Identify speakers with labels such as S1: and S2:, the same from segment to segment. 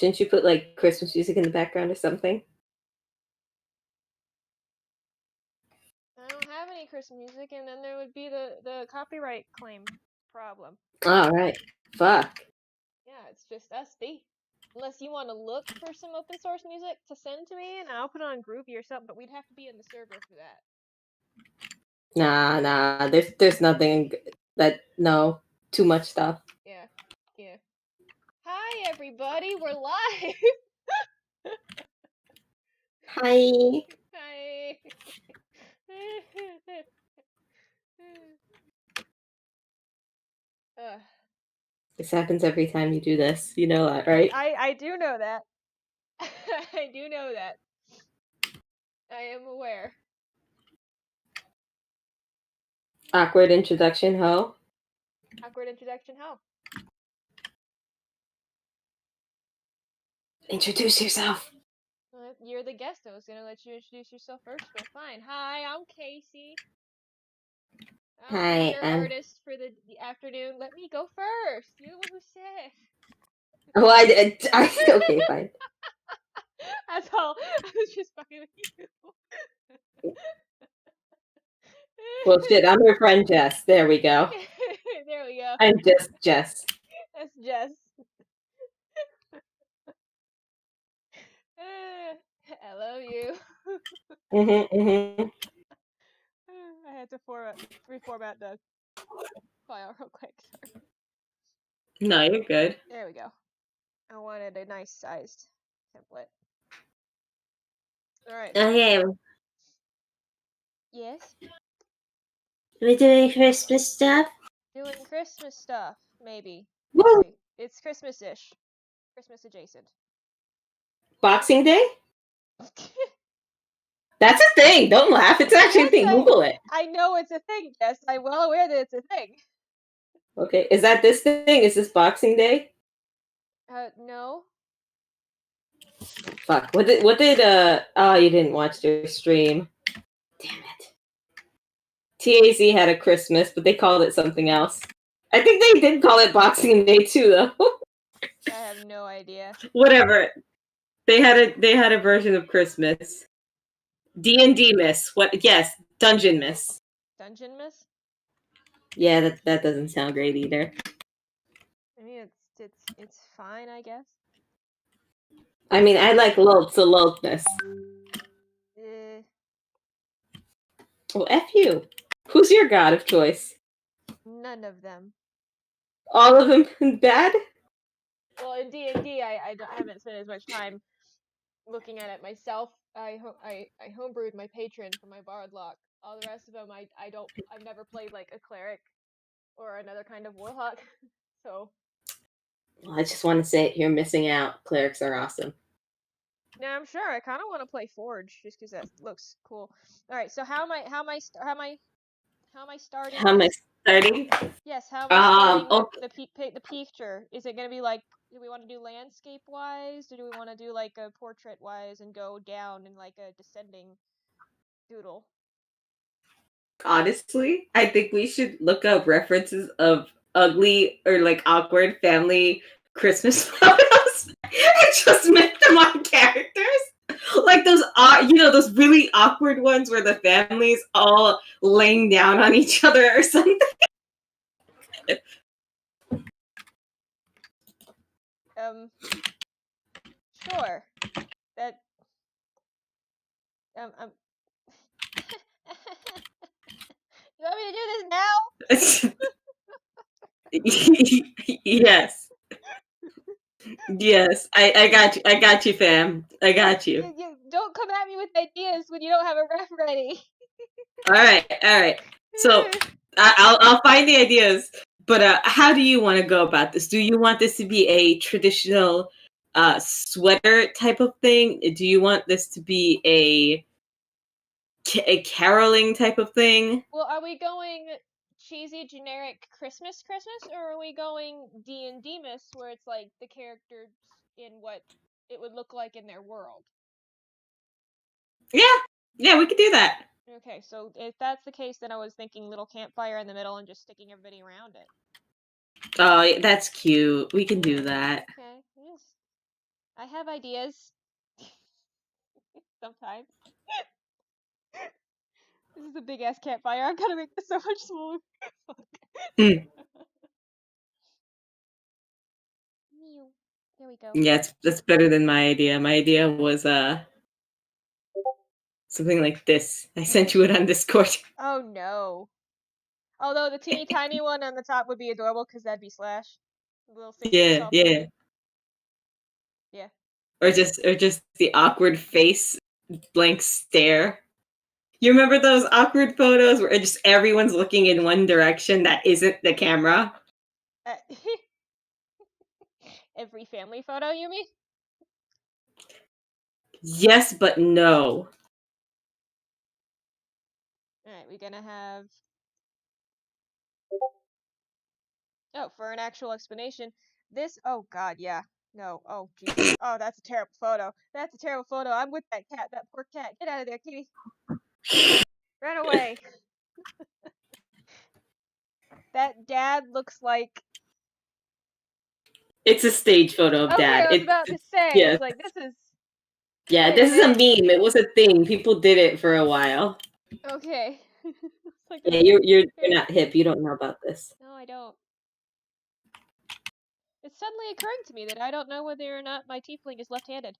S1: Shouldn't you put like Christmas music in the background or something?
S2: I don't have any Christmas music, and then there would be the copyright claim problem.
S1: All right. Fuck.
S2: Yeah, it's just us, B. Unless you want to look for some open source music to send to me, and I'll put it on Groovy or something, but we'd have to be in the server for that.
S1: Nah. There's nothing no. Too much stuff.
S2: Yeah. Hi, everybody. We're live.
S1: Hi.
S2: Hi.
S1: This happens every time you do this. You know that, right?
S2: I do know that. I do know that. I am aware.
S1: Awkward introduction, ho.
S2: Awkward introduction, how?
S1: Introduce yourself.
S2: You're the guest. I was gonna let you introduce yourself first, but fine. Hi, I'm Casey.
S1: Hi,
S2: Your artist for the afternoon. Let me go first. You're the one who said.
S1: Oh, I did. Okay, fine.
S2: That's all. I was just fucking with you.
S1: Well, shit, I'm her friend Jess. There we go.
S2: There we go.
S1: I'm just Jess.
S2: That's Jess. I love you. I had to reformat the file real quick. Sorry.
S1: No, you're good.
S2: There we go. I wanted a nice sized template. Alright.
S1: Okay.
S2: Yes?
S1: We're doing Christmas stuff?
S2: Doing Christmas stuff, maybe.
S1: Woo!
S2: It's Christmas-ish. Christmas adjacent.
S1: Boxing Day? That's a thing. Don't laugh. It's actually a thing. Google it.
S2: I know it's a thing, Jess. I'm well aware that it's a thing.
S1: Okay. Is that this thing? Is this Boxing Day?
S2: No.
S1: Fuck. What did oh, you didn't watch their stream. Damn it. TAZ had a Christmas, but they called it something else. I think they did call it Boxing Day too, though.
S2: I have no idea.
S1: Whatever. They had a version of Christmas. D&D miss. What? Yes, Dungeon miss.
S2: Dungeon miss?
S1: Yeah, that doesn't sound great either.
S2: I mean, it's fine, I guess.
S1: I mean, I like Lulp, so Lulpness. Well, F you. Who's your god of choice?
S2: None of them.
S1: All of them bad?
S2: Well, in D&D, I haven't spent as much time looking at it myself. I homebrewed my patron for my bard lock. All the rest of them, I've never played like a cleric or another kind of warlock. So.
S1: Well, I just want to say you're missing out. Clerics are awesome.
S2: Yeah, I'm sure. I kind of want to play Forge just because that looks cool. All right, so how am I starting?
S1: How am I starting?
S2: Yes, how am I starting the picture? Is it gonna be like, do we want to do landscape wise, or do we want to do like a portrait wise and go down in like a descending doodle?
S1: Honestly, I think we should look up references of ugly or like awkward family Christmas photos and just make them on characters. Like those, those really awkward ones where the family's all laying down on each other or something.
S2: Sure. That. You want me to do this now?
S1: Yes. Yes, I got you. I got you, fam. I got you.
S2: You don't come at me with ideas when you don't have a ref ready.
S1: All right. So I'll find the ideas. But how do you want to go about this? Do you want this to be a traditional sweater type of thing? Do you want this to be a caroling type of thing?
S2: Well, are we going cheesy generic Christmas, or are we going D&D-miss where it's like the characters in what it would look like in their world?
S1: Yeah, we could do that.
S2: Okay, so if that's the case, then I was thinking little campfire in the middle and just sticking everybody around it.
S1: Oh, that's cute. We can do that.
S2: Okay, yes. I have ideas. Sometimes. This is a big ass campfire. I've got to make this so much smaller.
S1: Mm.
S2: There we go.
S1: Yeah, that's better than my idea. My idea was something like this. I sent you it on Discord.
S2: Oh no. Although the teeny tiny one on the top would be adorable because that'd be Slash. A little 60s
S1: Yeah,
S2: soft
S1: yeah.
S2: baby. Yeah.
S1: Or just the awkward face, blank stare. You remember those awkward photos where just everyone's looking in one direction that isn't the camera?
S2: Uh, every family photo, you mean?
S1: Yes, but no.
S2: Alright, we're gonna have... Oh, for an actual explanation, this... Oh god, yeah. No. Oh, Jesus. Oh, that's a terrible photo. That's a terrible photo. I'm with that cat. That poor cat. Get out of there, kitty. Run away. That dad looks like...
S1: It's a stage photo of
S2: Okay,
S1: Dad.
S2: I was about to say.
S1: Yeah.
S2: It's like, this is...
S1: Yeah,
S2: Wait a
S1: this is a
S2: minute.
S1: meme. It was a thing. People did it for a while.
S2: Okay. It's like,
S1: Yeah,
S2: this is
S1: you're
S2: very
S1: not hip. You don't know about this.
S2: No, I don't. It's suddenly occurring to me that I don't know whether or not my tiefling is left-handed.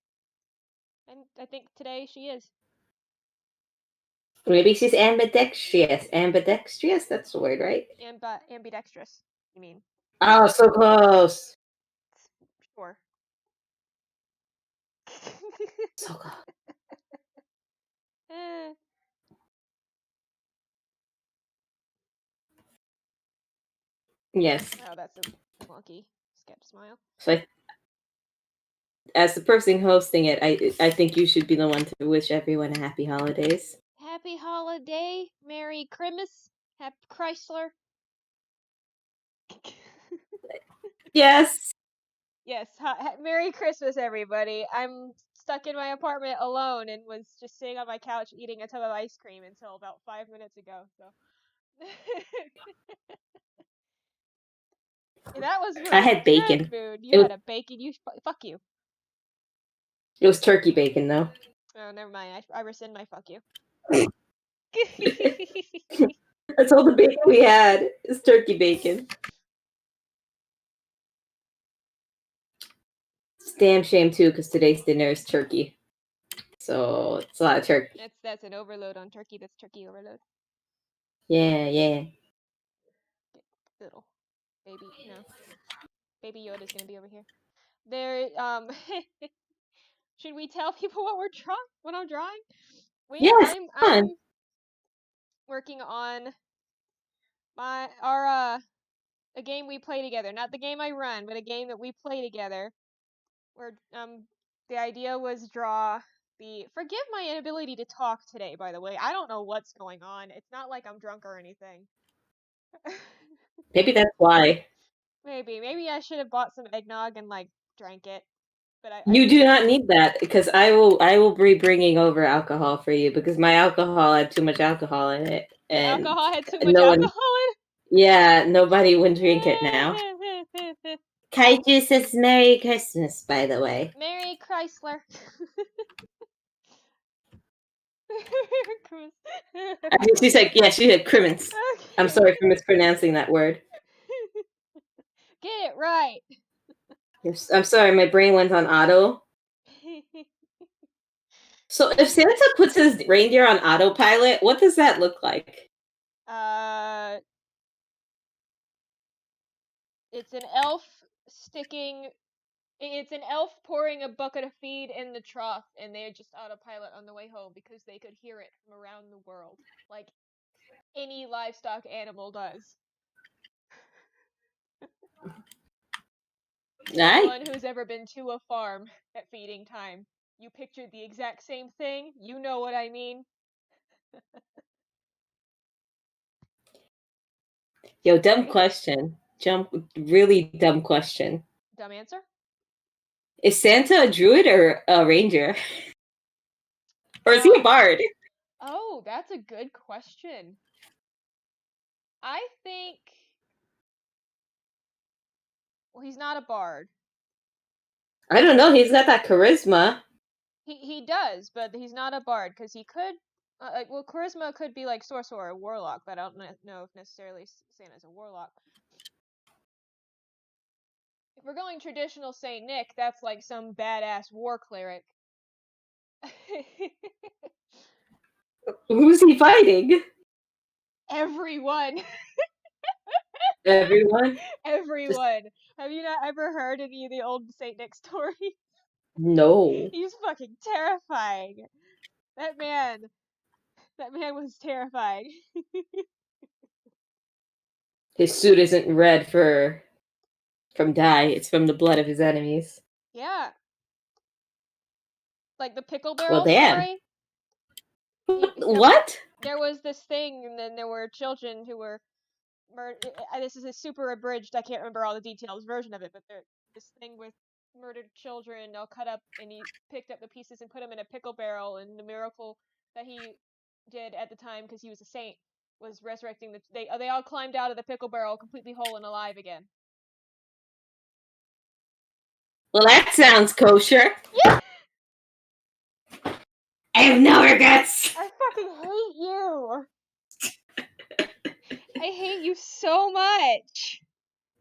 S2: And I think today she is.
S1: Maybe she's ambidextrous. Ambidextrous? That's the word, right?
S2: Ambidextrous, you mean.
S1: Oh, so close.
S2: Sure.
S1: So close.
S2: Eh.
S1: Yes.
S2: Oh, that's a wonky sketch smile.
S1: So as the person hosting it, I think you should be the one to wish everyone a happy holidays.
S2: Happy holiday, Merry Christmas, Happy Chrysler.
S1: Yes.
S2: Yes, Merry Christmas, everybody. I'm stuck in my apartment alone and was just sitting on my couch eating a tub of ice cream until about 5 minutes ago. So that was
S1: I
S2: really
S1: had
S2: good
S1: bacon.
S2: food. You had a bacon. Fuck you.
S1: It was turkey bacon, though.
S2: Oh, never mind. I rescind my fuck you.
S1: That's all the bacon we had. Is turkey bacon. It's a damn shame too, because today's dinner is turkey. So it's a lot of turkey.
S2: That's an overload on turkey. That's turkey overload.
S1: Yeah.
S2: Little baby, no. Baby Yoda's gonna be over here. There, should we tell people what I'm drawing?
S1: Yes,
S2: I'm working on a game we play together. Not the game I run, but a game that we play together. Where the idea was draw the... Forgive my inability to talk today, by the way. I don't know what's going on. It's not like I'm drunk or anything.
S1: maybe that's why.
S2: Maybe I should have bought some eggnog and like drank it. But I
S1: You do not need that, because I will be bringing over alcohol for you, because my alcohol had too much alcohol in it,
S2: Your
S1: and
S2: alcohol had too much alcohol
S1: yeah, nobody would drink it now.
S2: in.
S1: Kaiju says Merry Christmas, by the way.
S2: Merry Chrysler.
S1: I think she said Crimmins.
S2: Okay.
S1: I'm sorry for mispronouncing that word.
S2: Get it right.
S1: Yes, I'm sorry, my brain went on auto. So if Santa puts his reindeer on autopilot, what does that look like?
S2: It's an elf it's an elf pouring a bucket of feed in the trough, and they're just autopilot on the way home because they could hear it from around the world, like any livestock animal does. Anyone who's ever been to a farm at feeding time, you pictured the exact same thing. You know what I mean.
S1: Yo, dumb question. Really dumb question.
S2: Dumb answer?
S1: Is Santa a druid or a ranger? Or is he a bard?
S2: Oh, that's a good question. I think... Well, he's not a bard.
S1: I don't know. He's got that charisma.
S2: He does, but he's not a bard because he could. Well, charisma could be like sorcerer or warlock, but I don't know if necessarily Santa's a warlock. If we're going traditional Saint Nick, that's like some badass war cleric.
S1: Who's he fighting?
S2: Everyone.
S1: Everyone?
S2: Everyone. Have you not ever heard any of the old Saint Nick stories?
S1: No.
S2: He's fucking terrifying. That man was terrifying.
S1: His suit isn't red from dye. It's from the blood of his enemies.
S2: Yeah. Like the pickle
S1: Well,
S2: barrel
S1: damn.
S2: story.
S1: What?
S2: There was this thing, and then there were children who were murdered. This is a super abridged, I can't remember all the details version of it, but there's this thing with murdered children all cut up, and he picked up the pieces and put them in a pickle barrel, and the miracle that he did at the time, because he was a saint, was resurrecting they all climbed out of the pickle barrel completely whole and alive again.
S1: Well, that sounds kosher.
S2: Yeah!
S1: I have no regrets.
S2: I fucking hate you. I hate you so much.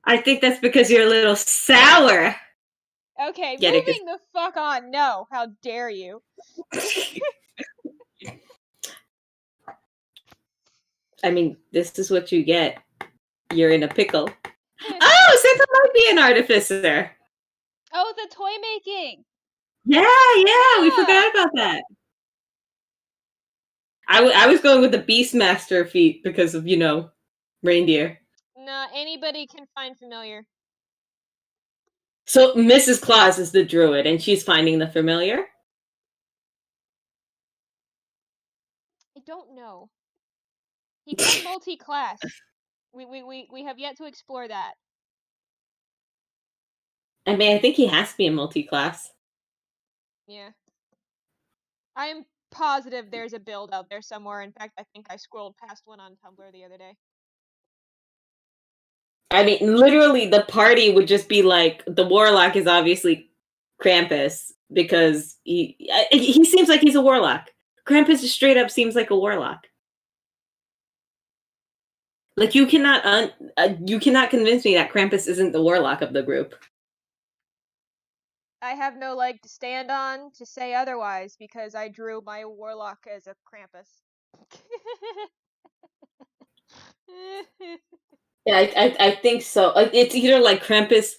S1: I think that's because you're a little sour.
S2: Okay, moving the fuck on. No, how dare you?
S1: I mean, this is what you get. You're in a pickle. Oh, Santa might be an artificer.
S2: Oh, the toy making.
S1: Yeah, we forgot about that. I was going with the Beastmaster feat because of, reindeer.
S2: Nah, anybody can find familiar.
S1: So Mrs. Claus is the druid, and she's finding the familiar?
S2: I don't know. He got multi-class. We have yet to explore that.
S1: I mean, I think he has to be a multi-class.
S2: Yeah. I'm positive there's a build out there somewhere. In fact, I think I scrolled past one on Tumblr the other day.
S1: I mean, literally, the party would just be like, the warlock is obviously Krampus, because he seems like he's a warlock. Krampus just straight up seems like a warlock. Like, you cannot convince me that Krampus isn't the warlock of the group.
S2: I have no leg to stand on to say otherwise, because I drew my warlock as a Krampus.
S1: Yeah, I think so. It's either like Krampus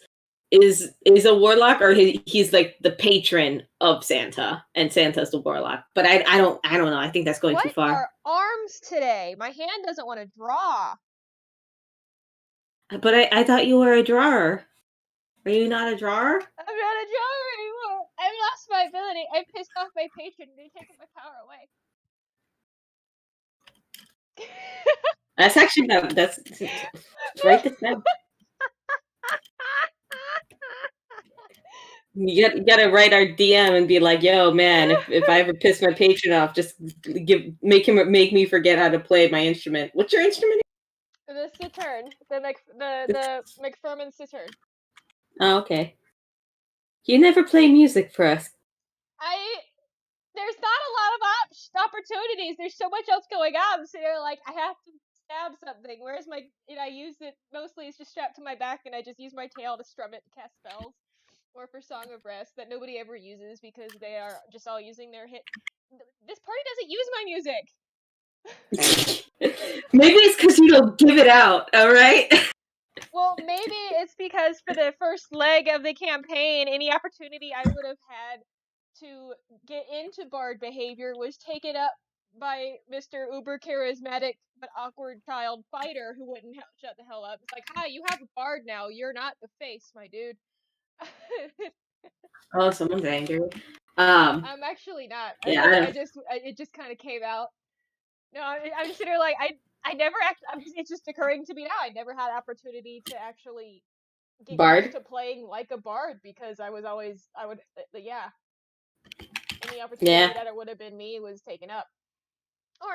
S1: is a warlock, or he's like the patron of Santa, and Santa's the warlock. But I don't know. I think that's going too far.
S2: What are arms today? My hand doesn't want to draw.
S1: But I thought you were a drawer. Are you not a drawer?
S2: I'm not a drawer anymore. I've lost my ability. I pissed off my patron. They taken my power away.
S1: That's actually that's write this down. You gotta write our DM and be like, "Yo, man, if I ever piss my patron off, just make me forget how to play my instrument." What's your instrument?
S2: The cittern, the McFermin cittern.
S1: Oh, okay. You never play music for us.
S2: There's not a lot of opportunities. There's so much else going on. So you're like, I have to stab something. Whereas I use it mostly, it's just strapped to my back, and I just use my tail to strum it to cast spells. Or for Song of Rest that nobody ever uses because they are just all using their hit. This party doesn't use my music.
S1: Maybe it's because you don't give it out, alright?
S2: Well, maybe it's because for the first leg of the campaign, any opportunity I would have had to get into bard behavior was taken up by Mr. Uber charismatic but awkward child fighter who wouldn't shut the hell up. It's like, hi, you have a bard now. You're not the face, my dude.
S1: Oh, someone's angry.
S2: I'm actually not.
S1: Yeah,
S2: It just kind of came out. No, I'm just sitting there like I never it's just occurring to me now. I never had opportunity to actually get used to playing like a bard because I would any opportunity that it would have been me was taken up.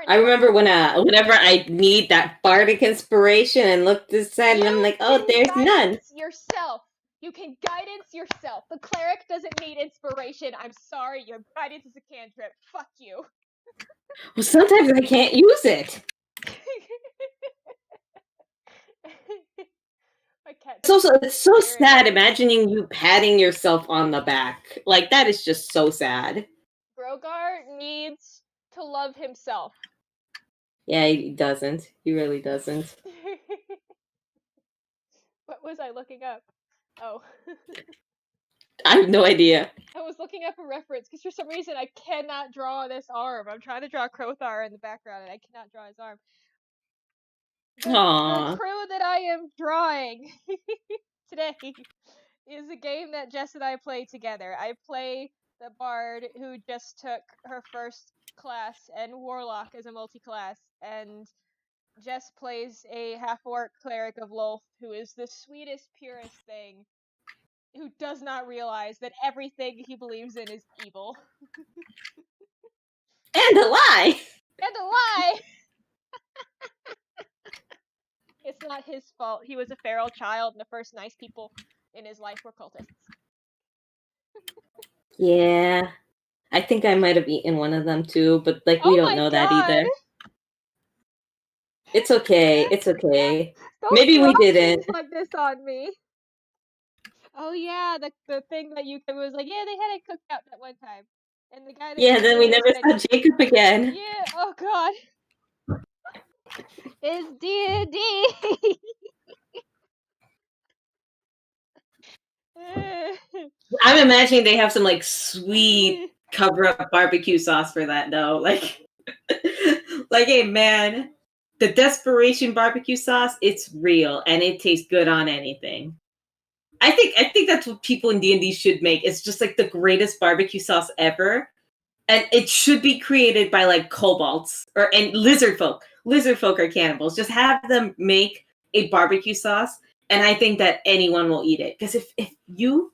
S1: I remember whenever I need that bardic inspiration and look this side and I'm like, oh, there's none.
S2: Yourself. You can guidance yourself. The cleric doesn't need inspiration. I'm sorry, your guidance is a cantrip. Fuck you.
S1: Well, sometimes I can't use it. It's so sad imagining you patting yourself on the back. Like, that is just so sad.
S2: Grogar needs to love himself.
S1: Yeah, he doesn't. He really doesn't.
S2: What was I looking up? Oh.
S1: I have no idea.
S2: I was looking up a reference because for some reason I cannot draw this arm. I'm trying to draw Crothar in the background and I cannot draw his arm. The crew that I am drawing today is a game that Jess and I play together. I play the bard who just took her first class and warlock as a multi-class, and Jess plays a half-orc cleric of Lolth who is the sweetest, purest thing, who does not realize that everything he believes in is evil.
S1: And a lie!
S2: And a lie! It's not his fault. He was a feral child, and the first nice people in his life were cultists.
S1: Yeah. I think I might have eaten one of them too, but like we don't know that either. It's okay. It's okay. Maybe we didn't.
S2: Like this on me. Oh yeah, the thing that you was like, yeah, they had it cooked out that one time, and the guy. That
S1: then we never saw Jacob again.
S2: Yeah. Oh god. It's D&D.
S1: I'm imagining they have some like sweet cover-up barbecue sauce for that though. Like, hey man, the desperation barbecue sauce, it's real and it tastes good on anything. I think that's what people in D&D should make. It's just like the greatest barbecue sauce ever. And it should be created by like kobolds and lizard folk. Lizard folk are cannibals. Just have them make a barbecue sauce, and I think that anyone will eat it. Because if you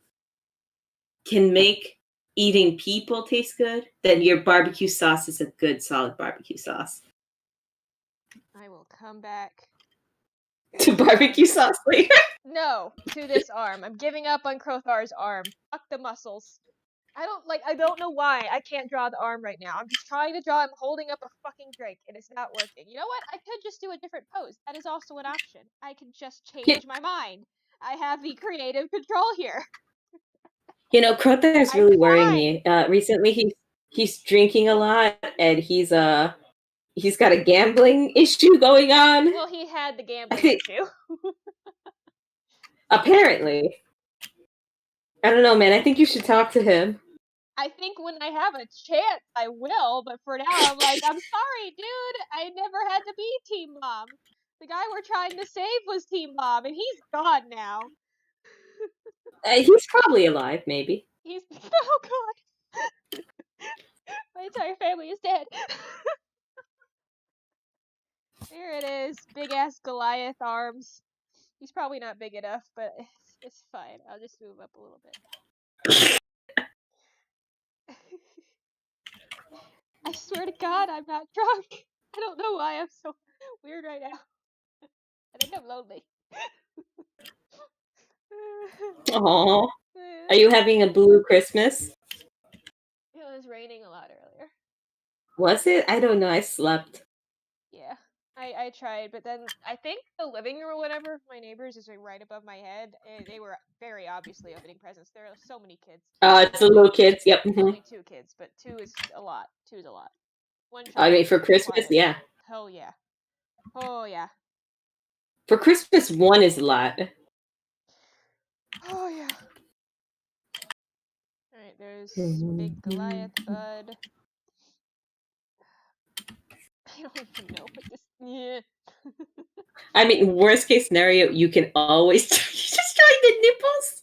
S1: can make eating people taste good, then your barbecue sauce is a good, solid barbecue sauce.
S2: I will come back
S1: to barbecue sauce later.
S2: No, to this arm. I'm giving up on Crothar's arm. Fuck the muscles. I don't know why I can't draw the arm right now. I'm just trying to draw. I'm holding up a fucking drink and it's not working. You know what? I could just do a different pose. That is also an option. I can just change my mind. I have the creative control here.
S1: You know, Crothar is really worrying me. Recently, he's drinking a lot and he's got a gambling issue going on.
S2: Well, he had the gambling issue.
S1: Apparently. I don't know, man. I think you should talk to him.
S2: I think when I have a chance, I will. But for now, I'm like, I'm sorry, dude. I never had to be Team Mom. The guy we're trying to save was Team Mom, and he's gone now.
S1: He's probably alive, maybe.
S2: Oh god. My entire family is dead. There it is. Big ass Goliath arms. He's probably not big enough, but it's fine. I'll just move up a little bit. I swear to God, I'm not drunk. I don't know why I'm so weird right now. I think I'm lonely.
S1: Aww. Are you having a blue Christmas?
S2: It was raining a lot earlier.
S1: Was it? I don't know. I slept.
S2: Yeah. I tried, but then I think the living room or whatever of my neighbors is like right above my head, and they were very obviously opening presents. There are so many kids.
S1: It's the little kids. Yep.
S2: Only 2 kids, but 2 is a lot. 2 is a lot. One child.
S1: I mean, for Christmas, yeah.
S2: Hell yeah. Oh yeah.
S1: For Christmas, 1 is a lot.
S2: Oh yeah. Alright, there's big Goliath bud. I don't even know what this. Yeah.
S1: I mean, worst case scenario, you can always just try the nipples.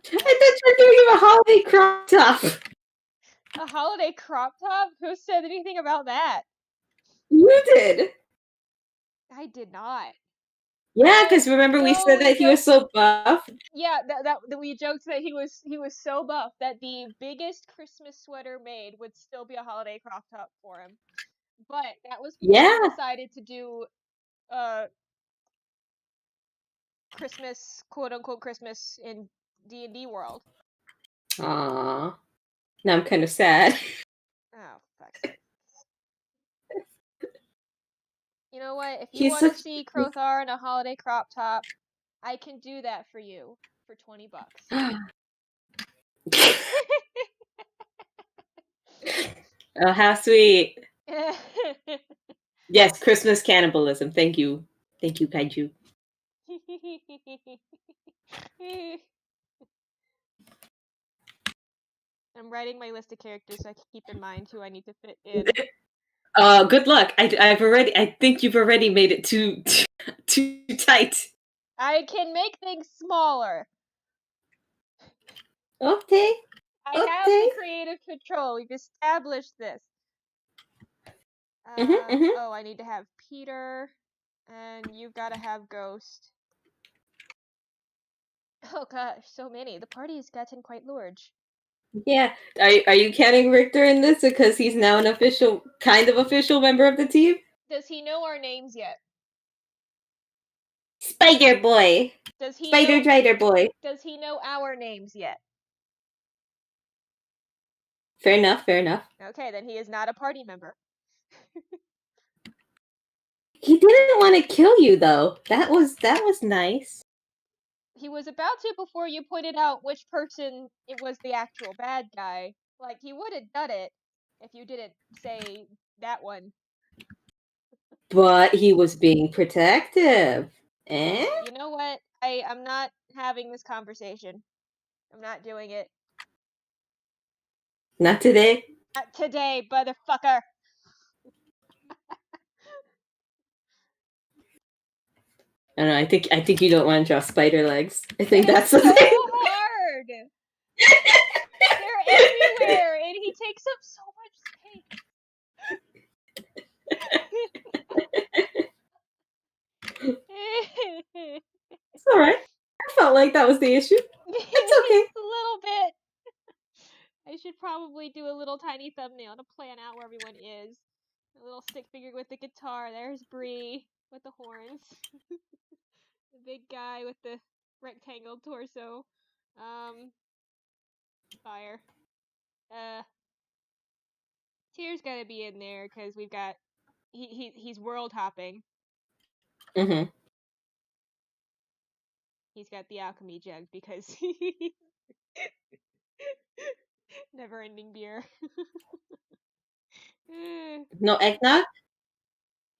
S1: I thought you were doing a holiday crop top.
S2: A holiday crop top? Who said anything about that?
S1: You did.
S2: I did not.
S1: Yeah, because remember we said that he was so buff.
S2: Yeah, that we joked that he was so buff that the biggest Christmas sweater made would still be a holiday crop top for him. But that was when we decided to do Christmas, quote unquote Christmas in D&D world.
S1: Aww. Now I'm kind of sad.
S2: Oh, fuck's sake. You know what? If you
S1: He's
S2: want to
S1: such.
S2: see Crothar in a holiday crop top, I can do that for you for $20.
S1: Oh, how sweet. Yes, Christmas cannibalism. Thank you, Kaiju.
S2: I'm writing my list of characters so I can keep in mind who I need to fit in.
S1: Good luck. I think you've already made it too tight.
S2: I can make things smaller.
S1: Okay.
S2: I have the creative control. We've established this. Oh, I need to have Peter, and you've got to have Ghost. Oh gosh, so many. The party has gotten quite large.
S1: Yeah. Are you counting Richter in this because he's now an kind of official member of the team?
S2: Does he know our names yet?
S1: Spider Boy.
S2: Does he
S1: Spider Drider Boy.
S2: Does he know our names yet?
S1: Fair enough.
S2: Okay, then he is not a party member.
S1: He didn't want to kill you though. That was nice.
S2: He was about to before you pointed out which person it was the actual bad guy. Like, he would have done it if you didn't say that one.
S1: But he was being protective. Eh?
S2: You know what? I'm not having this conversation. I'm not doing it.
S1: Not today.
S2: Not today, motherfucker.
S1: I don't know. I think you don't want to draw spider legs. I think that's
S2: so
S1: the thing.
S2: hard. They're everywhere, and he takes up so much space.
S1: It's all right. I felt like that was the issue. It's okay.
S2: Just a little bit. I should probably do a little tiny thumbnail to plan out where everyone is. A little stick figure with the guitar. There's Bree with the horns. The big guy with the rectangle torso. Fire. Tyr's gotta be in there because we've got he's world hopping.
S1: Mm-hmm.
S2: He's got the alchemy jug because never ending beer.
S1: No eggnog?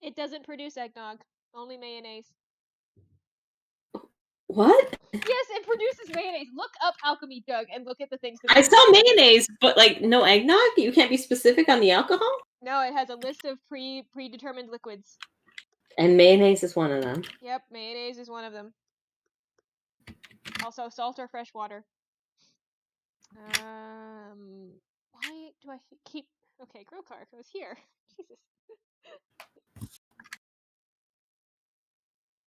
S2: It doesn't produce eggnog, only mayonnaise.
S1: What?
S2: Yes, it produces mayonnaise. Look up alchemy jug and look at the things that
S1: I saw mayonnaise, but like no eggnog? You can't be specific on the alcohol?
S2: No, it has a list of predetermined liquids.
S1: And mayonnaise is one of them.
S2: Yep, mayonnaise is one of them. Also, salt or fresh water. Why do I keep... Okay, Grokar goes here. Jesus.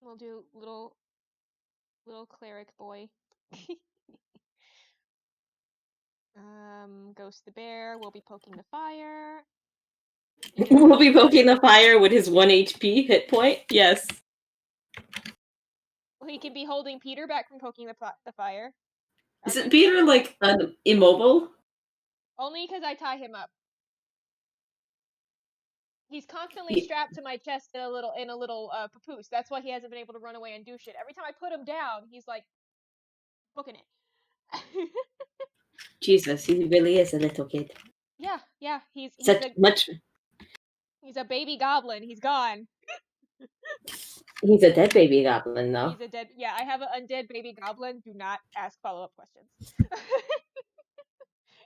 S2: We'll do little cleric boy. Ghost the bear will be poking the fire.
S1: We'll be poking the fire with his 1 HP hit point. Yes.
S2: He can be holding Peter back from poking the fire.
S1: Isn't Peter like immobile?
S2: Only because I tie him up. He's constantly strapped to my chest in a little papoose. That's why he hasn't been able to run away and do shit. Every time I put him down, he's like booking it.
S1: Jesus, he really is a little kid.
S2: Yeah. He's a baby goblin. He's gone.
S1: He's a dead baby goblin, though.
S2: He's a dead. Yeah, I have an undead baby goblin. Do not ask follow-up questions.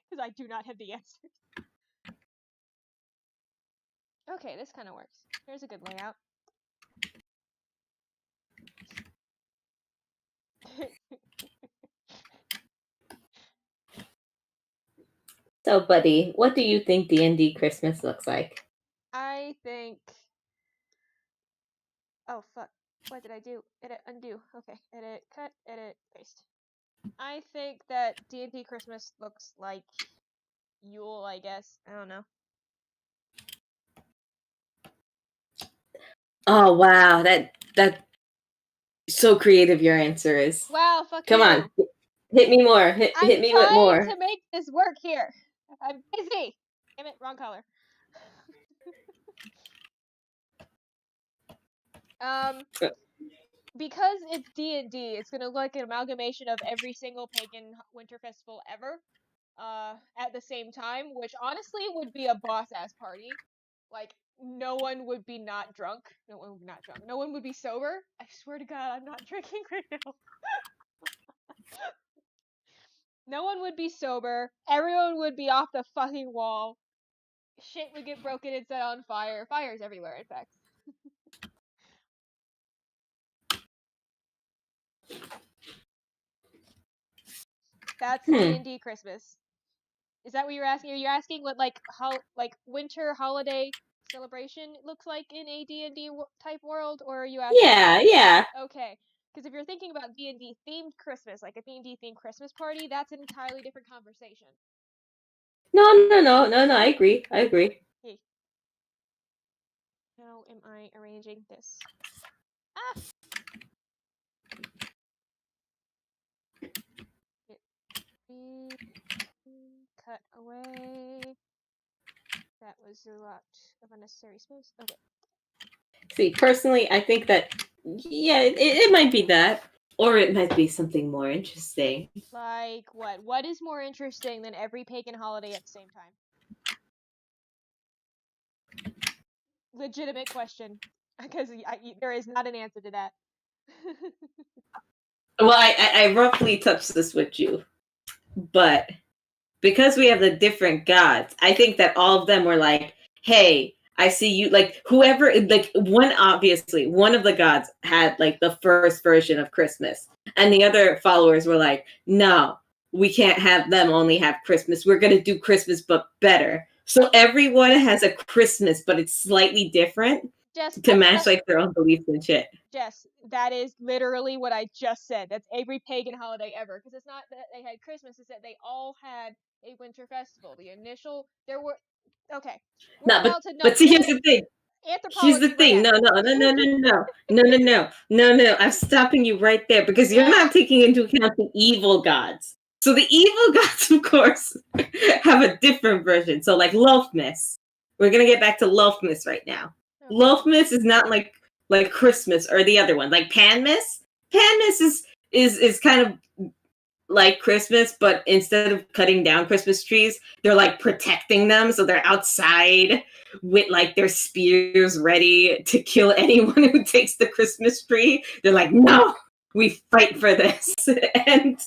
S2: Because I do not have the answers. Okay, this kind of works. Here's a good layout.
S1: So, buddy, what do you think D&D Christmas looks like?
S2: I think... Oh, fuck. What did I do? Edit, undo. Okay, edit, cut, edit, paste. I think that D&D Christmas looks like Yule, I guess. I don't know.
S1: Oh, wow. That So creative your answer is.
S2: Wow, fuck
S1: Come
S2: you.
S1: on. Hit me more. Hit me with more.
S2: I'm trying to make this work here. I'm busy. Damn it, wrong color. Because it's D&D, it's gonna look like an amalgamation of every single pagan winter festival ever, at the same time, which honestly would be a boss-ass party. Like, no one would be not drunk. No one would be not drunk. No one would be sober. I swear to God, I'm not drinking right now. No one would be sober. Everyone would be off the fucking wall. Shit would get broken and set on fire. Fires everywhere, in fact. That's D&D Christmas. Is that what you're asking? Are you asking what like winter holiday celebration looks like in a D&D type world, or are you asking?
S1: Yeah.
S2: Okay, because if you're thinking about D&D themed Christmas, like a D&D themed Christmas party, that's an entirely different conversation.
S1: No. I agree.
S2: Hey. How am I arranging this? Ah. Cut away. That was a lot of unnecessary space. Okay.
S1: See, personally, I think that, yeah, it might be that. Or it might be something more interesting.
S2: Like what? What is more interesting than every pagan holiday at the same time? Legitimate question. Because there is not an answer to that.
S1: Well, I roughly touched this with you. But because we have the different gods, I think that all of them were like, hey, I see you, like whoever, like one of the gods had like the first version of Christmas, and the other followers were like, no, we can't have them only have Christmas. We're going to do Christmas, but better. So everyone has a Christmas, but it's slightly different to match like their own beliefs and shit.
S2: Jess, that is literally what I just said. That's every pagan holiday ever. Because it's not that they had Christmas, it's that they all had a winter festival. Okay.
S1: No, but see, here's the thing. Here's the thing. No. I'm stopping you right there because you're not taking into account the evil gods. So the evil gods, of course, have a different version. So like Loafmas. We're gonna get back to Loafmas right now. Okay. Loafmas is not like Christmas or the other one. Like Panmas. Panmas is kind of like Christmas, but instead of cutting down Christmas trees, they're like protecting them. So they're outside with like their spears ready to kill anyone who takes the Christmas tree. They're like, no, we fight for this. And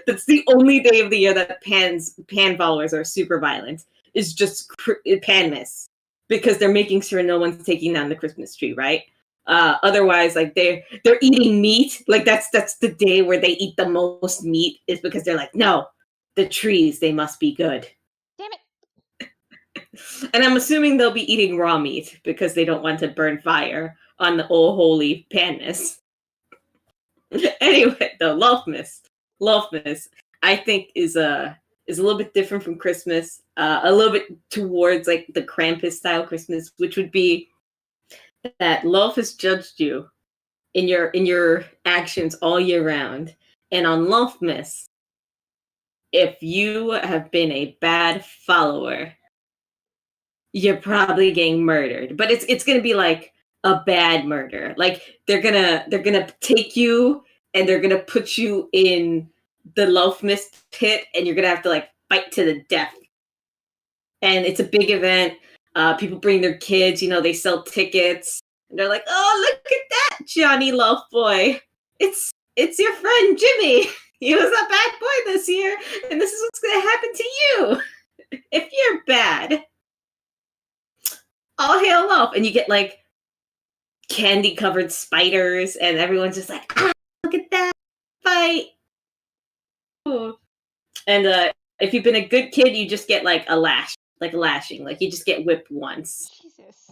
S1: that's the only day of the year that Pan followers are super violent. Is just Panmas, because they're making sure no one's taking down the Christmas tree, right? Otherwise, like they're eating meat. Like that's the day where they eat the most meat, is because they're like, no, the trees, they must be good.
S2: Damn it.
S1: And I'm assuming they'll be eating raw meat because they don't want to burn fire on the old holy Panmas. Anyway, the Loafmas, I think is a little bit different from Christmas. A little bit towards like the Krampus style Christmas, which would be that Love has judged you in your actions all year round. And on Lovemas, if you have been a bad follower, you're probably getting murdered. But it's gonna be like a bad murder. Like they're gonna take you and they're gonna put you in the Lovemas pit, and you're gonna have to like fight to the death. And it's a big event. People bring their kids, they sell tickets. And they're like, oh, look at that, Johnny Loveboy. It's your friend Jimmy. He was a bad boy this year, and this is what's going to happen to you if you're bad. All hail Love. And you get like candy-covered spiders, and everyone's just like, look at that fight. Ooh. And if you've been a good kid, you just get like a lashing. Like you just get whipped once.
S2: Jesus.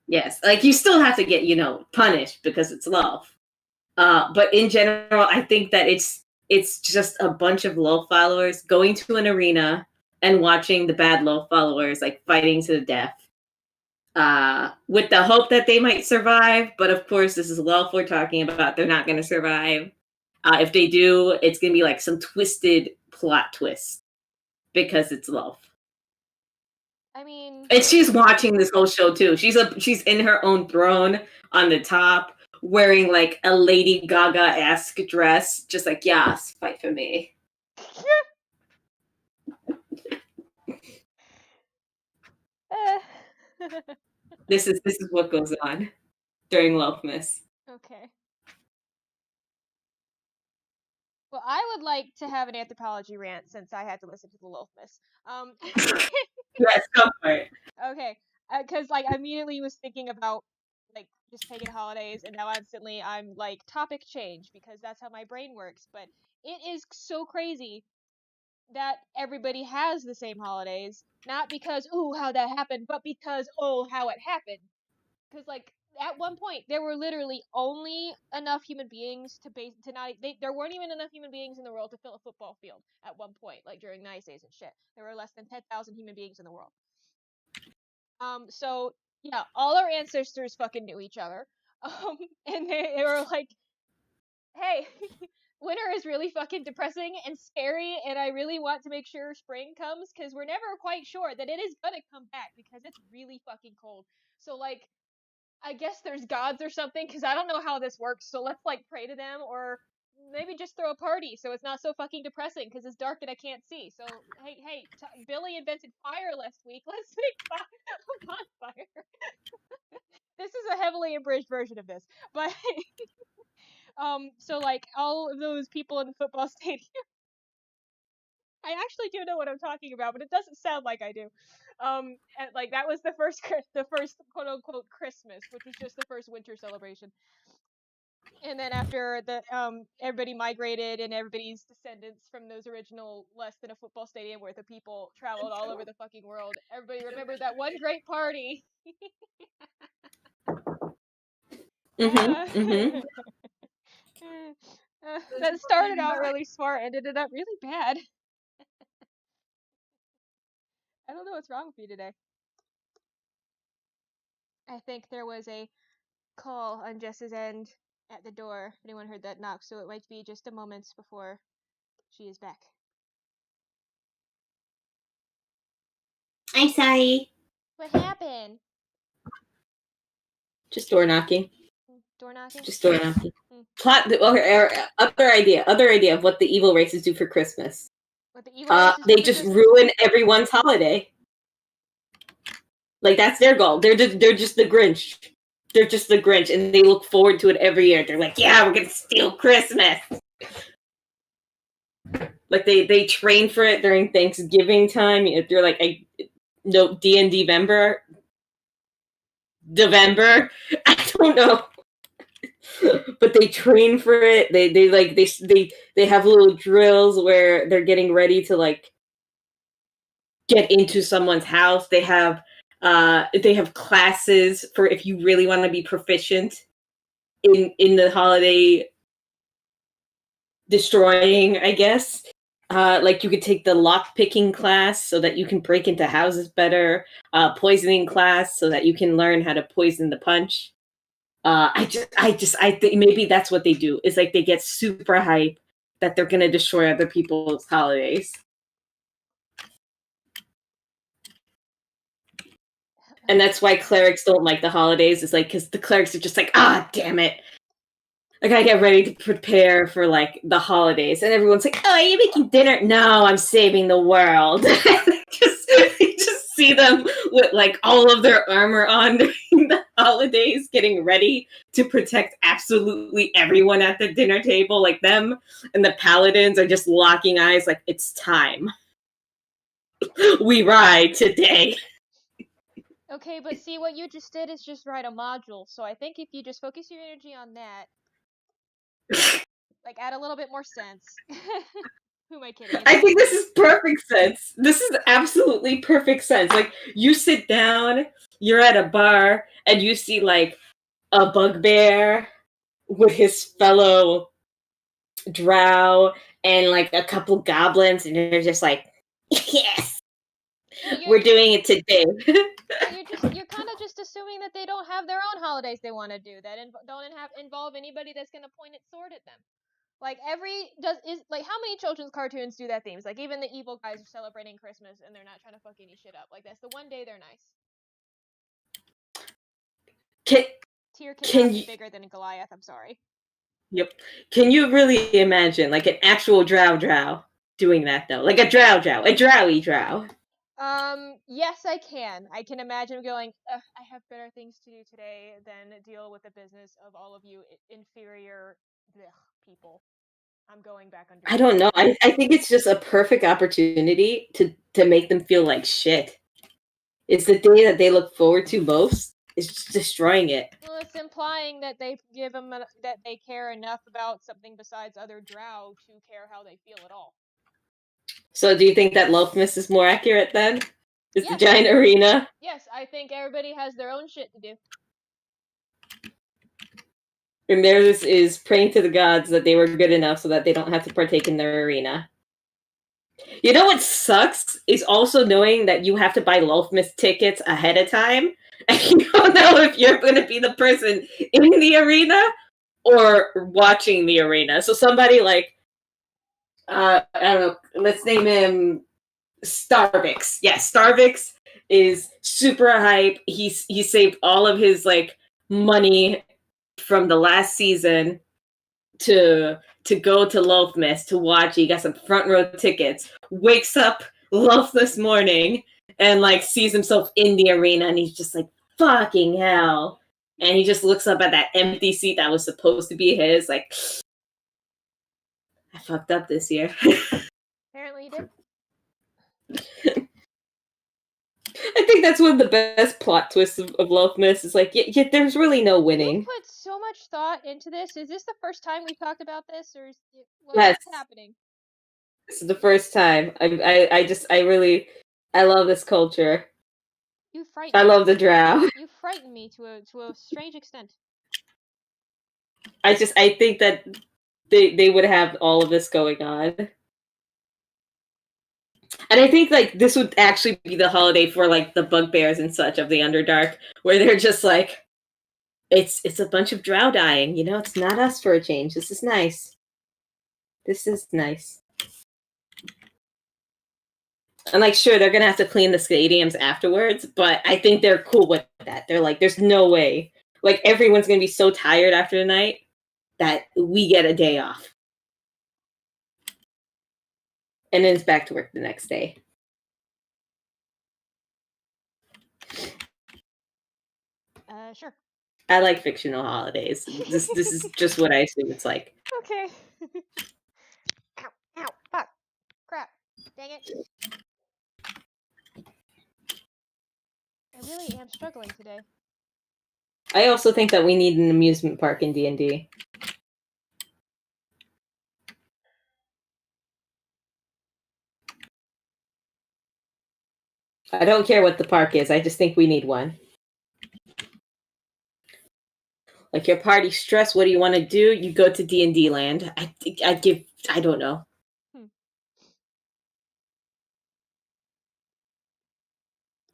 S1: Yes, like you still have to get, punished because it's love. But in general, I think that it's just a bunch of love followers going to an arena and watching the bad love followers like fighting to the death. with the hope that they might survive. But of course, this is Lelf we're talking about. They're not going to survive. If they do, it's going to be like some twisted plot twist because it's Lelf.
S2: I mean,
S1: and she's watching this whole show too. She's in her own throne on the top, wearing like a Lady Gaga-esque dress, just like, yes, fight for me. This is what goes on during Lelfmas.
S2: Okay. Well, I would like to have an anthropology rant since I had to listen to the Lelfmas.
S1: Yes, go for it.
S2: Okay, because like I immediately was thinking about like just pagan holidays, and now instantly I'm like topic change because that's how my brain works. But it is so crazy that everybody has the same holidays, not because ooh how that happened, but because oh how it happened. Because like at one point there were literally only enough human beings to not there weren't even enough human beings in the world to fill a football field at one point, like during the ice age and shit. There were less than 10,000 human beings in the world. So yeah, all our ancestors fucking knew each other. And they were like, hey, winter is really fucking depressing and scary, and I really want to make sure spring comes because we're never quite sure that it is gonna come back because it's really fucking cold. So like, I guess there's gods or something because I don't know how this works. So let's like pray to them or maybe just throw a party so it's not so fucking depressing because it's dark and I can't see. So hey, Billy invented fire last week. Let's make a bonfire. This is a heavily abridged version of this, but so like all of those people in the football stadium. I actually do know what I'm talking about, but it doesn't sound like I do. And like that was the first quote unquote Christmas, which was just the first winter celebration. And then after the everybody migrated and everybody's descendants from those original less than a football stadium worth of people traveled all over the fucking world. Everybody remembered that one great party. That started out really smart and ended up really bad. I don't know what's wrong with me today. I think there was a call on Jess's end at the door. If anyone heard that knock, so it might be just a moment before she is back.
S1: I'm sorry.
S2: What happened?
S1: Just door knocking.
S2: Door knocking?
S1: Just door knocking. Plot. Other idea of what the evil races do for Christmas.
S2: What the evil races
S1: they
S2: do for
S1: just
S2: Christmas?
S1: ruin everyone's holiday. Like that's their goal. They're just the Grinch. They're just the Grinch, and they look forward to it every year. They're like, yeah, we're gonna steal Christmas. Like they train for it during Thanksgiving time. They're like, DNDcember. November. I don't know. But they train for it. They have little drills where they're getting ready to like get into someone's house. They have classes for if you really want to be proficient in the holiday destroying, I guess. Like you could take the lock picking class so that you can break into houses better. Poisoning class so that you can learn how to poison the punch. I think maybe that's what they do. Is like they get super hype that they're gonna destroy other people's holidays. And that's why clerics don't like the holidays. Is like because the clerics are just like, damn it. I gotta get ready to prepare for like the holidays, and everyone's like, "Oh, are you making dinner?" No, I'm saving the world. You just see them with like all of their armor on during the holidays, getting ready to protect absolutely everyone at the dinner table. Like them and the paladins are just locking eyes, like it's time. We ride today.
S2: Okay, but see what you just did is just write a module. So I think if you just focus your energy on that. Like, add a little bit more sense. Who am I kidding?
S1: I think this is perfect sense. This is absolutely perfect sense. Like, you sit down, you're at a bar, and you see, like, a bugbear with his fellow drow and, like, a couple goblins, and you're just like, yes! We're doing it today.
S2: You're kind of just have their own holidays they want to do that don't involve anybody that's going to point its sword at them. Like how many children's cartoons do that themes? Like even the evil guys are celebrating Christmas and they're not trying to fuck any shit up. Like that's the one day they're nice. Tyr cannot be bigger than Goliath. I'm sorry.
S1: Yep. Can you really imagine like an actual drow doing that though? Like a drowy drow.
S2: Yes, I can. I can imagine going, I have better things to do today than deal with the business of all of you inferior people. I'm going back under.
S1: I don't know. I think it's just a perfect opportunity to make them feel like shit. It's the day that they look forward to most. It's just destroying it.
S2: Well, it's implying that they give them that they care enough about something besides other drow to care how they feel at all.
S1: So do you think that Loafmas is more accurate then? Is the giant arena?
S2: Yes, I think everybody has their own shit to do.
S1: And theirs is praying to the gods that they were good enough so that they don't have to partake in their arena. You know what sucks? Is also knowing that you have to buy Loafmas tickets ahead of time. And you don't know if you're going to be the person in the arena or watching the arena. So somebody like, I don't know, let's name him Starvix. Yeah, Starvix is super hype. He saved all of his like money from the last season to go to Loafmas to watch. He got some front row tickets. Wakes up Loafmas morning and like sees himself in the arena, and he's just like, fucking hell. And he just looks up at that empty seat that was supposed to be his, like, I fucked up this year.
S2: Apparently you did.
S1: I think that's one of the best plot twists of Loafmas. Is like, yeah, there's really no winning.
S2: You put so much thought into this. Is this the first time we've talked about this, or what's happening?
S1: This is the first time. I love this culture.
S2: You frighten. I
S1: love the drow.
S2: You frighten me to a strange extent.
S1: I think that they would have all of this going on. And I think like this would actually be the holiday for like the bugbears and such of the Underdark, where they're just like, it's a bunch of drow dying, you know, it's not us for a change. This is nice. This is nice. And like, sure, they're gonna have to clean the stadiums afterwards, but I think they're cool with that. They're like, there's no way. Like everyone's gonna be so tired after the night that we get a day off. And then it's back to work the next day.
S2: Sure.
S1: I like fictional holidays. This is just what I assume it's like.
S2: Okay. Ow, fuck. Crap. Dang it. I really am struggling today.
S1: I also think that we need an amusement park in D&D. I don't care what the park is. I just think we need one. Like your party stress, what do you want to do? You go to D&D land. I don't know.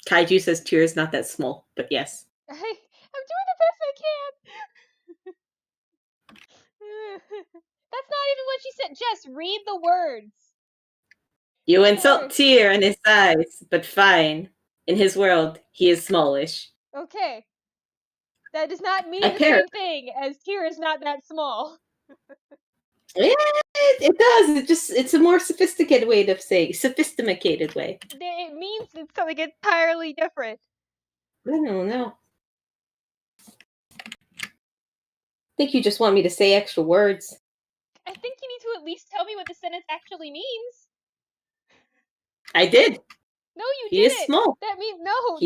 S1: Kaiju says Tyr is not that small, but yes.
S2: I'm doing the best I can. That's not even what she said. Jess, read the words.
S1: You insult Tyr and his size, but fine. In his world, he is smallish.
S2: Okay. That does not mean the same thing as Tyr is not that small.
S1: Yeah, it does. It's a more sophisticated way to say. Sophisticated way.
S2: It means it's something entirely different.
S1: I don't know. I think you just want me to say extra words.
S2: I think you need to at least tell me what the sentence actually means.
S1: I did.
S2: No, you didn't.
S1: He is small.
S2: That means no.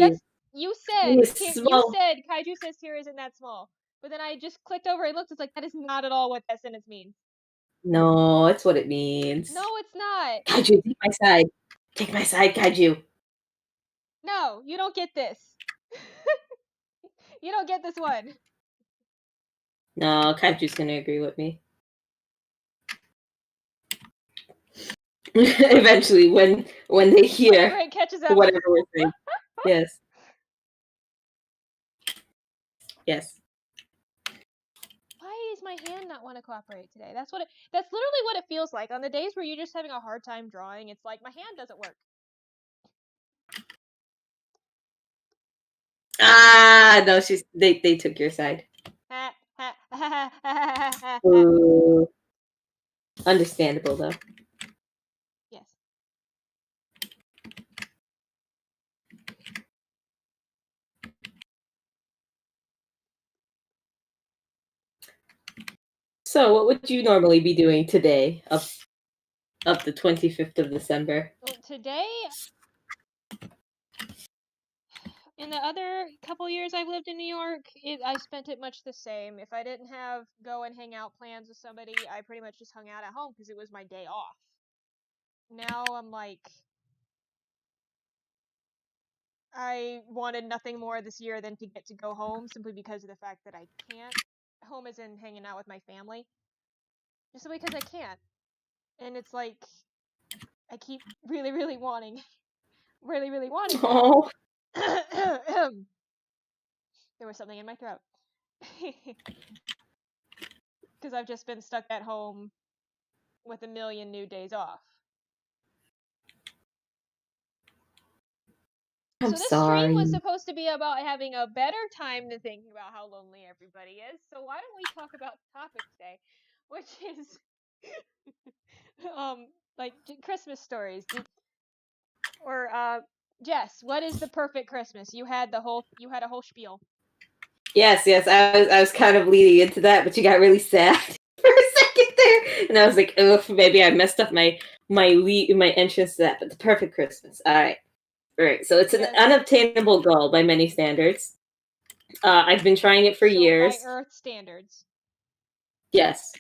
S2: You said Kaiju says Tyr isn't that small. But then I just clicked over and looked. It's like that is not at all what that sentence means.
S1: No, it's what it means.
S2: No, it's not.
S1: Kaiju, take my side. Take my side, Kaiju.
S2: No, you don't get this. You don't get this one.
S1: No, Kaiju's gonna agree with me. Eventually, when they hear
S2: whatever it catches up.
S1: Whatever we're saying. Yes. Yes.
S2: Why does my hand not want to cooperate today? That's literally what it feels like. On the days where you're just having a hard time drawing, it's like my hand doesn't work.
S1: No, they took your side.
S2: Yes.
S1: Ooh. Understandable though. So, what would you normally be doing today, up the 25th of December?
S2: Well, today, in the other couple years I've lived in New York, I spent it much the same. If I didn't have go and hang out plans with somebody, I pretty much just hung out at home because it was my day off. Now I'm like, I wanted nothing more this year than to get to go home simply because of the fact that I can't. Home is in hanging out with my family. Just because I can't. And it's like, I keep really, really wanting that.
S1: Oh.
S2: There was something in my throat. Because I've just been stuck at home with a million new days off.
S1: I'm
S2: so this
S1: sorry.
S2: stream was supposed to be about having a better time than thinking about how lonely everybody is. So why don't we talk about the topic today, which is like Christmas stories. Jess, what is the perfect Christmas? You had a whole spiel.
S1: Yes, I was kind of leading into that, but you got really sad for a second there, and I was like, "Oh, maybe I messed up my entrance to that." But the perfect Christmas. All right. So it's an unobtainable goal by many standards. I've been trying it for years.
S2: By Earth standards.
S1: Yes.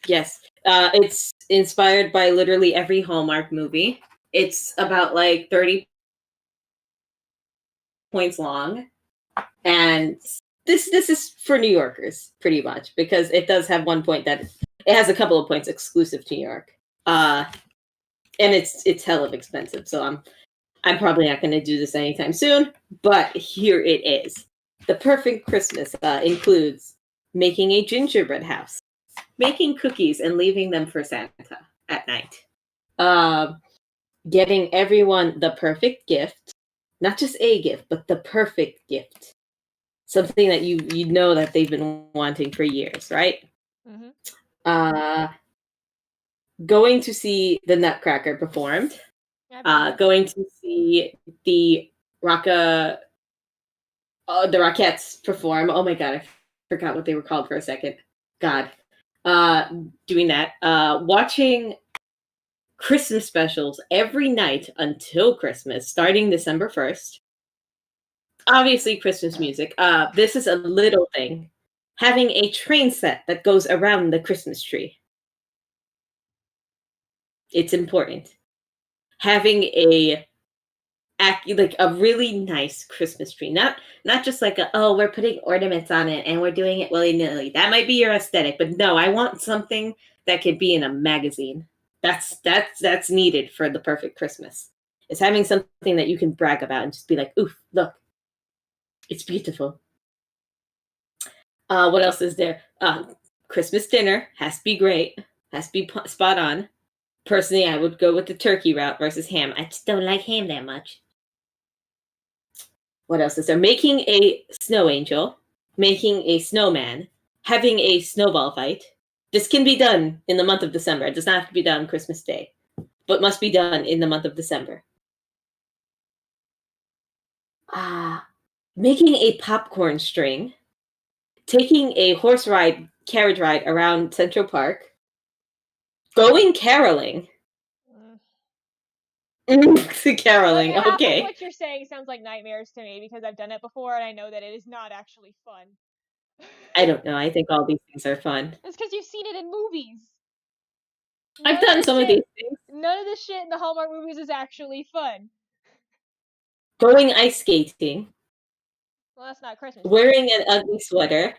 S1: It's inspired by literally every Hallmark movie. It's about like 30 points long, and this is for New Yorkers pretty much, because it does have one point that it has a couple of points exclusive to New York, and it's hell of expensive. So I'm probably not going to do this anytime soon. But here it is. The perfect Christmas includes making a gingerbread house, making cookies and leaving them for Santa at night, getting everyone the perfect gift, not just a gift, but the perfect gift. Something that you know that they've been wanting for years, right?
S2: Mm-hmm.
S1: Going to see the Nutcracker performed. Going to see the Rockettes perform. Oh my god, I forgot what they were called for a second. God. Doing that. Watching Christmas specials every night until Christmas, starting December 1st. Obviously, Christmas music. This is a little thing. Having a train set that goes around the Christmas tree. It's important. Having a really nice Christmas tree, not just like we're putting ornaments on it and we're doing it willy-nilly. That might be your aesthetic, but no, I want something that could be in a magazine. That's needed for the perfect Christmas. It's having something that you can brag about and just be like, oof, look, it's beautiful. What else is there? Christmas dinner has to be great, has to be spot on. Personally, I would go with the turkey route versus ham. I just don't like ham that much. What else is there? Making a snow angel, making a snowman, having a snowball fight. This can be done in the month of December. It does not have to be done Christmas Day, but must be done in the month of December. Making a popcorn string, taking a carriage ride around Central Park, going caroling. Caroling,
S2: half
S1: okay.
S2: of what you're saying sounds like nightmares to me because I've done it before and I know that it is not actually fun.
S1: I don't know. I think all these things are fun.
S2: It's because you've seen it in movies.
S1: I've done some of these things.
S2: None of the shit in the Hallmark movies is actually fun.
S1: Going ice skating.
S2: Well, that's not Christmas.
S1: Wearing an ugly sweater.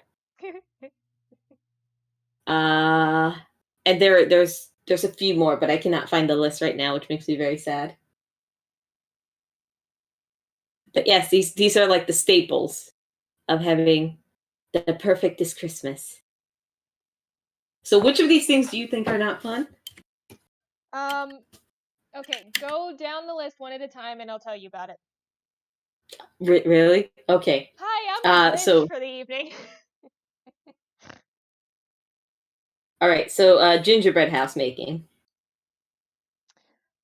S1: And there's a few more, but I cannot find the list right now, which makes me very sad. But yes, these are like the staples of having The perfectest Christmas. So, which of these things do you think are not fun?
S2: Um, okay, go down the list one at a time and I'll tell you about it.
S1: Really? Okay.
S2: Hi, I'm the Grinch
S1: So
S2: for the evening.
S1: all right. So, gingerbread house making.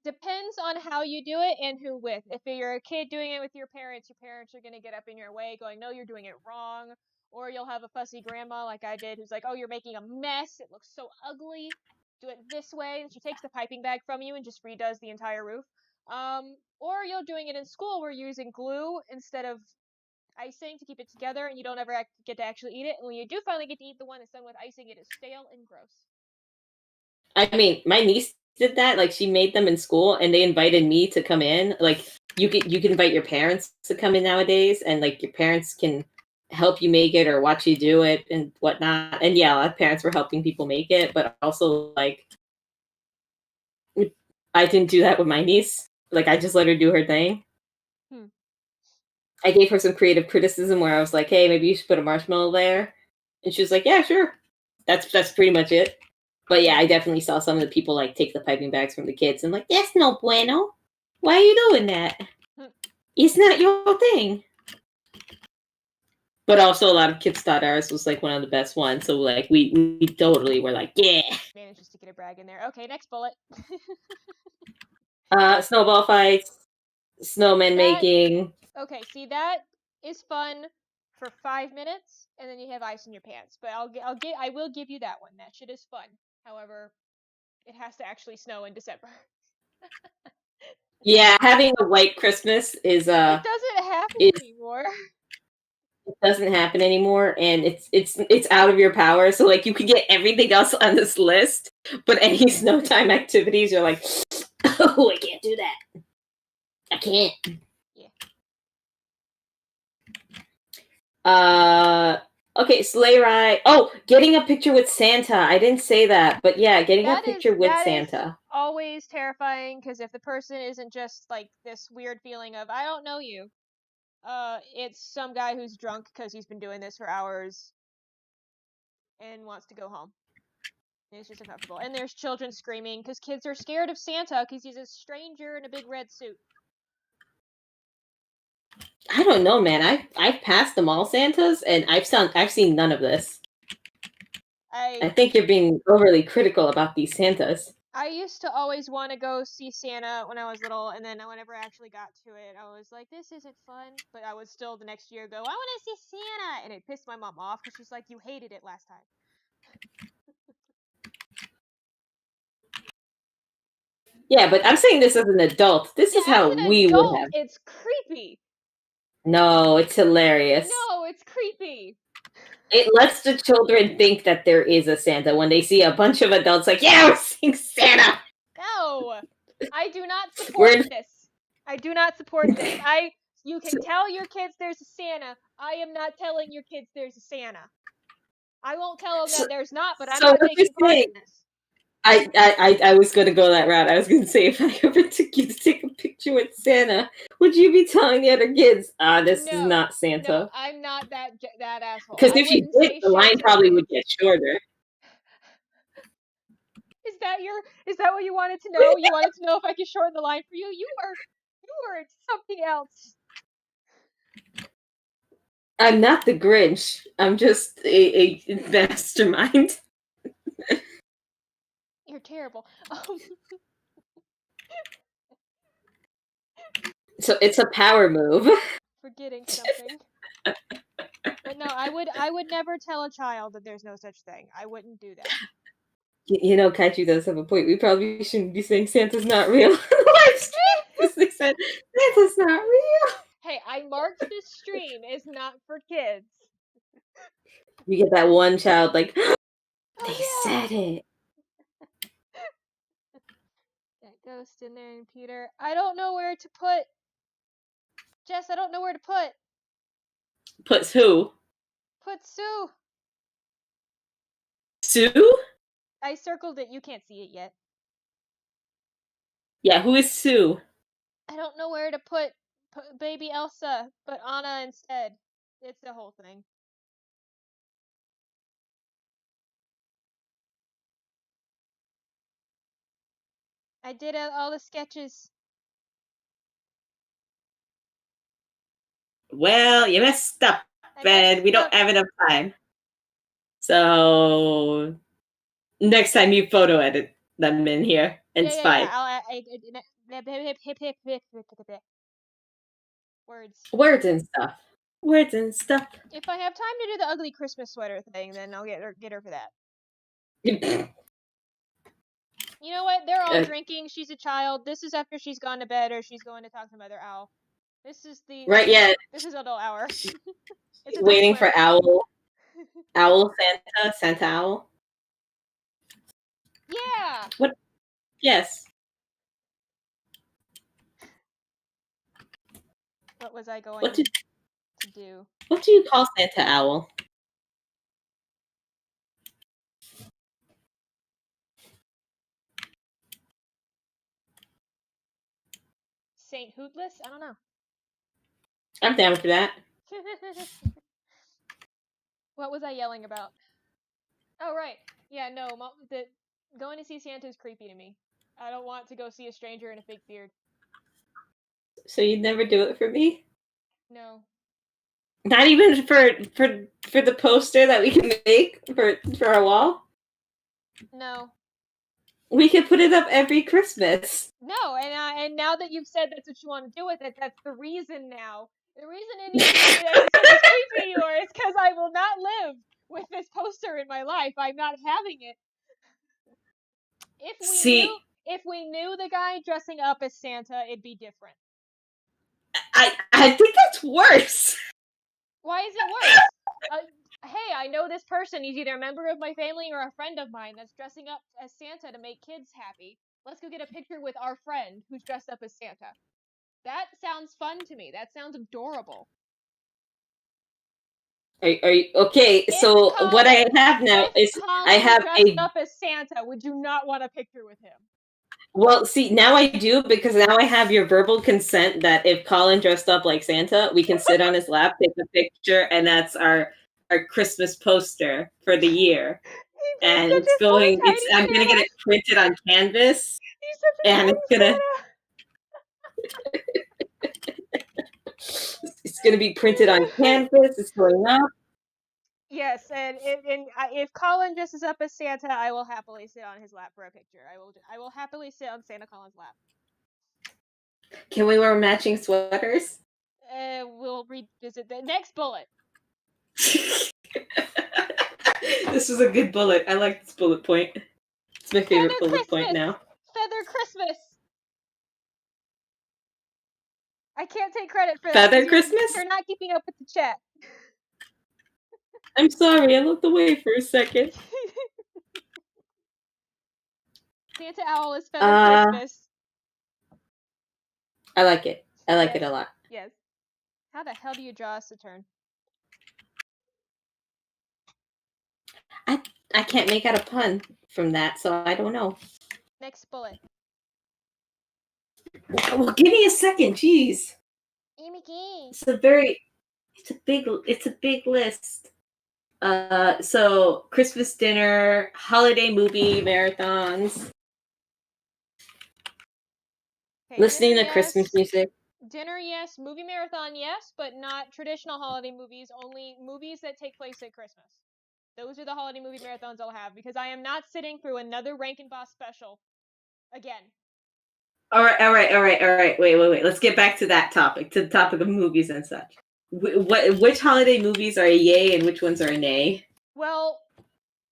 S2: Depends on how you do it and who with. If you're a kid doing it with your parents are going to get up in your way going, no, you're doing it wrong. Or you'll have a fussy grandma like I did who's like, oh, you're making a mess. It looks so ugly. Do it this way. And she takes the piping bag from you and just redoes the entire roof. Or you're doing it in school where you're using glue instead of icing to keep it together and you don't ever get to actually eat it. And when you do finally get to eat the one that's done with icing, it is stale and gross.
S1: I mean, my niece did that. Like, she made them in school, and they invited me to come in. Like, you can invite your parents to come in nowadays, and like your parents can help you make it or watch you do it and whatnot. And yeah, a lot of parents were helping people make it, but also like I didn't do that with my niece. Like, I just let her do her thing.
S2: Hmm.
S1: I gave her some creative criticism where I was like, "Hey, maybe you should put a marshmallow there," and she was like, "Yeah, sure." That's pretty much it. But yeah, I definitely saw some of the people like take the piping bags from the kids and like, "That's no bueno. Why are you doing that?
S2: Hmm.
S1: It's not your thing." But also, a lot of kids thought ours was like one of the best ones, so like we totally were like, "Yeah."
S2: Manages to get a brag in there. Okay, next bullet.
S1: Snowball fights, snowman
S2: That
S1: making.
S2: okay, see that is fun for 5 minutes, and then you have ice in your pants. But I will give you that one. That shit is fun. However, it has to actually snow in December.
S1: Yeah, having a white Christmas
S2: It doesn't happen
S1: is
S2: anymore.
S1: it doesn't happen anymore, and it's out of your power. So like you could get everything else on this list, but any snow time activities, you're like, oh, I can't do that. I can't.
S2: Yeah.
S1: Okay, sleigh ride. Oh, getting a picture with Santa. I didn't say that, but yeah, getting a picture with
S2: That is
S1: Santa.
S2: always terrifying because if the person isn't just like this weird feeling of I don't know you, it's some guy who's drunk because he's been doing this for hours and wants to go home. And it's just uncomfortable. And there's children screaming because kids are scared of Santa because he's a stranger in a big red suit.
S1: I don't know, man. I've passed them all Santas, and I've seen none of this. I
S2: I
S1: think you're being overly critical about these Santas.
S2: I used to always want to go see Santa when I was little, and then whenever I actually got to it, I was like, this isn't fun. But I would still the next year go, I want to see Santa, and it pissed my mom off because she's like, you hated it last time.
S1: Yeah, but I'm saying this as an adult. This
S2: Yeah,
S1: is how
S2: as an
S1: we would
S2: adult,
S1: have.
S2: it's creepy.
S1: No, it's hilarious.
S2: No, it's creepy.
S1: It lets the children think that there is a Santa when they see a bunch of adults like, yeah, we're seeing Santa.
S2: No, I do not
S1: We're
S2: support
S1: in-
S2: this. I do not support this. You can tell your kids there's a Santa. I am not telling your kids there's a Santa. I won't tell them
S1: so,
S2: that there's not, but I'm
S1: so
S2: not
S1: what you're
S2: taking part
S1: saying?
S2: in this.
S1: I was gonna go that route. I was gonna say if I ever took you to take a picture with Santa, would you be telling the other kids, this is
S2: No,
S1: not
S2: no,
S1: Santa?
S2: I'm not that asshole.
S1: Because
S2: I
S1: if you
S2: wouldn't
S1: did,
S2: say
S1: the
S2: shit
S1: line
S2: to a
S1: probably
S2: kid.
S1: would get shorter.
S2: Is that what you wanted to know? You wanted to know if I could shorten the line for you? You were something else.
S1: I'm not the Grinch. I'm just a mastermind.
S2: You're terrible.
S1: So it's a power move.
S2: Forgetting something. But no, I would never tell a child that there's no such thing. I wouldn't do that.
S1: You know, Kaiju does have a point. We probably shouldn't be saying Santa's not real on the live stream because they said Santa's not real.
S2: Hey, I marked this stream is not for kids.
S1: You get that one child like, they
S2: Oh yeah.
S1: said it.
S2: That ghost in there and Peter. I don't know where to put Jess, I don't know where to
S1: Puts who?
S2: put Sue.
S1: Sue?
S2: I circled it. You can't see it yet.
S1: Yeah, who is Sue?
S2: I don't know where to put baby Elsa, but Anna instead. It's the whole thing. I did all the sketches.
S1: Well, you messed up, and we don't have enough time. So next time you photo edit them in here, and it's fine. Words and stuff. Words and stuff.
S2: If I have time to do the ugly Christmas sweater thing, then I'll get her for that. You know what? They're all drinking. She's a child. This is after she's gone to bed or she's going to talk to Mother Owl. This is this is adult hour.
S1: It's waiting for Owl. Owl Santa. Santa Owl.
S2: Yeah.
S1: What? Yes.
S2: What was I going to do?
S1: What do you call Santa Owl?
S2: Saint Hootless? I don't know.
S1: I'm down for that.
S2: What was I yelling about? Oh, right. Yeah, no, going to see Santa is creepy to me. I don't want to go see a stranger in a fake beard.
S1: So you'd never do it for me?
S2: No.
S1: Not even for the poster that we can make for our wall?
S2: No.
S1: We could put it up every Christmas.
S2: No, and now that you've said that's what you want to do with it, that's the reason now. The reason it's creepy to you is because I will not live with this poster in my life. I'm not having it. If we knew the guy dressing up as Santa, it'd be different.
S1: I think that's worse.
S2: Why is it worse? Hey, I know this person. He's either a member of my family or a friend of mine that's dressing up as Santa to make kids happy. Let's go get a picture with our friend who's dressed up as Santa. That sounds fun to me. That sounds adorable.
S1: Are you okay? So what I have now is I have
S2: dressed up as Santa. Would you not want a picture with him?
S1: Well, see, now I do, because now I have your verbal consent that if Colin dressed up like Santa, we can sit on his lap, take a picture, and that's our Christmas poster for the year. And I'm gonna get it printed on canvas, and it's gonna be printed on canvas. It's going up.
S2: Yes, and if Colin dresses up as Santa, I will happily sit on his lap for a picture. I will happily sit on Santa Colin's lap.
S1: Can we wear matching sweaters?
S2: We'll revisit the next bullet.
S1: This was a good bullet. I like this bullet point. It's my favorite bullet point now.
S2: Feather Christmas. I can't take credit for that.
S1: Feather Christmas?
S2: You're not keeping up with the chat.
S1: I'm sorry, I looked away for a second.
S2: Santa Owl is Feather Christmas.
S1: I like it. I like it a lot.
S2: Yes. How the hell do you draw a Saturn?
S1: I can't make out a pun from that, so I don't know.
S2: Next bullet.
S1: Well, give me a second, jeez. It's a big list. So Christmas dinner, holiday movie marathons, listening to Christmas music.
S2: Dinner, yes. Movie marathon, yes, but not traditional holiday movies. Only movies that take place at Christmas. Those are the holiday movie marathons I'll have, because I am not sitting through another Rankin Boss special again.
S1: All right. Wait. Let's get back to that topic, to the topic of movies and such. Which holiday movies are a yay and which ones are a nay?
S2: Well,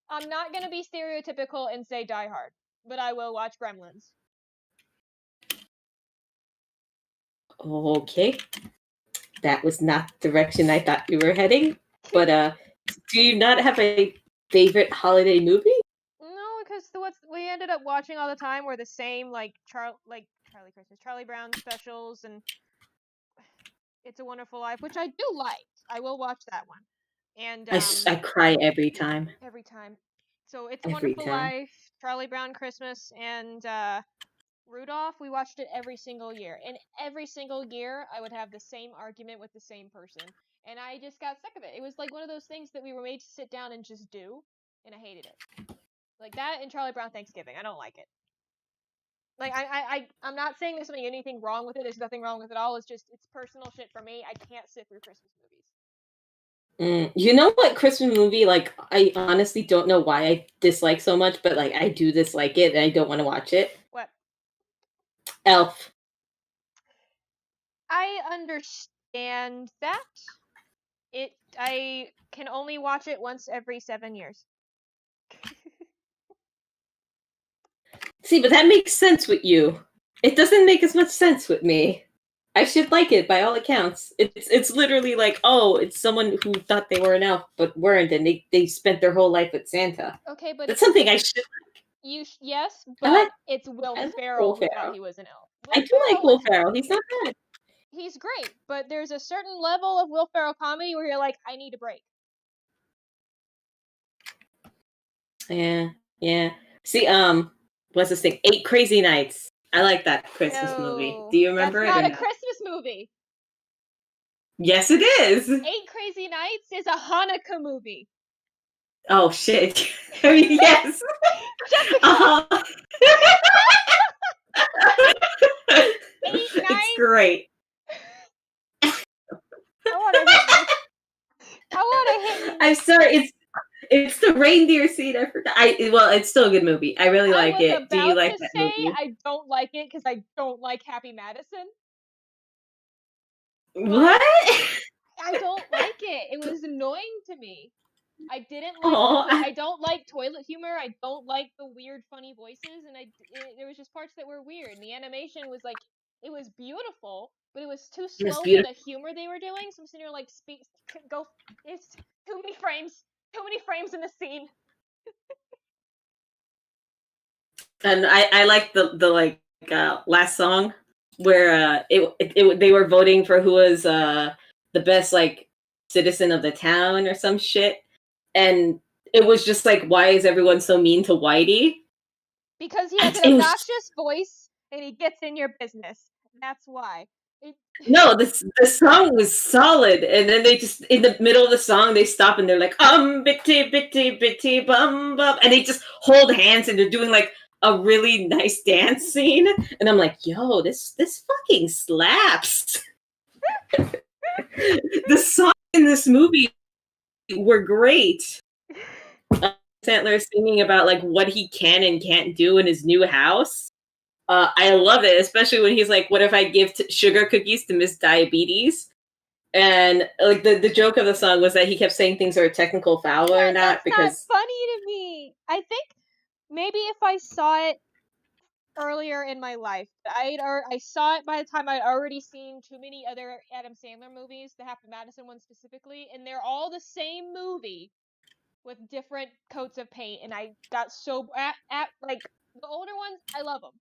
S2: I'm not going to be stereotypical and say Die Hard, but I will watch Gremlins.
S1: Okay. That was not the direction I thought you were heading. But do you not have a favorite holiday movie?
S2: No, because what we ended up watching all the time were the same, like Charlie Brown specials and It's a Wonderful Life, which I do like. I will watch that one. And
S1: I cry every time.
S2: Every time. So It's a Wonderful Life, Charlie Brown Christmas, and Rudolph. We watched it every single year. And every single year, I would have the same argument with the same person. And I just got sick of it. It was like one of those things that we were made to sit down and just do. And I hated it. Like that and Charlie Brown Thanksgiving. I don't like it. Like I'm not saying there's anything wrong with it. There's nothing wrong with it at all. It's just it's personal shit for me. I can't sit through Christmas movies.
S1: You know what Christmas movie, like, I honestly don't know why I dislike so much, but, like, I do dislike it and I don't want to watch it.
S2: What?
S1: Elf.
S2: I understand that. I can only watch it once every 7 years.
S1: See, but that makes sense with you. It doesn't make as much sense with me. I should like it by all accounts. It's literally like, oh, it's someone who thought they were an elf but weren't, and they spent their whole life with Santa.
S2: Okay, but
S1: That's something I should.
S2: yes,
S1: I
S2: but
S1: like,
S2: it's Will
S1: I like
S2: Ferrell
S1: Will
S2: who thought
S1: Ferrell.
S2: he was an elf.
S1: I do like Will Ferrell. He's not bad.
S2: He's great, but there's a certain level of Will Ferrell comedy where you're like, I need a break.
S1: Yeah. See, what's this thing? 8 Crazy Nights. I like that Christmas movie. Do you remember
S2: That's
S1: it?
S2: not a Christmas movie.
S1: Yes, it is.
S2: 8 Crazy Nights is a Hanukkah movie.
S1: Oh shit! I mean, yes.
S2: Jessica.
S1: It's great.
S2: I want to hit you.
S1: I'm sorry. It's the reindeer scene. I forgot. Well, it's still a good movie. I really like it. Do you like that movie?
S2: I don't like it because I don't like Happy Madison.
S1: What?
S2: I don't like it. It was annoying to me. I didn't like. I don't like toilet humor. I don't like the weird, funny voices, and there was just parts that were weird. And the animation was like, it was beautiful, but it was too slow for the humor they were doing. So I'm sitting here like, it's too many frames in the scene.
S1: And I like the last song where they were voting for who was the best like citizen of the town or some shit, and it was just like, why is everyone so mean to Whitey?
S2: Because he has an obnoxious voice and he gets in your business. That's why.
S1: No, the song was solid, and then they just in the middle of the song they stop and they're like bitty bitty bitty bum bum, and they just hold hands and they're doing like a really nice dance scene, and I'm like, yo, this fucking slaps. The songs in this movie were great. Sandler singing about like what he can and can't do in his new house. I love it, especially when he's like, what if I give sugar cookies to Miss Diabetes? And like the joke of the song was that he kept saying things are a technical foul or not, because
S2: that's not funny to me. I think maybe if I saw it earlier in my life, I saw it by the time I'd already seen too many other Adam Sandler movies, the Happy Madison one specifically, and they're all the same movie with different coats of paint, and I got so at like the older ones, I love them.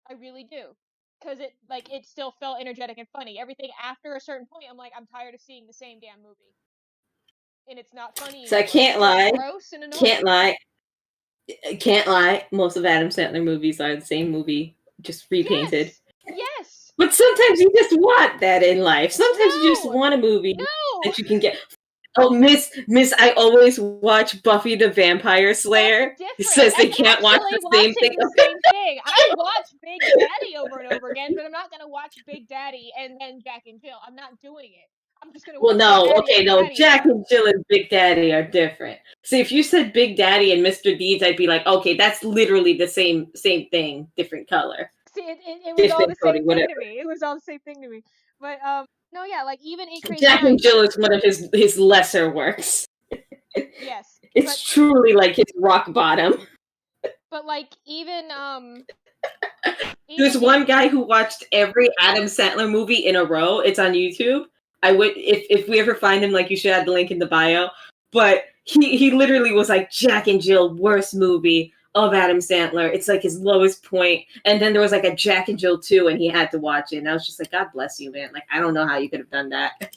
S2: I really do. Because it still felt energetic and funny. Everything after a certain point, I'm like, I'm tired of seeing the same damn movie. And it's not funny
S1: so
S2: anymore.
S1: I can't lie.
S2: Gross and annoying.
S1: Can't lie. Most of Adam Sandler movies are the same movie, just repainted.
S2: Yes.
S1: But sometimes you just want that in life. Sometimes you just want a movie that you can get. Oh, Miss, I always watch Buffy the Vampire Slayer. It says they can't watch the same thing.
S2: I watch Big Daddy over and over again, but I'm not gonna watch Big Daddy and then Jack and Jill. I'm not doing it. I'm just gonna.
S1: Well, no. Jack and Jill and Big Daddy are different. See, if you said Big Daddy and Mr. Deeds, I'd be like, okay, that's literally the same thing, different color.
S2: See, it was all the same thing to me. It was all the same thing to me. But no, yeah, like even
S1: Jack and Jill is one of his lesser works.
S2: Yes,
S1: it's truly like his rock bottom.
S2: But like even
S1: there's one guy who watched every Adam Sandler movie in a row. It's on YouTube. I would if we ever find him, like, you should add the link in the bio. But he literally was like, Jack and Jill, worst movie of Adam Sandler. It's like his lowest point. And then there was like a Jack and Jill 2, and he had to watch it. And I was just like, God bless you, man. Like, I don't know how you could have done that.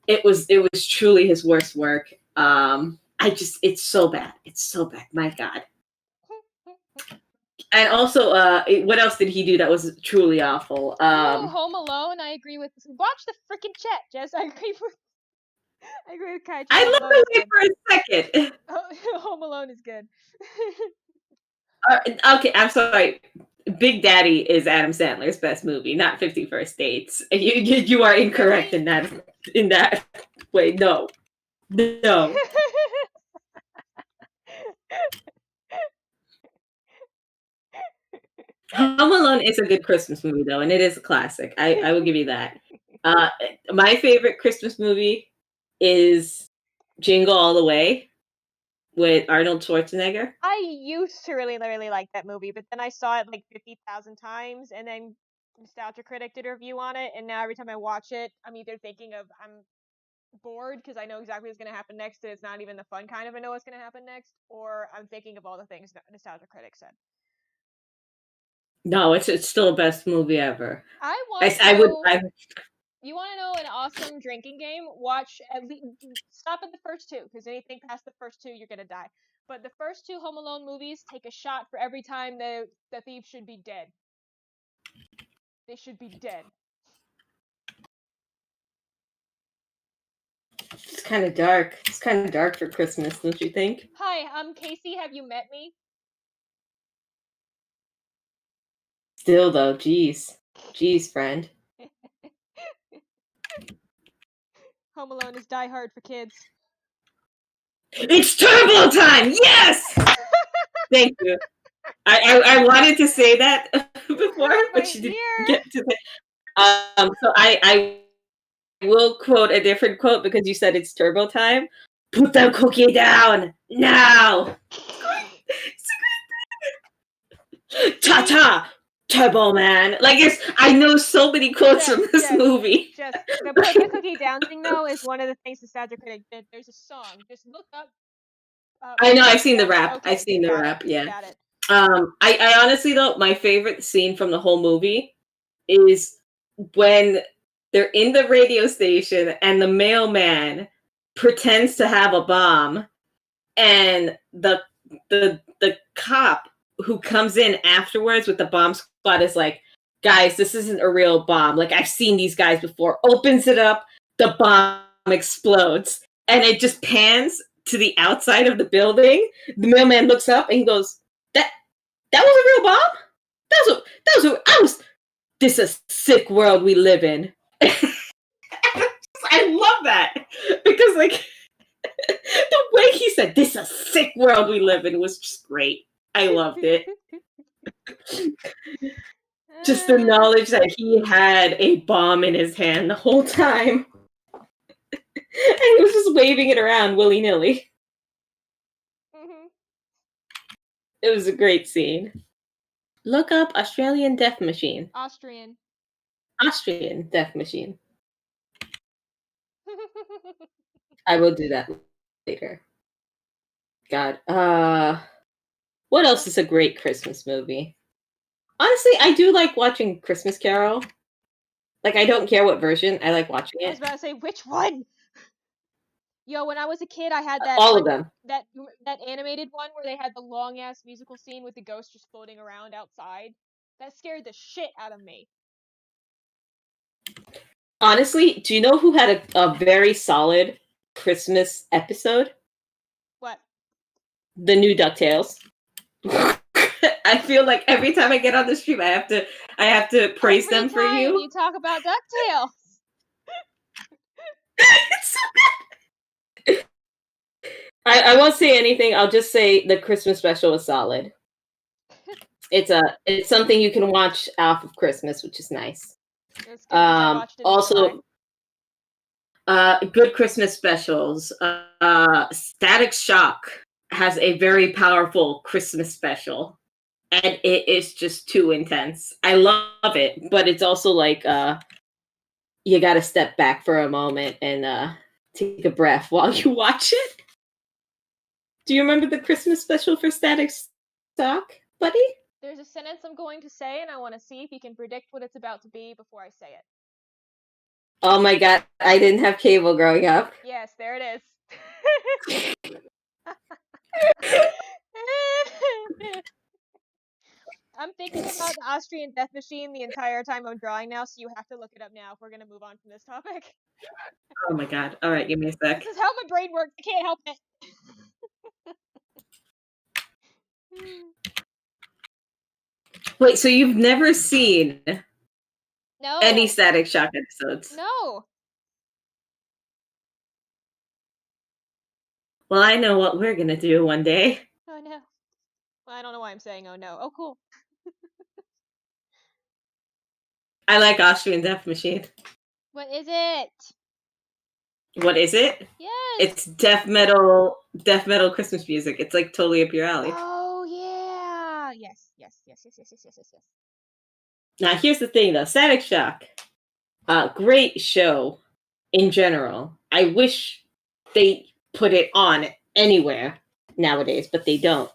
S1: It was truly his worst work. It's so bad. It's so bad. My God. And also, what else did he do that was truly awful?
S2: Home Alone. I agree with. Watch the freaking chat, Jess. I agree with Kai.
S1: I looked away for a second.
S2: Home Alone is good.
S1: Okay, I'm sorry. Big Daddy is Adam Sandler's best movie, not 51st Dates. You are incorrect
S2: Really?
S1: in that way. No, no. Home Alone is a good Christmas movie though, and it is a classic. I will give you that. Uh, my favorite Christmas movie is Jingle All the Way with Arnold Schwarzenegger.
S2: I used to really like that movie, but then I saw it like 50,000 times, and then Nostalgia Critic did a review on it, and now every time I watch it, I'm either thinking of I'm bored because I know exactly what's going to happen next, and it's not even the fun kind of I know what's going to happen next, or I'm thinking of all the things that Nostalgia Critic said.
S1: No, it's still the best movie ever.
S2: I want to
S1: I would
S2: know. You want to know an awesome drinking game? Watch at least stop at the first two, because anything past the first two, you're gonna die. But the first two Home Alone movies, take a shot for every time the thief should be dead. They should be dead.
S1: It's kind of dark. It's kind of dark for Christmas, don't you think?
S2: Hi, I'm Casey. Have you met me?
S1: Still though, jeez, friend.
S2: Home Alone is Die Hard for kids.
S1: It's turbo time. Yes. Thank you. I wanted to say that before, but you didn't get to it. So I will quote a different quote because you said it's turbo time. Put the cookie down now. Ta ta, Turbo Man. Like I know so many quotes from this movie.
S2: Just the put the cookie down thing though is one of the things the Nostalgia Critic did. There's a song. Just look up.
S1: I know. I've seen the rap.
S2: Okay,
S1: I've seen the rap.
S2: Yeah. Got it.
S1: I honestly though, my favorite scene from the whole movie is when they're in the radio station and the mailman pretends to have a bomb, and the cop who comes in afterwards with the bomb squad is like, guys, this isn't a real bomb. Like, I've seen these guys before. Opens it up, the bomb explodes, and it just pans to the outside of the building. The mailman looks up and he goes, that was a real bomb? This is a sick world we live in. I love that because like the way he said this is a sick world we live in was just great. I loved it. Just the knowledge that he had a bomb in his hand the whole time. And he was just waving it around willy-nilly.
S2: Mm-hmm.
S1: It was a great scene. Look up Australian Death Machine.
S2: Austrian
S1: Death Machine. I will do that later. God. What else is a great Christmas movie? Honestly, I do like watching Christmas Carol. Like, I don't care what version. I like watching it.
S2: I was about to say, which one? Yo, when I was a kid, I had that
S1: all of them.
S2: That animated one where they had the long ass musical scene with the ghost just floating around outside. That scared the shit out of me.
S1: Honestly, do you know who had a very solid Christmas episode?
S2: What?
S1: The new DuckTales. I feel like every time I get on the stream, I have to praise them for you.
S2: You talk about DuckTales.
S1: It's so good. I won't say anything. I'll just say the Christmas special was solid. It's something you can watch off of Christmas, which is nice. Also, good Christmas specials. Static Shock has a very powerful Christmas special, and it is just too intense. I love it, but it's also like you got to step back for a moment and take a breath while you watch it. Do you remember the Christmas special for Static Shock, buddy?
S2: There's a sentence I'm going to say, and I want to see if you can predict what it's about to be before I say it.
S1: Oh my god, I didn't have cable growing up.
S2: Yes, there it is. I'm thinking about the Austrian Death Machine the entire time I'm drawing now, so you have to look it up now if we're going to move on from this topic.
S1: Oh my god. All right, give me a sec.
S2: This is how my brain works. I can't help it.
S1: Wait, so you've never seen
S2: No.
S1: any Static Shock episodes?
S2: No.
S1: Well, I know what we're gonna do one day.
S2: Oh no. Well, I don't know why I'm saying oh no. Oh cool.
S1: I like Austrian Death Machine.
S2: What is it?
S1: What is it?
S2: Yes.
S1: It's death metal Christmas music. It's like totally up your alley.
S2: Oh yeah. Yes. Yes. Yes. Yes. Yes. Yes. Yes. Yes. Yes.
S1: Now, here's the thing, though. Static Shock, great show in general. I wish they put it on anywhere nowadays, but they don't.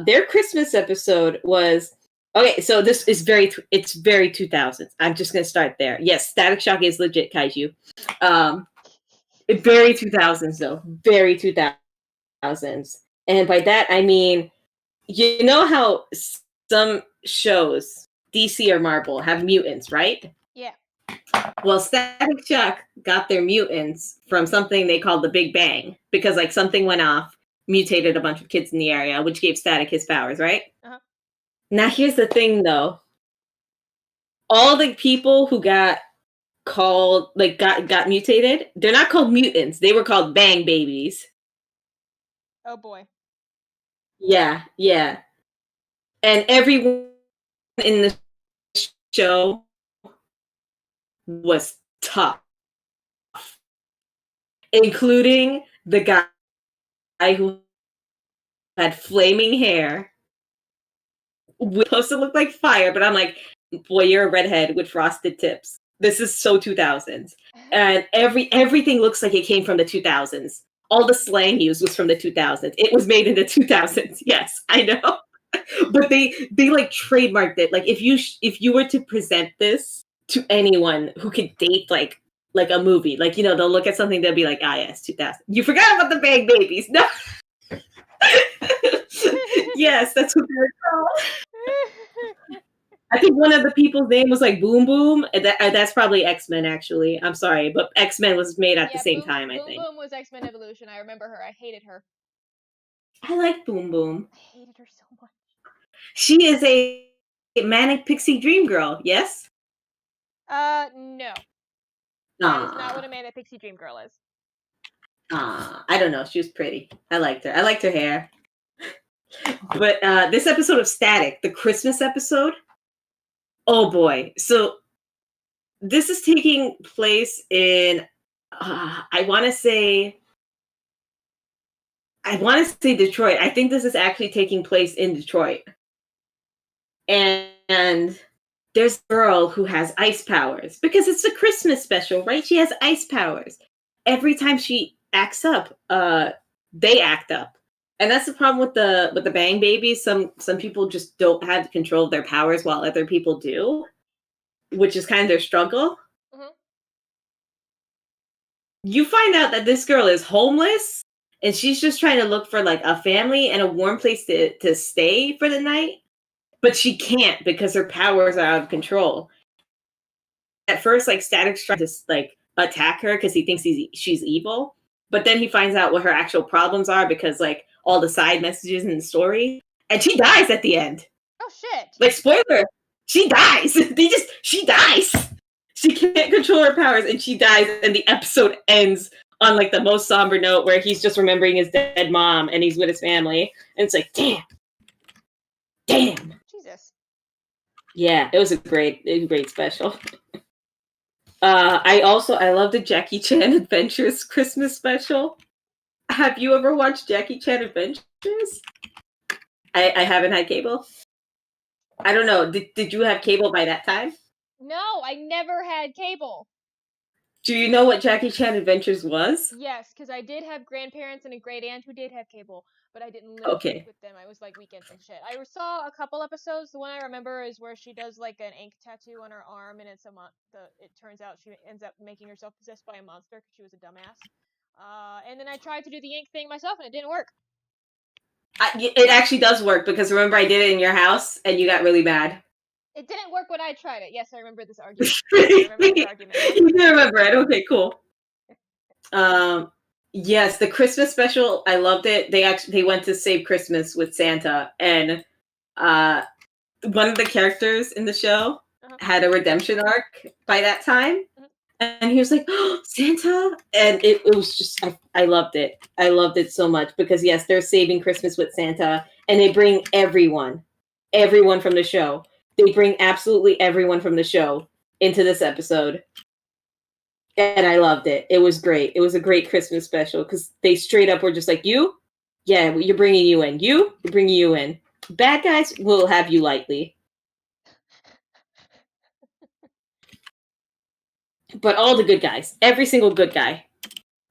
S1: Their Christmas episode was okay. So this is it's very 2000s. I'm just gonna start there. Yes, Static Shock is legit kaiju. Very 2000s though, very 2000s, and by that I mean, you know how some shows, DC or Marvel, have mutants, right?
S2: Yeah.
S1: Well, Static Shock got their mutants from something they called the Big Bang because like something went off, mutated a bunch of kids in the area, which gave Static his powers, right?
S2: Uh-huh.
S1: Now here's the thing though. All the people who got mutated, they're not called mutants. They were called Bang Babies.
S2: Oh boy.
S1: Yeah, yeah. And everyone in the show was tough, including the guy who had flaming hair, was supposed to look like fire, but I'm like, boy, you're a redhead with frosted tips. This is so 2000s, and everything looks like it came from the 2000s. All the slang used was from the 2000s. It was made in the 2000s. Yes, I know, but they like trademarked it. Like if you were to present this to anyone who could date like a movie, like they'll look at something, they'll be like, ah, yes, 2000. You forgot about the Bang Babies. No. Yes, that's what they're called. I think one of the people's name was like Boom Boom. That's probably X-Men, actually. I'm sorry, but X-Men was made at the same time, I think.
S2: Boom Boom was X-Men Evolution. I remember her. I hated her.
S1: I like Boom Boom.
S2: I hated her so much.
S1: She is a manic pixie dream girl, yes?
S2: No. That is not what a manic pixie dream girl is.
S1: I don't know. She was pretty. I liked her. I liked her hair. But this episode of Static, the Christmas episode, oh boy. So this is taking place in, I want to say Detroit. I think this is actually taking place in Detroit. And there's a girl who has ice powers because it's a Christmas special, right? She has ice powers. Every time she acts up, they act up. And that's the problem with the Bang Babies. Some people just don't have control of their powers while other people do, which is kind of their struggle.
S2: Mm-hmm.
S1: You find out that this girl is homeless and she's just trying to look for like a family and a warm place to stay for the night, but she can't because her powers are out of control. At first, like Static's trying to like attack her because he thinks she's evil, but then he finds out what her actual problems are because like all the side messages in the story, and she dies at the end.
S2: Oh shit!
S1: Like spoiler, she dies. She dies. She can't control her powers, and she dies. And the episode ends on like the most somber note where he's just remembering his dead mom and he's with his family, and it's like, damn.
S2: Jesus.
S1: Yeah, it was a great special. I love the Jackie Chan Adventures Christmas special. Have you ever watched Jackie Chan Adventures? I haven't had cable. I don't know. Did you have cable by that time?
S2: No, I never had cable.
S1: Do you know what Jackie Chan Adventures was?
S2: Yes, because I did have grandparents and a great aunt who did have cable, but I didn't live with them. I was like weekends and shit. I saw a couple episodes. The one I remember is where she does like an ink tattoo on her arm, and it turns out she ends up making herself possessed by a monster because she was a dumbass. And then I tried to do the ink thing myself, and it didn't work.
S1: It actually does work because remember I did it in your house, and you got really mad.
S2: It didn't work when I tried it. Yes, I remember this argument. You
S1: do remember it. Okay, cool. Yes, the Christmas special, I loved it. They went to Save Christmas with Santa, and one of the characters in the show had a redemption arc by that time. And he was like, oh, Santa? And it was just, I loved it. I loved it so much because, yes, they're saving Christmas with Santa. And they bring everyone from the show. They bring absolutely everyone from the show into this episode. And I loved it. It was great. It was a great Christmas special because they straight up were just like, you? Yeah, you're bringing you in. We're bringing you in. Bad guys, will have you lightly. But all the good guys, every single good guy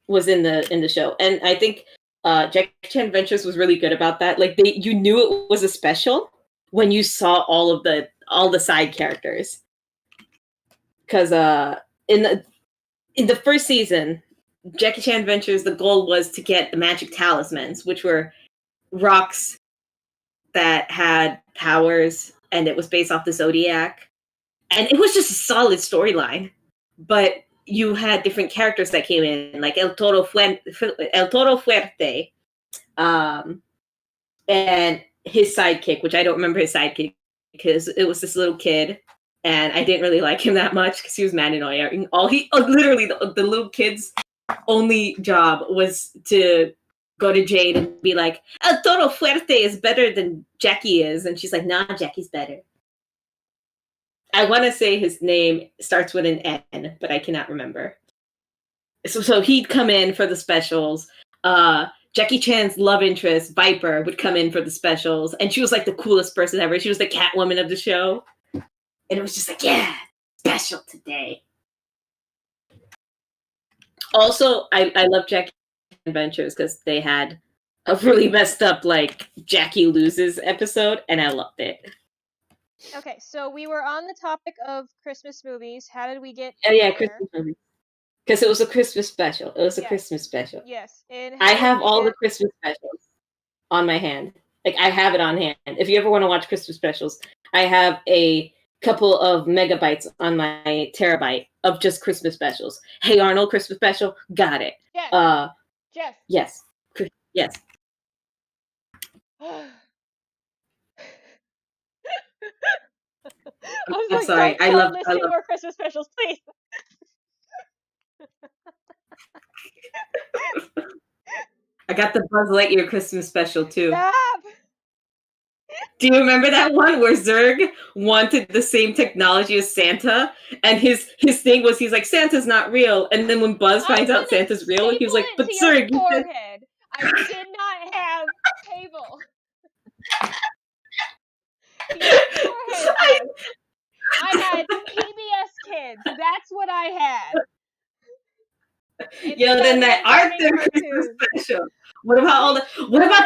S1: was in the show. And I think Jackie Chan Adventures was really good about that. Like you knew it was a special when you saw all the side characters. Because in the first season, Jackie Chan Adventures, the goal was to get the magic talismans, which were rocks that had powers, and it was based off the Zodiac. And it was just a solid storyline. But you had different characters that came in, like El Toro Fuerte, and his sidekick, which I don't remember his sidekick because it was this little kid, and I didn't really like him that much because he was mad annoying. Literally, the little kid's only job was to go to Jade and be like, El Toro Fuerte is better than Jackie is, and she's like, nah, Jackie's better. I want to say his name starts with an N, but I cannot remember. So he'd come in for the specials. Jackie Chan's love interest, Viper, would come in for the specials. And she was like the coolest person ever. She was the Catwoman of the show. And it was just like, yeah, special today. Also, I love Jackie Adventures because they had a really messed up, like, Jackie Loses episode, and I loved it.
S2: Okay, so we were on the topic of Christmas movies. How did we get
S1: there? Christmas movies. Because it was a Christmas special. It was a Christmas special.
S2: Yes. And
S1: I have all the Christmas specials on my hand. Like, I have it on hand. If you ever want to watch Christmas specials, I have a couple of megabytes on my terabyte of just Christmas specials. Hey Arnold, Christmas special, got it.
S2: Jeff.
S1: Yes. Yes.
S2: I'm sorry. I love more Christmas specials, please.
S1: I got the Buzz Lightyear Christmas special too.
S2: Stop.
S1: Do you remember that one where Zurg wanted the same technology as Santa, and his thing was he's like, Santa's not real, and then when Buzz finds out Santa's real, he was like, but Zurg,
S2: forehead. I did not have cable. I had PBS Kids. That's what I had.
S1: Yo, then that Arthur Christmas special. What about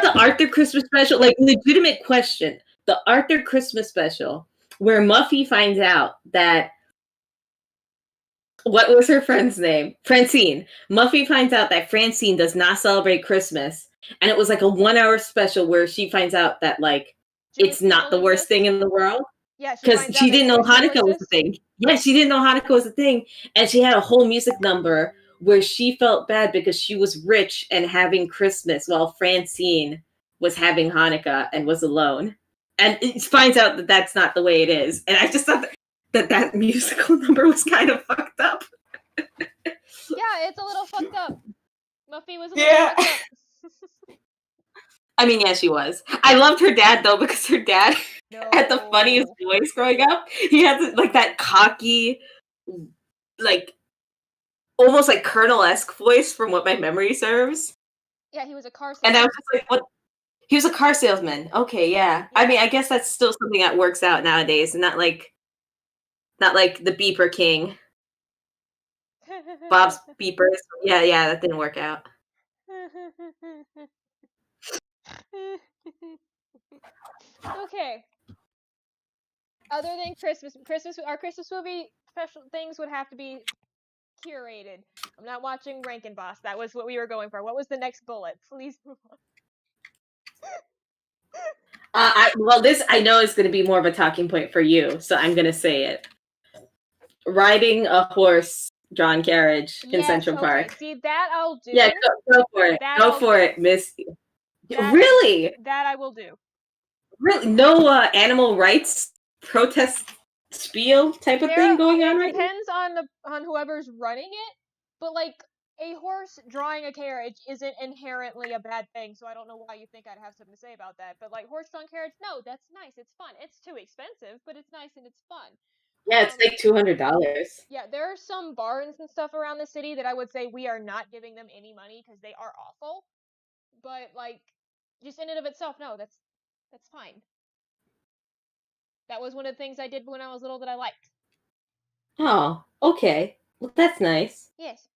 S1: the Arthur Christmas special? Like, legitimate question. The Arthur Christmas special, where Muffy finds out that, what was her friend's name? Francine. Muffy finds out that Francine does not celebrate Christmas. And it was like a 1 hour special where she finds out that, like, it's not the worst thing in the world.
S2: Yeah,
S1: because she didn't know Hanukkah was a thing. Yeah, she didn't know Hanukkah was a thing. And she had a whole music number where she felt bad because she was rich and having Christmas while Francine was having Hanukkah and was alone. And it finds out that that's not the way it is. And I just thought that musical number was kind of fucked up.
S2: Yeah, it's a little fucked up. Muffy was a little fucked up.
S1: I mean, yeah, she was. I loved her dad, though, because her dad had the funniest voice growing up. He had, like, that cocky, like, almost like Colonel-esque voice from what my memory serves.
S2: Yeah, he was a car salesman.
S1: And I was just like, what? He was a car salesman. Okay, yeah. I mean, I guess that's still something that works out nowadays, and not like the Beeper King. Bob's Beepers. Yeah, that didn't work out.
S2: Okay. Other than our Christmas movie special things would have to be curated. I'm not watching Rankin Boss. That was what we were going for. What was the next bullet? Please move on.
S1: This I know is going to be more of a talking point for you, so I'm going to say it. Riding a horse-drawn carriage in Central Park.
S2: See, that I'll do.
S1: Yeah, go for it. Go for it, Miss. Really?
S2: That I will do.
S1: Really? No animal rights protest spiel type of thing going on right now?
S2: It depends on whoever's running it, but like a horse drawing a carriage isn't inherently a bad thing, so I don't know why you think I'd have something to say about that. But like horse-drawn carriage, no, that's nice. It's fun. It's too expensive, but it's nice and it's fun.
S1: Yeah, it's like $200.
S2: Yeah, there are some barns and stuff around the city that I would say we are not giving them any money because they are awful. But like, just in and of itself, no, that's fine. That was one of the things I did when I was little that I liked.
S1: Oh, okay. Well, that's nice.
S2: Yes.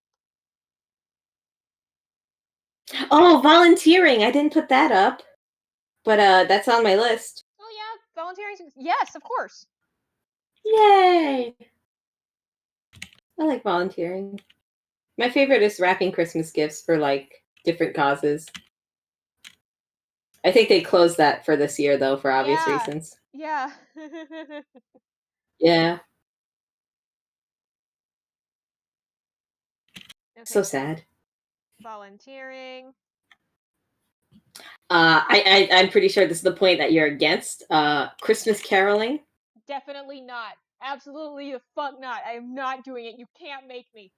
S1: Oh, volunteering. I didn't put that up, but that's on my list.
S2: Oh yeah, volunteering. Yes, of course.
S1: Yay! I like volunteering. My favorite is wrapping Christmas gifts for like different causes. I think they closed that for this year though, for obvious reasons.
S2: Yeah.
S1: Yeah.
S2: Okay.
S1: So sad.
S2: Volunteering.
S1: I'm pretty sure this is the point that you're against. Christmas caroling.
S2: Definitely not. Absolutely the fuck not. I am not doing it. You can't make me.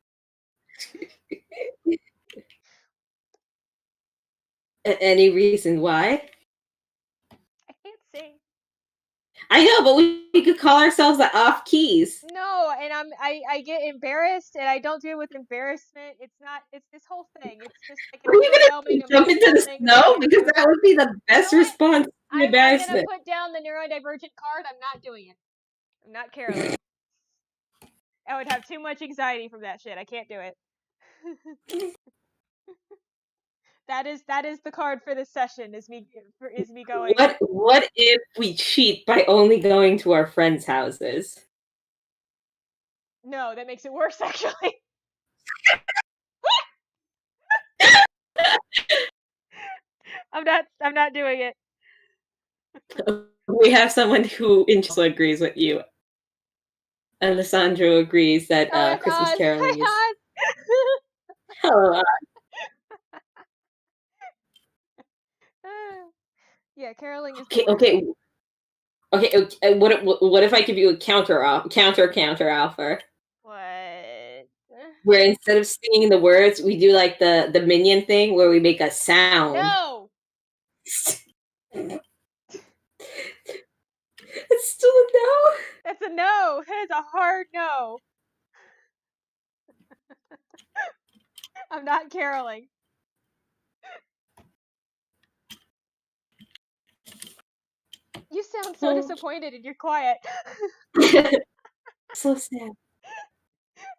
S1: Any reason why?
S2: I can't sing.
S1: I know, but we could call ourselves the Off Keys.
S2: No, and I get embarrassed, and I don't do it with embarrassment. It's this whole thing. It's just like
S1: Are you gonna jump into the snow? Because that would be the best response to embarrassment.
S2: I'm gonna put down the neurodivergent card. I'm not doing it. I'm not caroling. I would have too much anxiety from that shit. I can't do it. That is the card for this session. Is me going.
S1: What if we cheat by only going to our friends' houses?
S2: No, that makes it worse actually. I'm not doing it.
S1: We have someone who also agrees with you. Alessandro agrees that Christmas caroling is. Hello.
S2: Yeah, caroling is.
S1: Okay. What if I give you a counter offer?
S2: What?
S1: Where instead of singing the words, we do like the minion thing where we make a sound.
S2: No.
S1: It's still a no.
S2: That's a no. It's a hard no. I'm not caroling. You sound so disappointed and you're quiet.
S1: So sad.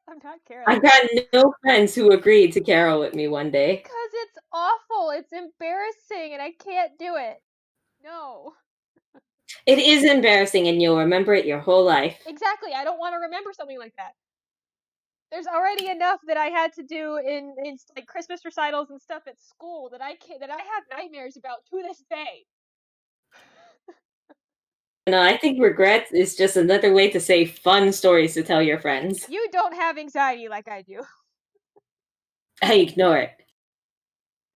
S2: I'm not caroling.
S1: I got no friends who agreed to carol with me one day.
S2: Because it's awful. It's embarrassing and I can't do it. No.
S1: It is embarrassing and you'll remember it your whole life.
S2: Exactly. I don't want to remember something like that. There's already enough that I had to do in like Christmas recitals and stuff at school that I have nightmares about to this day.
S1: No, I think regret is just another way to say fun stories to tell your friends.
S2: You don't have anxiety like I do.
S1: I ignore it.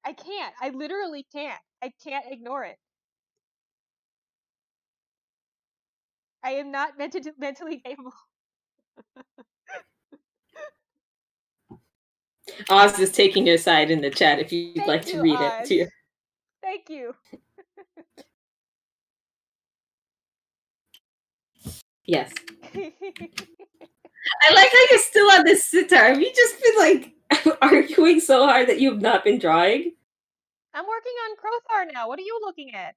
S2: I can't. I literally can't. I can't ignore it. I am not mentally capable.
S1: Oz is taking your side in the chat if you'd like to read it to you.
S2: Thank you.
S1: Yes. I like how you're still on this sitar. Have you just been like arguing so hard that you've not been drawing?
S2: I'm working on Crothar now. What are you looking at?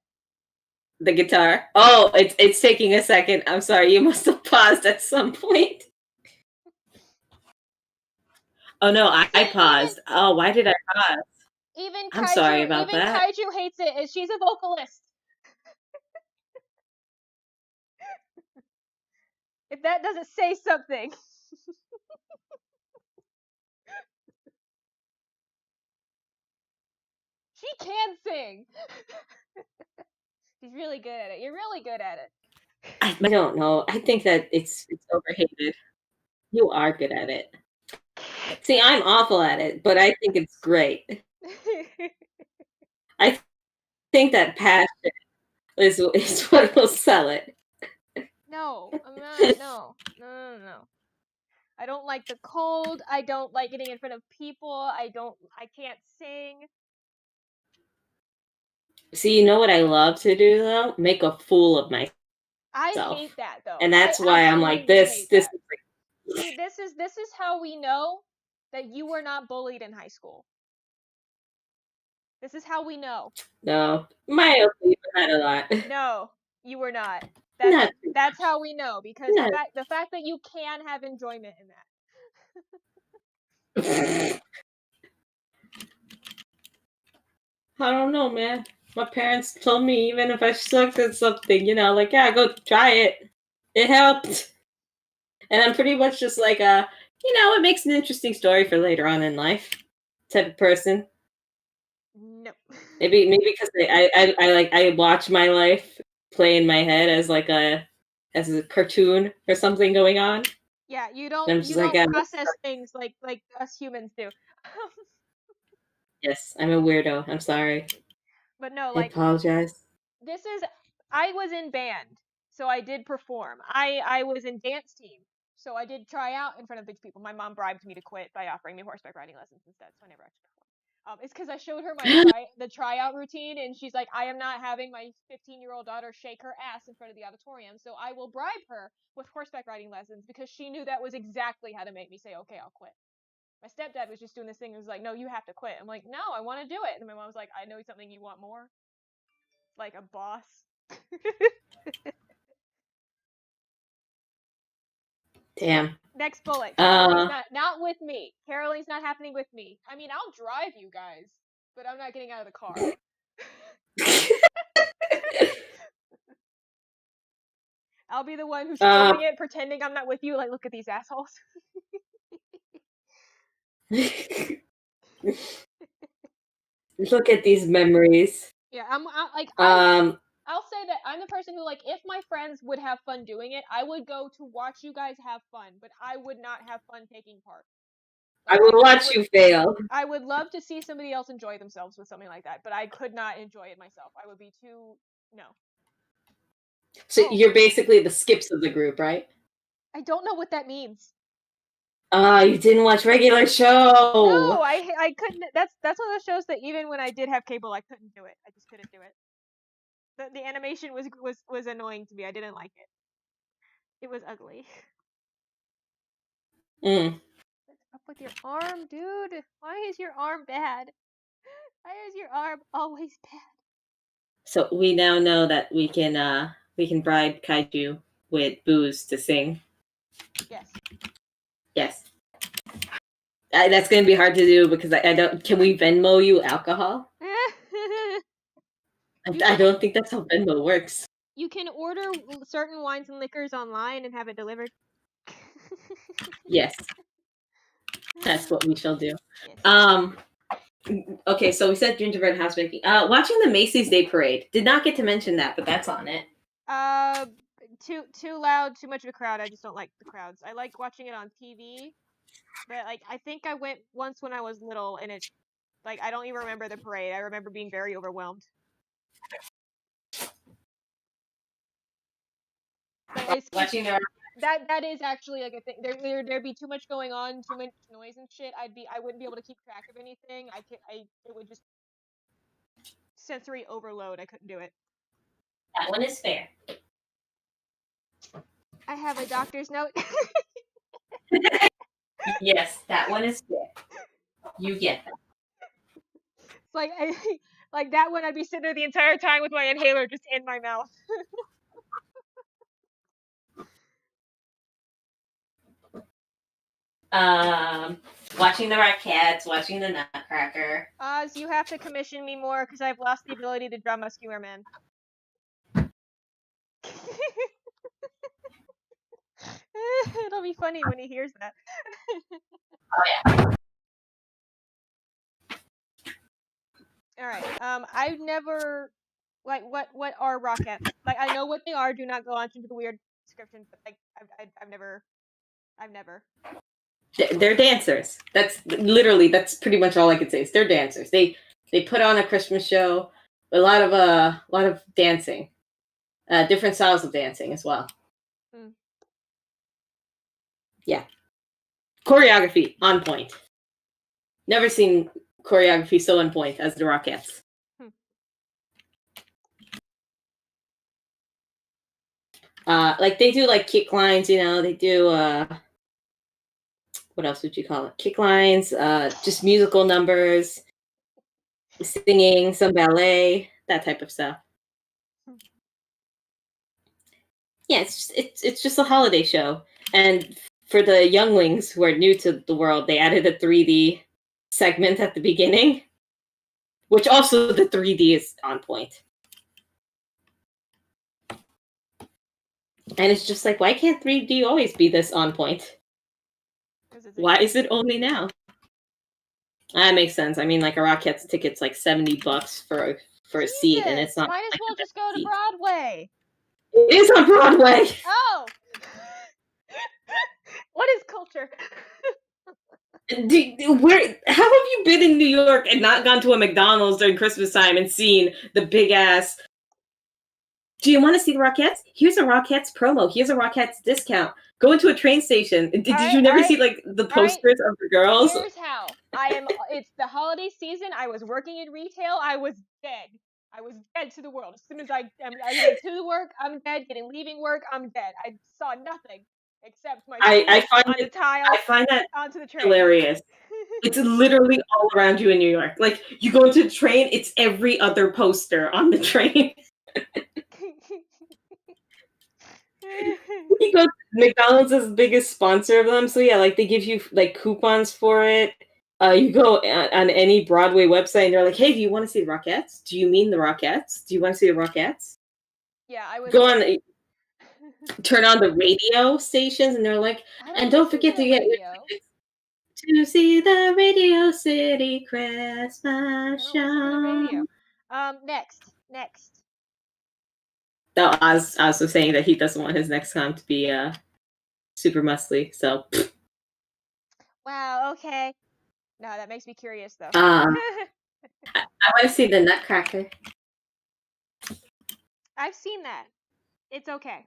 S1: The guitar. Oh, it's taking a second. I'm sorry. You must have paused at some point. Oh no, I paused. Oh, why did I pause? I'm sorry about that.
S2: Kaiju hates it, and she's a vocalist. If that doesn't say something. She can sing. She's really good at it. You're really good at it.
S1: I don't know. I think that it's overhated. You are good at it. See, I'm awful at it, but I think it's great. I think that passion is what will sell it.
S2: No, I'm not. No. No. I don't like the cold. I don't like getting in front of people. I can't sing.
S1: See, you know what I love to do though? Make a fool of myself.
S2: I hate that though.
S1: And
S2: I
S1: that's why I'm like
S2: absolutely
S1: this.
S2: hate
S1: This
S2: that.
S1: is
S2: See, this is how we know that you were not bullied in high school. This is how we know.
S1: no, my opinion had a lot.
S2: No, you were not.
S1: Not
S2: That's how we know because
S1: not.
S2: the fact that you can have enjoyment in that.
S1: I don't know, man. My parents told me even if I sucked at something, like, yeah, go try it. It helped. And I'm pretty much just like it makes an interesting story for later on in life type of person.
S2: No.
S1: Maybe because I watch my life play in my head as a cartoon or something going on.
S2: Yeah, you
S1: And I'm
S2: don't
S1: just like,
S2: process things like us humans do.
S1: yes, I'm a weirdo. I'm sorry.
S2: But no,
S1: I
S2: like
S1: apologize.
S2: this is I was in band, so I did perform. I was in dance team, so I did try out in front of big people. My mom bribed me to quit by offering me horseback riding lessons instead, so I never actually performed. It's because I showed her my the tryout routine, and she's like, I am not having my 15-year-old daughter shake her ass in front of the auditorium, so I will bribe her with horseback riding lessons because she knew that was exactly how to make me say, okay, I'll quit. My stepdad was just doing this thing and was like, no, you have to quit. I'm like, no, I want to do it. And my mom was like, I know something you want more. Like a boss.
S1: Damn.
S2: Next bullet. Caroline's not with me. Caroline's not happening with me. I mean, I'll drive you guys, but I'm not getting out of the car. I'll be the one who's filming it, pretending I'm not with you. Like, look at these assholes.
S1: Look at these memories.
S2: Yeah, I'll say that I'm the person who, like, if my friends would have fun doing it, I would go to watch you guys have fun, but I would not have fun taking part.
S1: Like, I will watch you fail.
S2: I would love to see somebody else enjoy themselves with something like that, but I could not enjoy it myself. I would be too no.
S1: So you're basically the skips of the group, right?
S2: I don't know what that means.
S1: You didn't watch regular show.
S2: No, I couldn't. That's one of those shows that even when I did have cable, I couldn't do it. I just couldn't do it. The animation was annoying to me. I didn't like it. It was ugly. What's up with your arm, dude? Why is your arm bad? Why is your arm always bad?
S1: So we now know that we can bribe Kaiju with booze to sing.
S2: Yes.
S1: Yes. That's going to be hard to do because I don't. Can we Venmo you alcohol? I don't think that's how Venmo works.
S2: You can order certain wines and liquors online and have it delivered.
S1: Yes. That's what we shall do. Yes. Okay, so we said gingerbread house making. Watching the Macy's Day Parade. Did not get to mention that, but that's on it.
S2: Too loud, too much of a crowd. I just don't like the crowds. I like watching it on TV, but like I think I went once when I was little, and it, like, I don't even remember the parade. I remember being very overwhelmed. But watching that is actually like a thing. There'd be too much going on, too much noise and shit. I wouldn't be able to keep track of anything. It would just sensory overload. I couldn't do it.
S1: That one is fair.
S2: I have a doctor's note.
S1: Yes, that one is fair. You get that.
S2: It's like that one. I'd be sitting there the entire time with my inhaler just in my mouth.
S1: Watching the Rockettes, watching the Nutcracker.
S2: Oz, you have to commission me more because I've lost the ability to draw muscular men. It'll be funny when he hears that.
S1: Oh yeah.
S2: All right. I've never what are Rockettes? Like, I know what they are. Do not go on into the weird description. But like, I've never.
S1: They're dancers. That's pretty much all I could say. Is they're dancers. They put on a Christmas show. A lot of dancing. Different styles of dancing as well. Yeah. Choreography on point. Never seen choreography so on point as the Rockettes. Like they do like kick lines, they do what else would you call it? Kick lines, just musical numbers, singing, some ballet, that type of stuff. Yeah, it's just a holiday show. And for the younglings who are new to the world, they added a 3D segment at the beginning, which also the 3D is on point. And it's just like, why can't 3D always be this on point? Why is it only now? That makes sense. I mean, like a Rockettes ticket's like $70 for a seat, and it's not.
S2: Might as
S1: like
S2: well just go to Broadway.
S1: It is on Broadway.
S2: Oh, what is culture?
S1: How have you been in New York and not gone to a McDonald's during Christmas time and seen the big ass? Do you want to see the Rockettes? Here's a Rockettes promo. Here's a Rockettes discount. Go into a train station. Did you never see like the posters of the girls?
S2: Here's how. It's the holiday season. I was working in retail. I was dead. I was dead to the world. As soon as I getting to work, I'm dead. Leaving work, I'm dead. I saw nothing except my feet on the tile.
S1: I find that
S2: onto the train.
S1: Hilarious. It's literally all around you in New York. Like you go into the train, it's every other poster on the train. You go, McDonald's is the biggest sponsor of them, so yeah, like they give you like coupons for it. You go on any Broadway website and they're like, "Hey, do you want to see the Rockettes? Do you mean the Rockettes? Do you want to see the Rockettes?"
S2: Yeah, I was.
S1: Go on, turn on the radio stations, and they're like, "And don't forget to get to see the Radio City Christmas show."
S2: Next.
S1: No, Oz was saying that he doesn't want his next con to be super muscly. So.
S2: Wow. Okay. No, that makes me curious though.
S1: I want to see the Nutcracker.
S2: I've seen that. It's okay.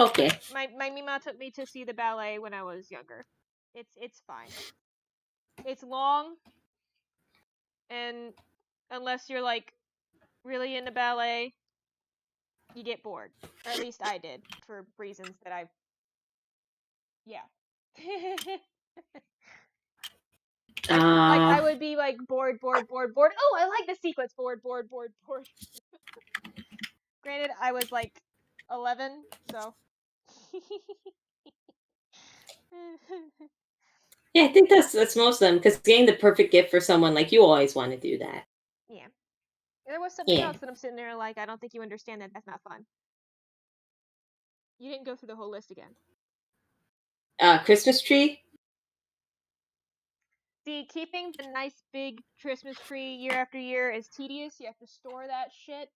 S1: Okay.
S2: My Mima took me to see the ballet when I was younger. It's fine. It's long, and unless you're like really into ballet, you get bored. Or at least I did, for reasons that I've. Yeah. I would be like bored. Oh, I like the sequence. Bored. Granted, I was like 11, so.
S1: Yeah, I think that's most of them, because getting the perfect gift for someone, like, you always want to do that.
S2: Yeah. There was something else that I'm sitting there like, I don't think you understand that. That's not fun. You didn't go through the whole list again.
S1: Christmas tree?
S2: See, keeping the nice big Christmas tree year after year is tedious. You have to store that shit.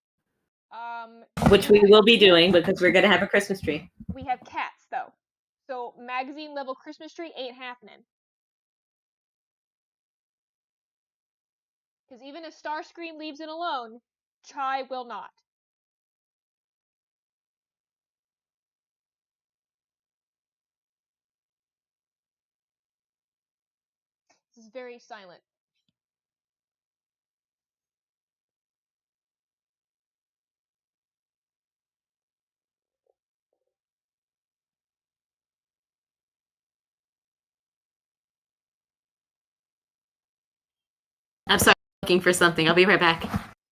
S1: Which we will be doing, because we're going to have a Christmas tree.
S2: We have cats, though. So, magazine level Christmas tree ain't happening. Because even if Starscream leaves it alone, Chai will not. This is very silent.
S1: I'm sorry, I'm looking for something. I'll be right back.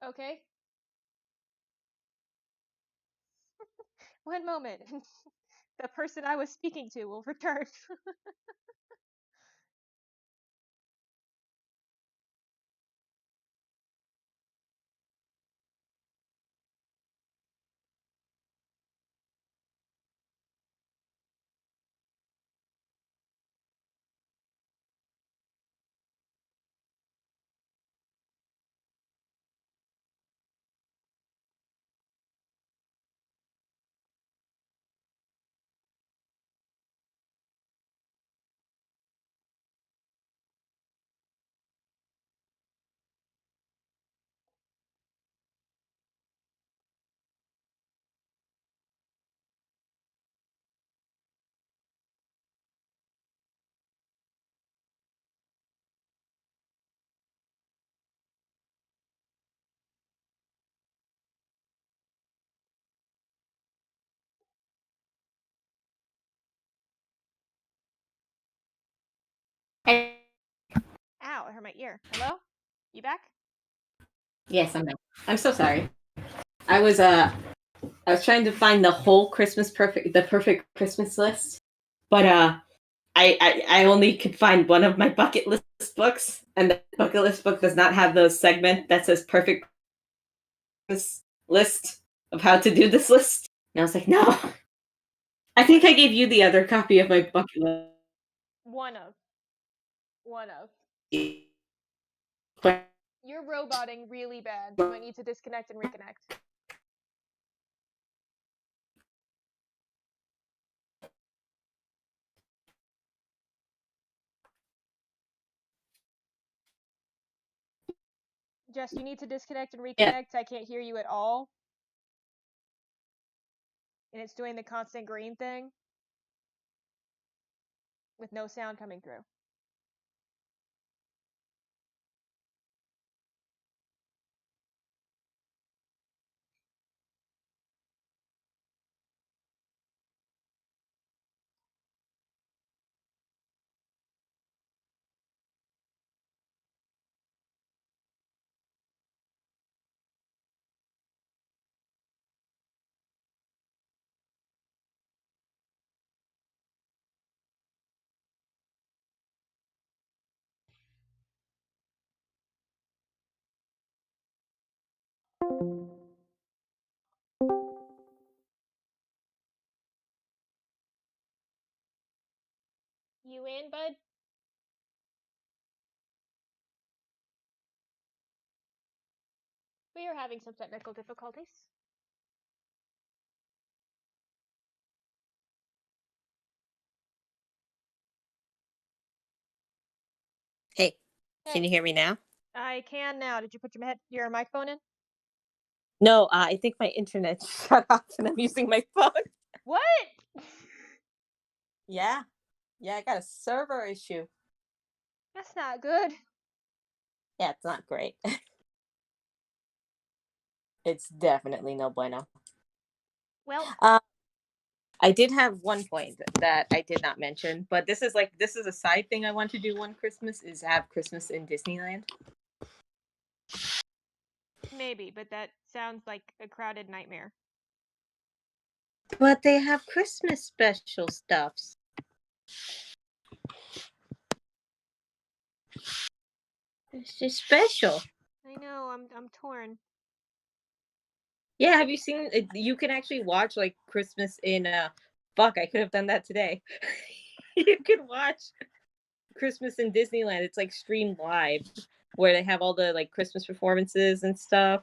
S2: Okay. One moment. The person I was speaking to will return. Ow, it hurt my ear. Hello? You back?
S1: Yes, I'm back. I'm so sorry. I was trying to find the whole the perfect Christmas list, but I only could find one of my bucket list books, and the bucket list book does not have the segment that says perfect Christmas list of how to do this list. And I was like, no. I think I gave you the other copy of my bucket list.
S2: One of.
S1: You're
S2: You're roboting really bad. You might need to disconnect and reconnect. Jess, you need to disconnect and reconnect. I can't hear you at all. And it's doing the constant green thing with no sound coming through. You in, bud? We are having some technical difficulties.
S3: Hey, can you hear me now?
S2: I can now. Did you put your microphone in?
S3: No, I think my internet shut off and I'm using my phone.
S2: What?
S3: Yeah, I got a server issue.
S2: That's not good.
S3: Yeah, it's not great. It's definitely no bueno.
S2: Well,
S3: I did have one point that I did not mention, but this is a side thing I want to do one Christmas is have Christmas in Disneyland.
S2: maybe, but that sounds like a crowded nightmare.
S3: But they have Christmas special stuffs. It's just special.
S2: I know. I'm torn.
S3: Yeah, have you seen it? You can actually watch like Christmas in fuck, I could have done that today. You can watch Christmas in Disneyland. It's like streamed live where they have all the like Christmas performances and stuff.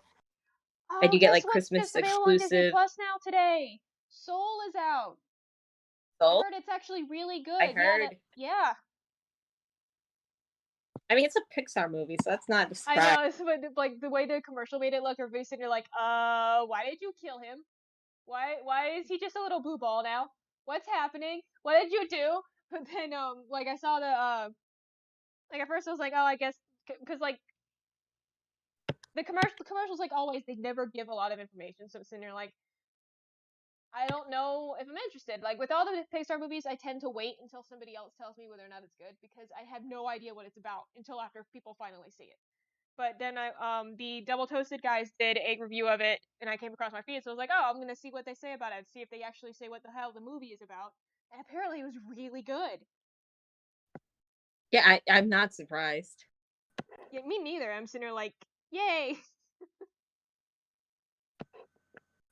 S2: Oh,
S3: And you get
S2: guess
S3: like
S2: what's
S3: Christmas
S2: just available on Disney
S3: exclusive.
S2: Plus now today? Soul is out. I
S3: Soul?
S2: heard it's actually really good.
S3: I heard.
S2: Yeah.
S3: I mean, it's a Pixar movie, so that's not a
S2: I
S3: surprise.
S2: know. It's like the way the commercial made it look. Everybody's sitting there like, why did you kill him? Why is he just a little blue ball now? What's happening? What did you do? But then like I saw the like at first I was like, oh, I guess because like the commercials like always they never give a lot of information, so I'm sitting there like I don't know if I'm interested. Like with all the Pixar movies, I tend to wait until somebody else tells me whether or not it's good because I have no idea what it's about until after people finally see it. But then the Double Toasted guys did a review of it, and I came across my feed, so I was like, oh, I'm gonna see what they say about it, see if they actually say what the hell the movie is about. And apparently, it was really good.
S3: Yeah, I'm not surprised.
S2: Yeah, me neither. I'm sitting there like, yay.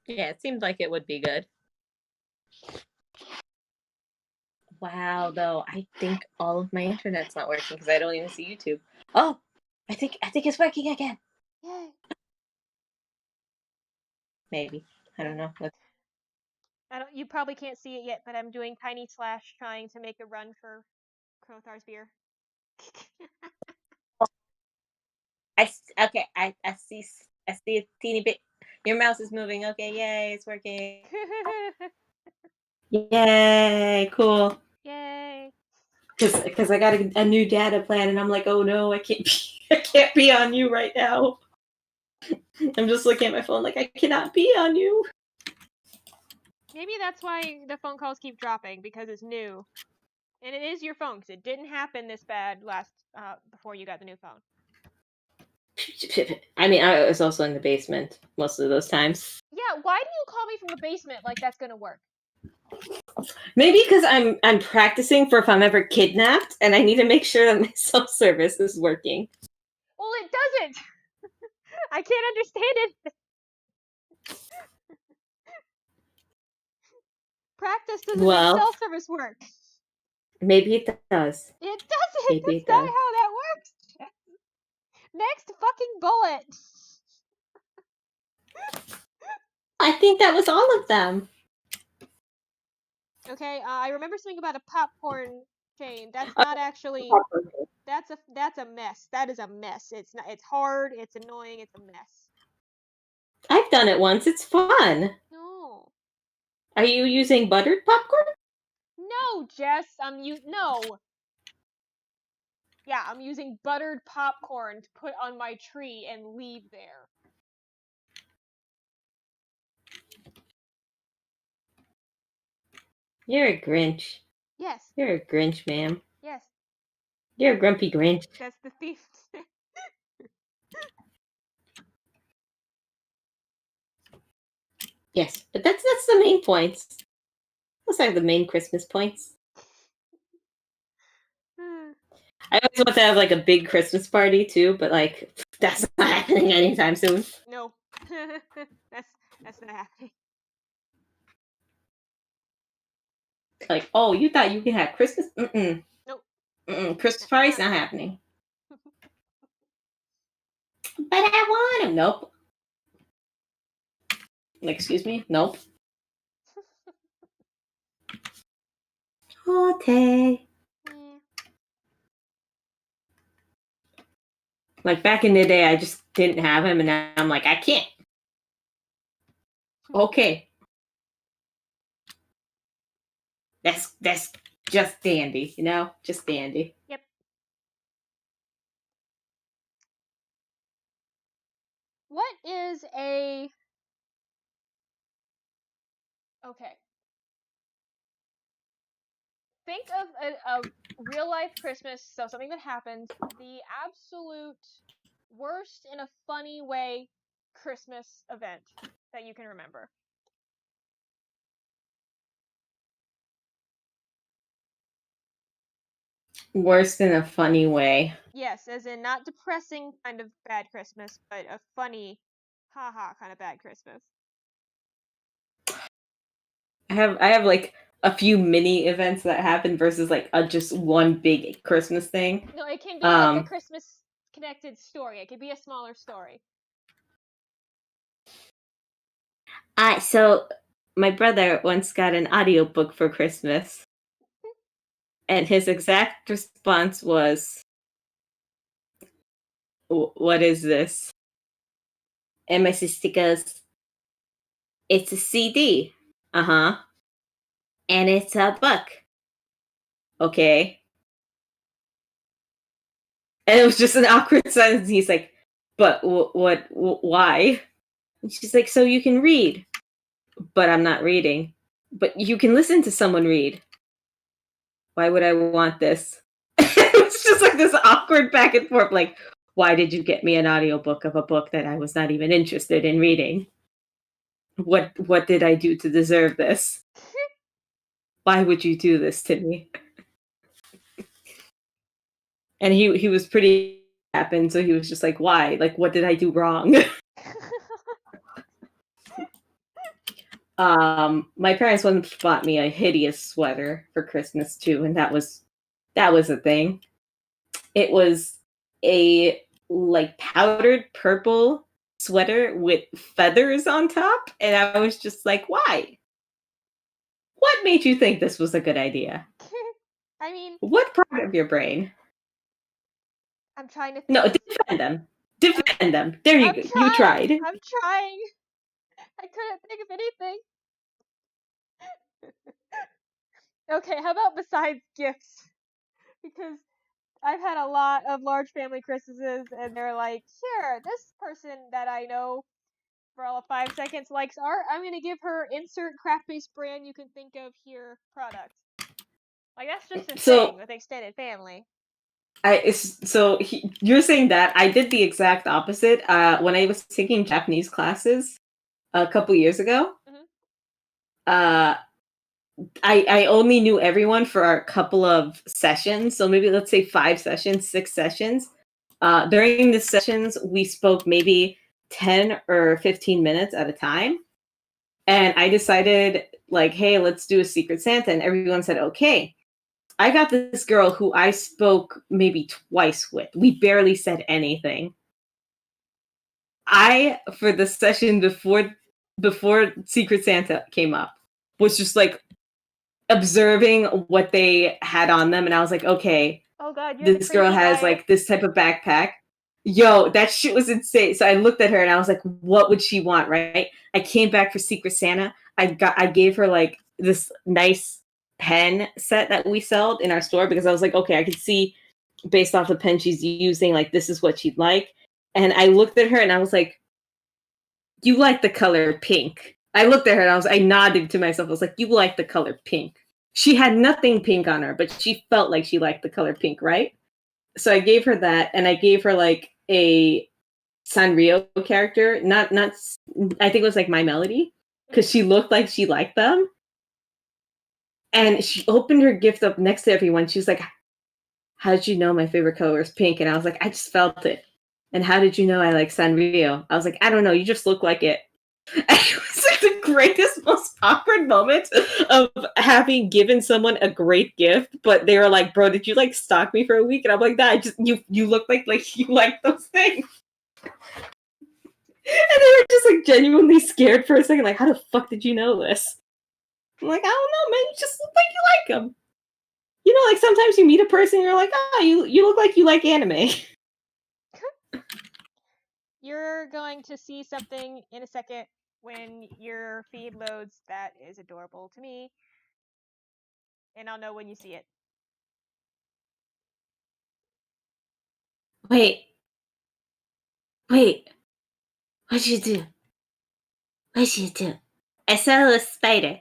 S3: Yeah, it seemed like it would be good. Wow, though, I think all of my internet's not working because I don't even see YouTube. Oh, I think it's working again.
S2: Yay.
S3: Maybe. I don't know.
S2: You probably can't see it yet, but I'm doing Tiny Slash trying to make a run for Krothar's beer.
S3: Okay, I see a teeny bit. Your mouse is moving. Okay, yay, it's working.
S1: Yay, cool.
S2: Yay.
S1: Because I got a new data plan, and I'm like, oh no, I can't be on you right now. I'm just looking at my phone like I cannot be on you.
S2: Maybe that's why the phone calls keep dropping, because it's new. And it is your phone, because it didn't happen this bad before you got the new phone.
S1: I mean, I was also in the basement most of those times.
S2: Yeah, why do you call me from the basement like that's gonna work?
S1: Maybe because I'm practicing for if I'm ever kidnapped, and I need to make sure that my self-service is working.
S2: Well, it doesn't. I can't understand it. Practice doesn't make self-service work.
S1: Maybe it does.
S2: It doesn't.
S1: Maybe
S2: That's not how that works. Next fucking bullet.
S1: I think that was all of them.
S2: Okay, I remember something about a popcorn chain. That's not actually. That's a mess. That is a mess. It's not. It's hard. It's annoying. It's a mess.
S1: I've done it once. It's fun.
S2: No.
S1: Are you using buttered popcorn?
S2: No, Jess. No. Yeah, I'm using buttered popcorn to put on my tree and leave there.
S1: You're a Grinch.
S2: Yes.
S1: You're a Grinch, ma'am.
S2: Yes.
S1: You're a grumpy Grinch.
S2: That's the thief.
S1: Yes, but that's the main points. Those are the main Christmas points. I always want to have like a big Christmas party too, but like that's not happening anytime soon.
S2: No, that's not happening.
S1: Like, oh, you thought you could have Christmas? Mm-mm.
S2: Nope.
S1: Christmas party's not happening. But I want him. Nope. Excuse me? Nope. Okay. Like back in the day, I just didn't have him, and now I'm like, I can't. Okay. That's just dandy, you know? Just dandy.
S2: Yep. What is a... Okay. Think of a real-life Christmas, so something that happened, the absolute worst in a funny way Christmas event that you can remember.
S1: Worse in a funny way.
S2: Yes, as in not depressing kind of bad Christmas, but a funny, haha kind of bad Christmas.
S1: I have like a few mini events that happen versus like just one big Christmas thing.
S2: No, it can be like a Christmas connected story. It could be a smaller story.
S1: So my brother once got an audiobook for Christmas. And his exact response was, "What is this?" And my sister goes, "It's a CD." Uh-huh. And it's a book. Okay. And it was just an awkward silence. He's like, "But why?" And she's like, "So you can read." But I'm not reading. But you can listen to someone read. Why would I want this? It's just like this awkward back and forth, like, why did you get me an audiobook of a book that I was not even interested in reading? What did I do to deserve this? Why would you do this to me? And he was pretty happened, so he was just like, why? Like, what did I do wrong? My parents once bought me a hideous sweater for Christmas too, and that was a thing. It was a like powdered purple sweater with feathers on top, and I was just like, why? What made you think this was a good idea?
S2: I mean,
S1: what part of your brain?
S2: I'm trying to think.
S1: No, defend them. Defend them. There you go. You tried.
S2: I'm trying. I couldn't think of anything. Okay, how about besides gifts? Because I've had a lot of large family Christmases, and they're like, here, this person that I know for all of 5 seconds likes art. I'm going to give her insert craft-based brand you can think of here product. I guess just a
S1: So-
S2: thing with extended family.
S1: You're saying that I did the exact opposite. When I was taking Japanese classes a couple years ago,
S2: Mhm.
S1: I only knew everyone for a couple of sessions. So maybe let's say 5 sessions, 6 sessions. During the sessions, we spoke maybe 10 or 15 minutes at a time. And I decided, like, hey, let's do a Secret Santa. And everyone said, okay. I got this girl who I spoke maybe twice with. We barely said anything. For the session before Secret Santa came up, was just like observing what they had on them. And I was like, okay,
S2: Oh god, you're
S1: this
S2: the
S1: girl
S2: creepy
S1: has
S2: guy.
S1: like this type of backpack. Yo, that shit was insane. So I looked at her and I was like, what would she want, right? I came back for Secret Santa. I gave her like this nice pen set that we sell in our store because I was like, okay, I could see based off the pen she's using, like this is what she'd like. And I looked at her and I was like, you like the color pink. I looked at her and I nodded to myself. I was like, you like the color pink. She had nothing pink on her, but she felt like she liked the color pink, right? So I gave her that, and I gave her like a Sanrio character. Not I think it was like My Melody, because she looked like she liked them. And she opened her gift up next to everyone. She was like, how did you know my favorite color is pink? And I was like, I just felt it. And how did you know I like Sanrio? I was like, I don't know. You just look like it. And it was like the greatest, most awkward moment of having given someone a great gift, but they were like, bro, did you like stalk me for a week? And I'm like, nah, you look like you like those things. And they were just like genuinely scared for a second, like, how the fuck did you know this? I'm like, I don't know, man, you just look like you like them. You know, like sometimes you meet a person and you're like, oh, you look like you like anime.
S2: You're going to see something in a second when your feed loads that is adorable to me. And I'll know when you see it.
S1: Wait. What'd you do? What'd you do? I saw a little spider.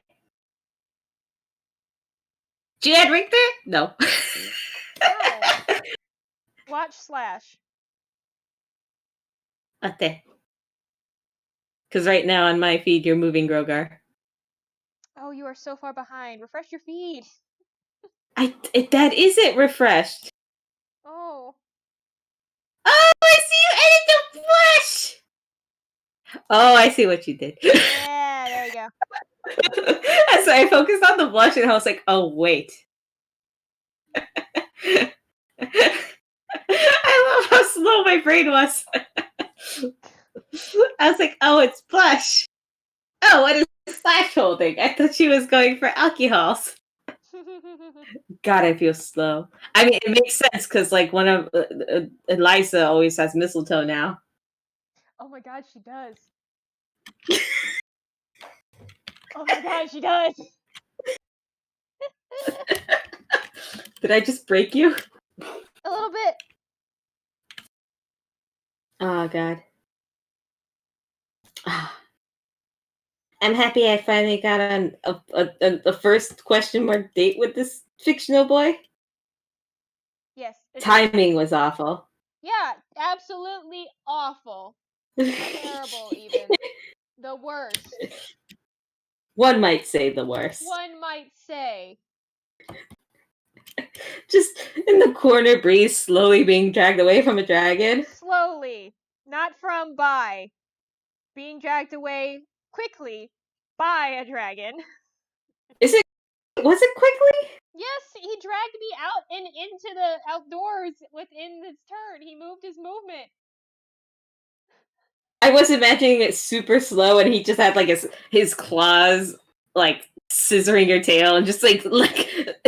S1: Did you add Richter? No.
S2: No. Watch Slash.
S1: Okay. Because right now on my feed, you're moving Grogar.
S2: Oh, you are so far behind. Refresh your feed.
S1: That isn't refreshed.
S2: Oh.
S1: Oh, I see you edit the blush. Oh, I see what you did.
S2: Yeah, there you go.
S1: And so I focused on the blush and I was like, oh, wait. I love how slow my brain was. I was like, oh, it's blush. Oh, what is Slash holding? I thought she was going for alcohols. God, I feel slow. I mean, it makes sense because, like, one of Eliza always has mistletoe now.
S2: Oh my god, she does. Oh my god, she does.
S1: Did I just break you?
S2: A little bit.
S1: Oh, God. I'm happy I finally got on a first question mark date with this fictional boy.
S2: Yes.
S1: Timing was awful.
S2: Yeah, absolutely awful. Terrible, even. The worst.
S1: One might say the worst.
S2: One might say.
S1: Just in the corner, Breeze slowly being dragged away from a dragon.
S2: Slowly. Not from by. Being dragged away quickly by a dragon.
S1: Was it quickly?
S2: Yes, he dragged me out and into the outdoors within his turn. He moved his movement.
S1: I was imagining it super slow, and he just had like his claws like scissoring your tail, and just like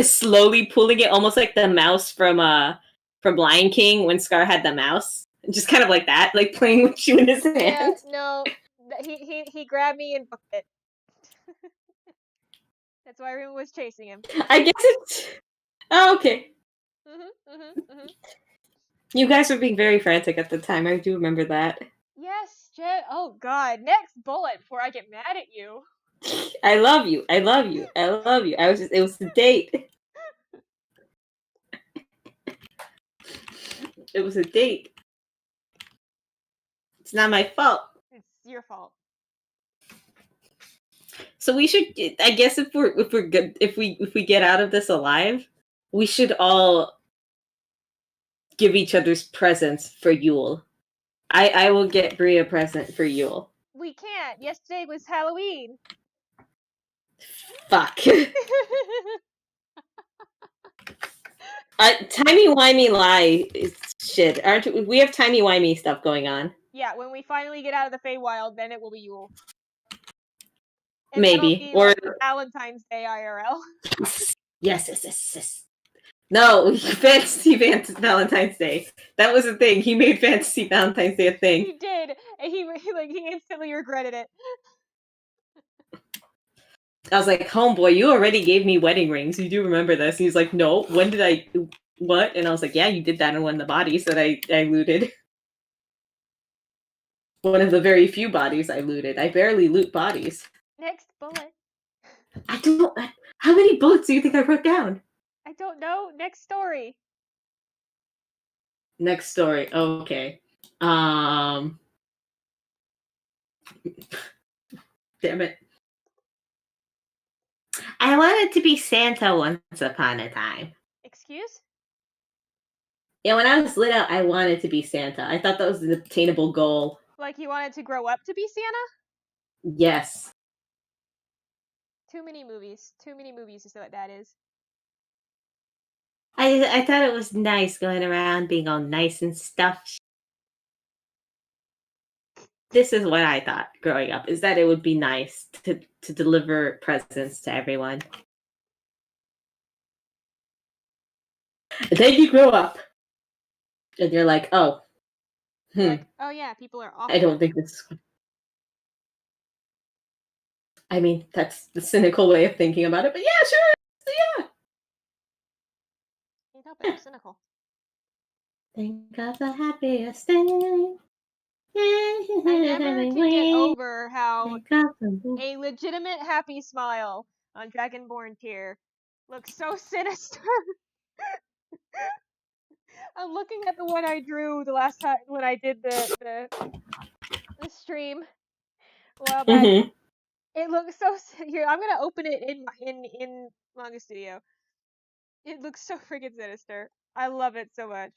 S1: slowly pulling it, almost like the mouse from Lion King when Scar had the mouse, just kind of like that, like playing with you in his hand.
S2: Yeah, no, he grabbed me and booked it. That's why everyone was chasing him.
S1: I guess it's okay. You guys were being very frantic at the time. I do remember that.
S2: Yes, Jet. Oh God. Next bullet before I get mad at you.
S1: I love you. I love you. I love you. It was the date. It was a date. It's not my fault.
S2: It's your fault.
S1: So we should. I guess if we're good, if we get out of this alive, we should all give each other's presents for Yule. I will get Brie a present for Yule.
S2: We can't. Yesterday was Halloween.
S1: Fuck. Timey-wimey lie is shit. We have timey-wimey stuff going on.
S2: Yeah, when we finally get out of the Feywild, then it will be Yule. And
S1: Maybe.
S2: that'll be
S1: Or
S2: like Valentine's Day IRL.
S1: Yes. No, Fantasy Valentine's Day. That was a thing. He made Fantasy Valentine's Day a thing.
S2: He did, and he instantly regretted it.
S1: I was like, homeboy, you already gave me wedding rings. You do remember this? And he's like, no. When did I? What? And I was like, yeah, you did that in one of the bodies that I looted. One of the very few bodies I looted. I barely loot bodies.
S2: Next bullet.
S1: I don't. How many bullets do you think I wrote down?
S2: I don't know. Next story.
S1: Next story. Okay. Damn it. I wanted to be Santa once upon a time.
S2: Excuse?
S1: Yeah, when I was little, I wanted to be Santa. I thought that was an attainable goal.
S2: Like you wanted to grow up to be Santa?
S1: Yes.
S2: Too many movies. Too many movies to say what that is.
S1: I thought it was nice going around being all nice and stuff. This is what I thought growing up, is that it would be nice to deliver presents to everyone. And then you grow up. And you're like, oh.
S2: Like, oh yeah, people are awful.
S1: I don't think this is... I mean, that's the cynical way of thinking about it, but yeah, sure. Yeah.
S2: Can't help it, I'm cynical.
S1: Think of the happiest thing.
S2: I never can get over how a legitimate happy smile on Dragonborn tier looks so sinister. I'm looking at the one I drew the last time when I did the stream a while back.
S1: Mm-hmm.
S2: It looks so here. I'm gonna open it in Manga Studio. It looks so freaking sinister. I love it so much.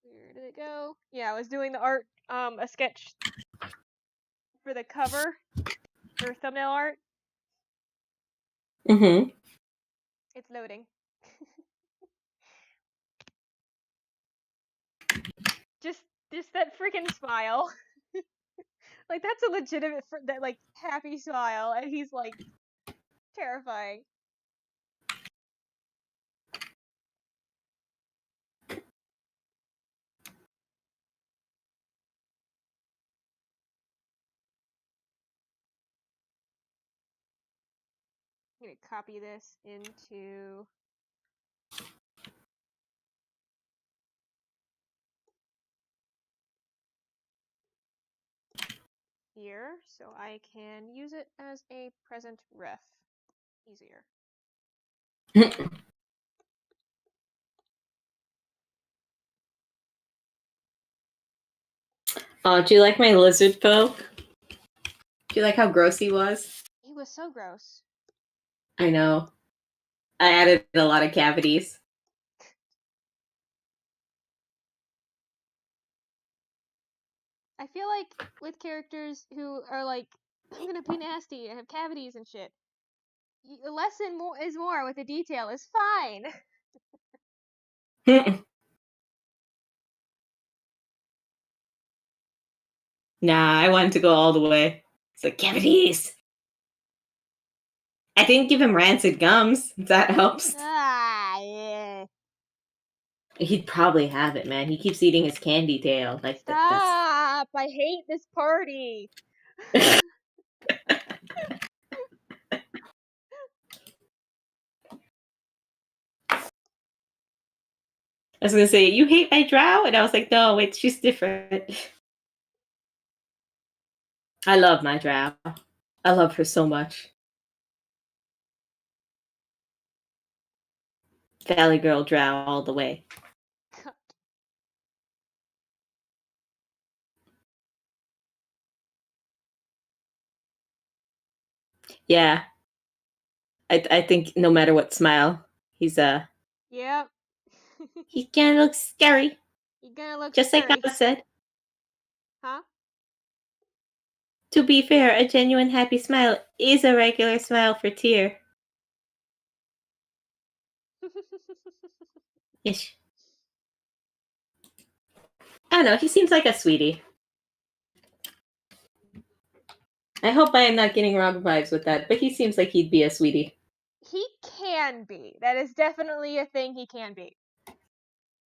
S2: Where did it go? Yeah, I was doing the art, a sketch for the cover for thumbnail art.
S1: Mm-hmm.
S2: It's loading. just that freaking smile. Like that's a legitimate that like happy smile, and he's like terrifying. I'm gonna copy this into here so I can use it as a present ref easier.
S1: Oh, do you like my lizard folk? Do you like how gross he was?
S2: He was so gross.
S1: I know. I added a lot of cavities.
S2: I feel like with characters who are like, I'm gonna be nasty, I have cavities and shit. Less is more with the detail is fine.
S1: Nah, I wanted to go all the way. It's like, cavities! I didn't give him rancid gums, if that helps.
S2: Yeah.
S1: He'd probably have it, man. He keeps eating his candy tail. Like
S2: Stop! I hate this party.
S1: I was gonna say, you hate my drow? And I was like, no, it's just different. I love my drow. I love her so much. Valley Girl drow all the way. Yeah. I think no matter what smile, he's
S2: Yep.
S1: he's gonna look scary.
S2: He's gonna look
S1: Just
S2: scary.
S1: like I said.
S2: Huh?
S1: To be fair, a genuine happy smile is a regular smile for Tyr. Ish. I don't know, he seems like a sweetie. I hope I am not getting wrong vibes with that, but he seems like he'd be a sweetie.
S2: He can be. That is definitely a thing he can be.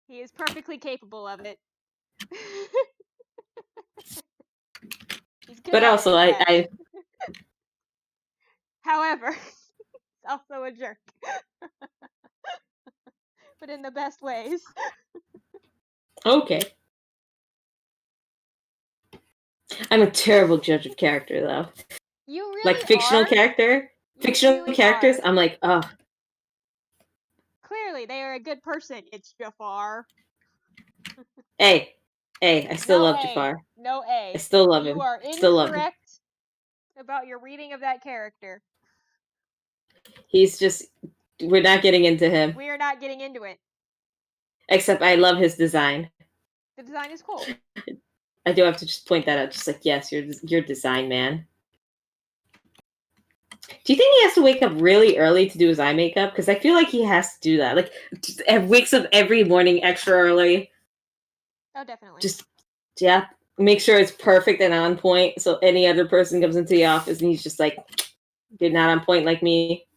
S2: He is perfectly capable of it. He's good
S1: But
S2: at
S1: also,
S2: it,
S1: I
S2: However, he's also a jerk. But in the best ways.
S1: okay. I'm a terrible judge of character, though.
S2: You really
S1: Like fictional
S2: are.
S1: fictional
S2: really
S1: characters,
S2: are.
S1: I'm like, oh.
S2: Clearly, they are a good person. It's Jafar.
S1: Hey, I still
S2: No
S1: love
S2: A.
S1: Jafar.
S2: No A.
S1: I still love him.
S2: You are
S1: Still love him.
S2: incorrect about your reading of that character.
S1: He's just, we're not getting into him.
S2: We are not getting into it.
S1: Except I love his design.
S2: The design is cool.
S1: I do have to just point that out. Just like, yes, your design, man. Do you think he has to wake up really early to do his eye makeup? Because I feel like he has to do that. Like, wakes up every morning extra early.
S2: Oh, definitely.
S1: Just, yeah, make sure it's perfect and on point. So any other person comes into the office and he's just like, you're not on point like me.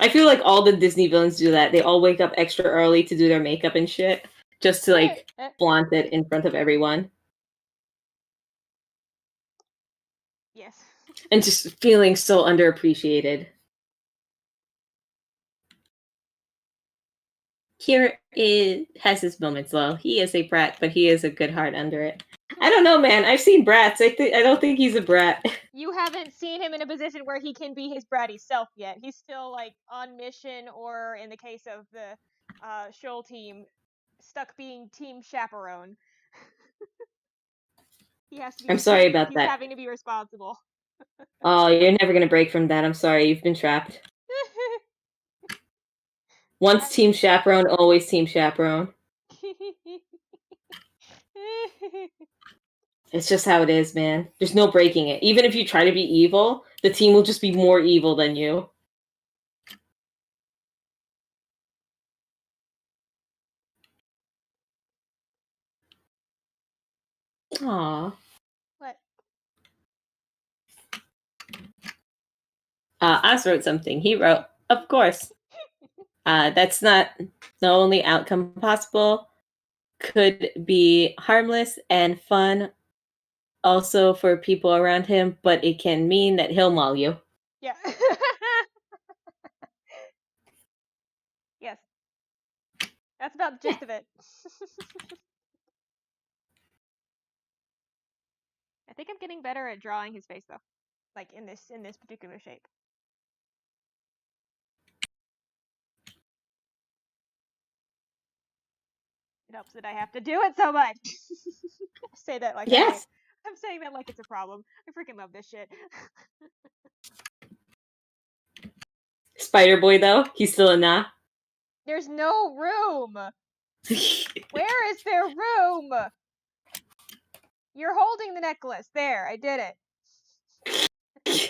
S1: I feel like all the Disney villains do that. They all wake up extra early to do their makeup and shit. Just to, like, flaunt it in front of everyone.
S2: Yes.
S1: And just feeling so underappreciated. Kira has his moments, though. He is a brat, but he is a good heart under it. I don't know, man. I've seen brats. I don't think he's a brat.
S2: You haven't seen him in a position where he can be his bratty self yet. He's still, like, on mission, or in the case of the Shoal team, stuck being team chaperone. He has to be.
S1: I'm sorry about
S2: he's
S1: that.
S2: having to be responsible.
S1: Oh, you're never gonna break from that. I'm sorry. You've been trapped. Once team chaperone, always team chaperone. It's just how it is, man. There's no breaking it. Even if you try to be evil, the team will just be more evil than you. Aww.
S2: What?
S1: Oz wrote something. He wrote, of course. That's not the only outcome possible. Could be harmless and fun also for people around him, but it can mean that he'll maul you.
S2: Yeah. Yes. That's about the gist of it. I think I'm getting better at drawing his face, though. Like, in this particular shape. It helps that I have to do it so much. I say that like
S1: yes.
S2: I'm saying that like it's a problem. I freaking love this shit.
S1: Spider Boy, though, he's still a nah.
S2: There's no room. Where is there room? You're holding the necklace. There, I did it.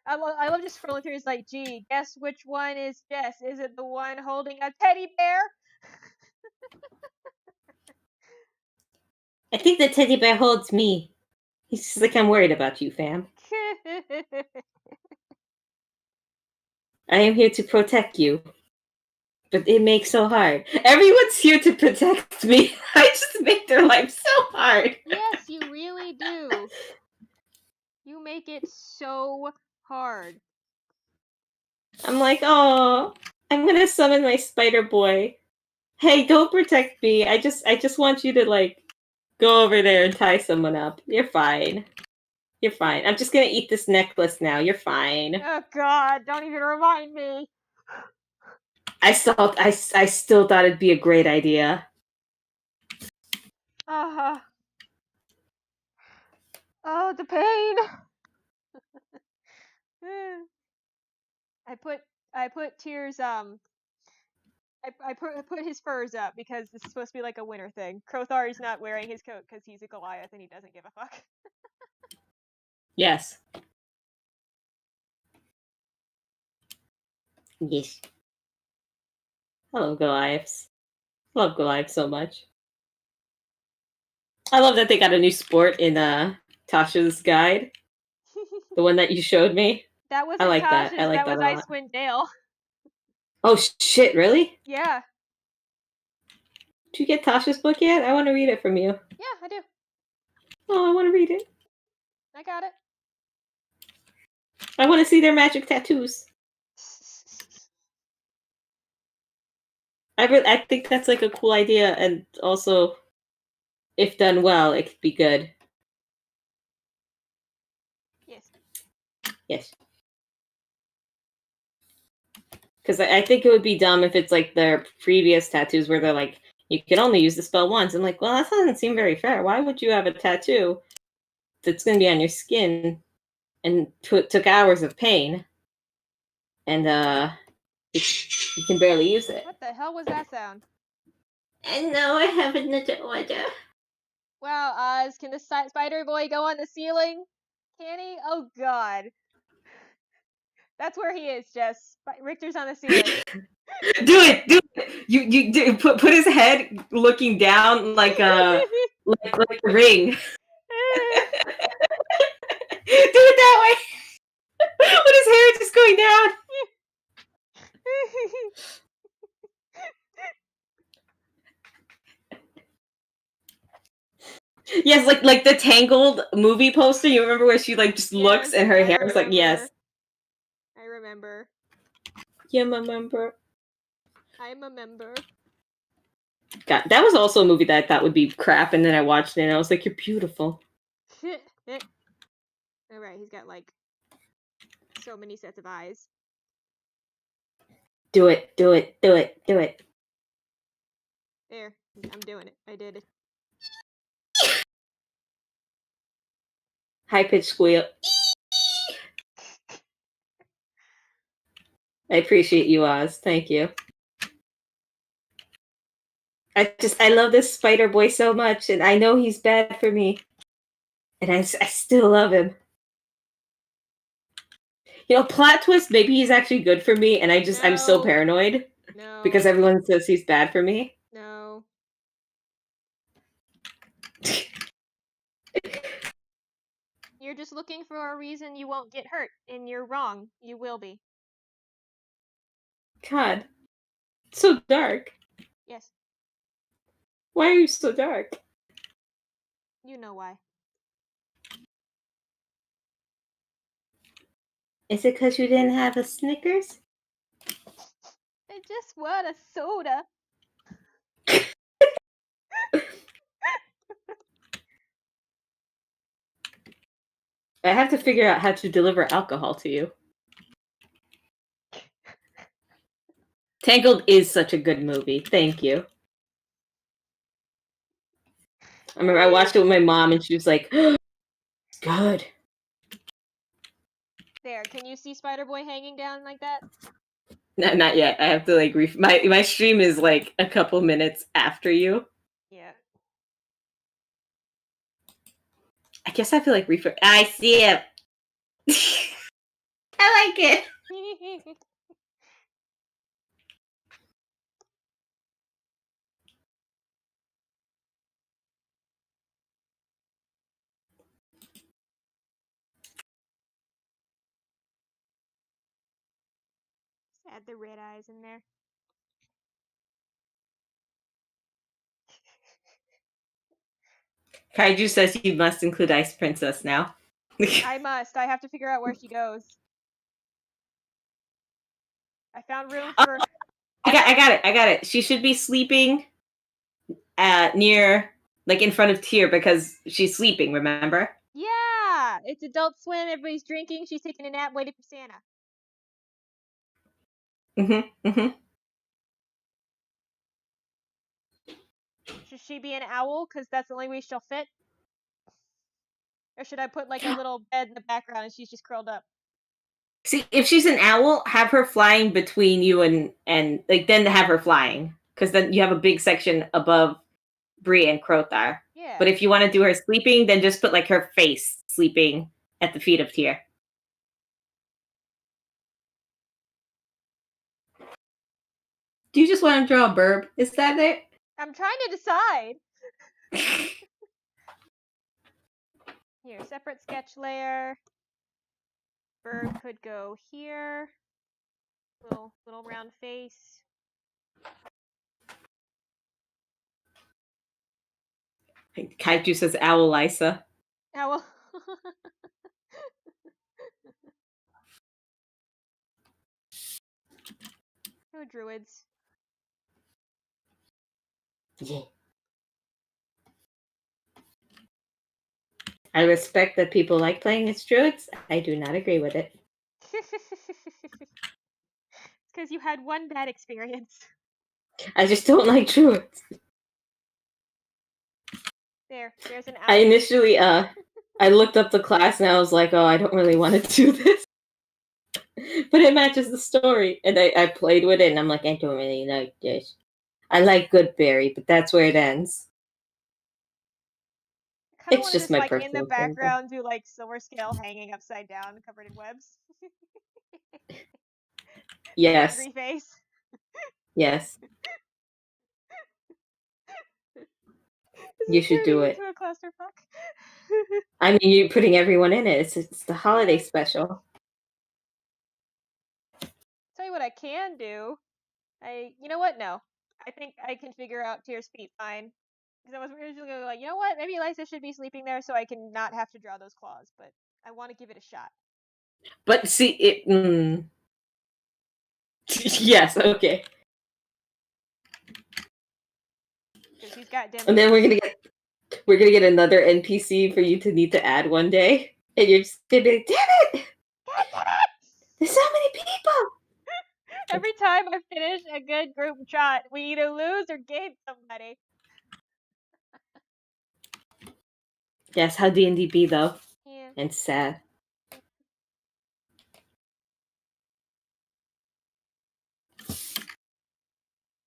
S2: I love just scrolling through. It's like, gee, guess which one is Jess? Is it the one holding a teddy bear?
S1: I think the teddy bear holds me. He's just like, I'm worried about you, fam. I am here to protect you. But it makes so hard. Everyone's here to protect me. I just make their life so hard.
S2: Yes, you really do. You make it so hard.
S1: I'm like, oh, I'm gonna summon my Spider Boy. Hey, don't protect me. I just want you to, like, go over there and tie someone up. You're fine. You're fine. I'm just gonna eat this necklace now. You're fine.
S2: Oh God! Don't even remind me.
S1: I still thought it'd be a great idea.
S2: Oh, the pain. I put Tears I put his furs up because this is supposed to be like a winter thing. Krothar is not wearing his coat because he's a Goliath and he doesn't give a fuck.
S1: Yes. Yes. Hello, Goliaths. Love Goliath so much. I love that they got a new sport in Tasha's guide. The one that you showed me.
S2: That wasn't
S1: I like
S2: Tasha's,
S1: that. I like that
S2: was
S1: a lot.
S2: Icewind Dale.
S1: Oh shit! Really?
S2: Yeah.
S1: Did you get Tasha's book yet? I want to read it from you.
S2: Yeah, I do.
S1: Oh, I want to read it.
S2: I got it.
S1: I want to see their magic tattoos. I think that's like a cool idea, and also, if done well, it could be good.
S2: Yes.
S1: Yes. Because I think it would be dumb if it's like their previous tattoos where they're like, you can only use the spell once. I'm like, well, that doesn't seem very fair. Why would you have a tattoo that's going to be on your skin and took hours of pain, and you can barely use it?
S2: What the hell was that sound?
S1: And now I have another order.
S2: Wow, Oz, can the spider boy go on the ceiling? Can he? Oh God. That's where he is, Jess. Richter's on the ceiling.
S1: Do it. You do, put his head looking down like a like a ring. Do it that way. With his hair just going down. Yes, like the Tangled movie poster. You remember where she like just looks and her hair is like, yes.
S2: I remember.
S1: Yeah, my member.
S2: I'm a member.
S1: God, that was also a movie that I thought would be crap, and then I watched it and I was like, you're beautiful.
S2: Alright, he's got like so many sets of eyes.
S1: Do it.
S2: There. I'm doing it. I did it.
S1: High-pitched squeal. I appreciate you, Oz. Thank you. I love this spider boy so much, and I know he's bad for me. And I still love him. You know, plot twist, maybe he's actually good for me, and I'm so paranoid.
S2: No.
S1: Because everyone says he's bad for me.
S2: No. You're just looking for a reason you won't get hurt, and you're wrong. You will be.
S1: God. It's so dark.
S2: Yes.
S1: Why are you so dark?
S2: You know why.
S1: Is it because you didn't have a Snickers?
S2: I just want a soda.
S1: I have to figure out how to deliver alcohol to you. Tangled is such a good movie. Thank you. I remember I watched it with my mom and she was like, oh, it's good.
S2: There, can you see Spider-Boy hanging down like that?
S1: No, not yet. I have to like my stream is like a couple minutes after you.
S2: Yeah.
S1: I guess I feel like I see it. I like it.
S2: Just add the red eyes in there.
S1: Kaiju says you must include Ice Princess now.
S2: I must. I have to figure out where she goes. I found room for...
S1: I got it. She should be sleeping near, like in front of Tyr because she's sleeping, remember?
S2: Yeah! It's Adult Swim. Everybody's drinking. She's taking a nap, waiting for Santa. Should she be an owl? Because that's the only way she'll fit. Or should I put like a little bed in the background and she's just curled up?
S1: See, if she's an owl, have her flying between you and like then have her flying, because then you have a big section above Bree and Crothar.
S2: Yeah.
S1: But if you want to do her sleeping, then just put like her face sleeping at the feet of Tyr. Do you just want to draw a burb? Is that it?
S2: I'm trying to decide. Here, separate sketch layer. Burb could go here. Little round face.
S1: Kaiju says Owl Lisa.
S2: Owl. No druids.
S1: Yeah. I respect that people like playing as druids. I do not agree with it.
S2: It's because you had one bad experience.
S1: I just don't like druids.
S2: There's an owl.
S1: I initially, I looked up the class and I was like, oh, I don't really want to do this. But it matches the story. And I played with it and I'm like, I don't really like this. I like Goodberry, but that's where it ends.
S2: It's
S1: just my
S2: like in
S1: personal
S2: the background do like silver scale hanging upside down covered in webs.
S1: Yes.
S2: Angry face.
S1: Yes. You should do it.
S2: Into a clusterfuck.
S1: I mean, you're putting everyone in it. It's the holiday special.
S2: Tell you what I can do. You know what? No. I think I can figure out Tyr's feet fine. Because I was originally going to be like, you know what? Maybe Lysa should be sleeping there so I can not have to draw those claws. But I want to give it a shot.
S1: But see, it... Yes, okay.
S2: Because he's got dim.
S1: And then we're gonna get another NPC for you to need to add one day. And you're just gonna be like, damn it! There's so many people!
S2: Every time I finish a good group shot, we either lose or gain somebody.
S1: Yes, how D&D be though.
S2: Yeah.
S1: And sad.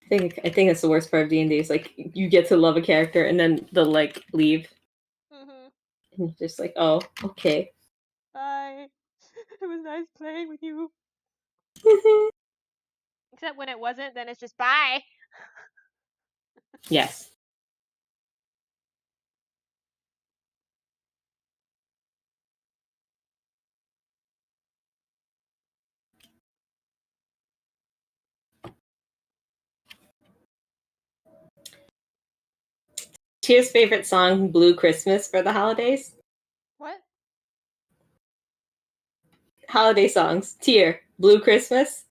S1: I think that's the worst part of D&D is like you get to love a character and then they'll like leave.
S2: Mm-hmm.
S1: And you're just like, oh, okay.
S2: Bye. It was nice playing with you. Except when it wasn't, then it's just bye.
S1: Yes. Tyr's favorite song, Blue Christmas, for the holidays?
S2: What?
S1: Holiday songs. Tyr, Blue Christmas?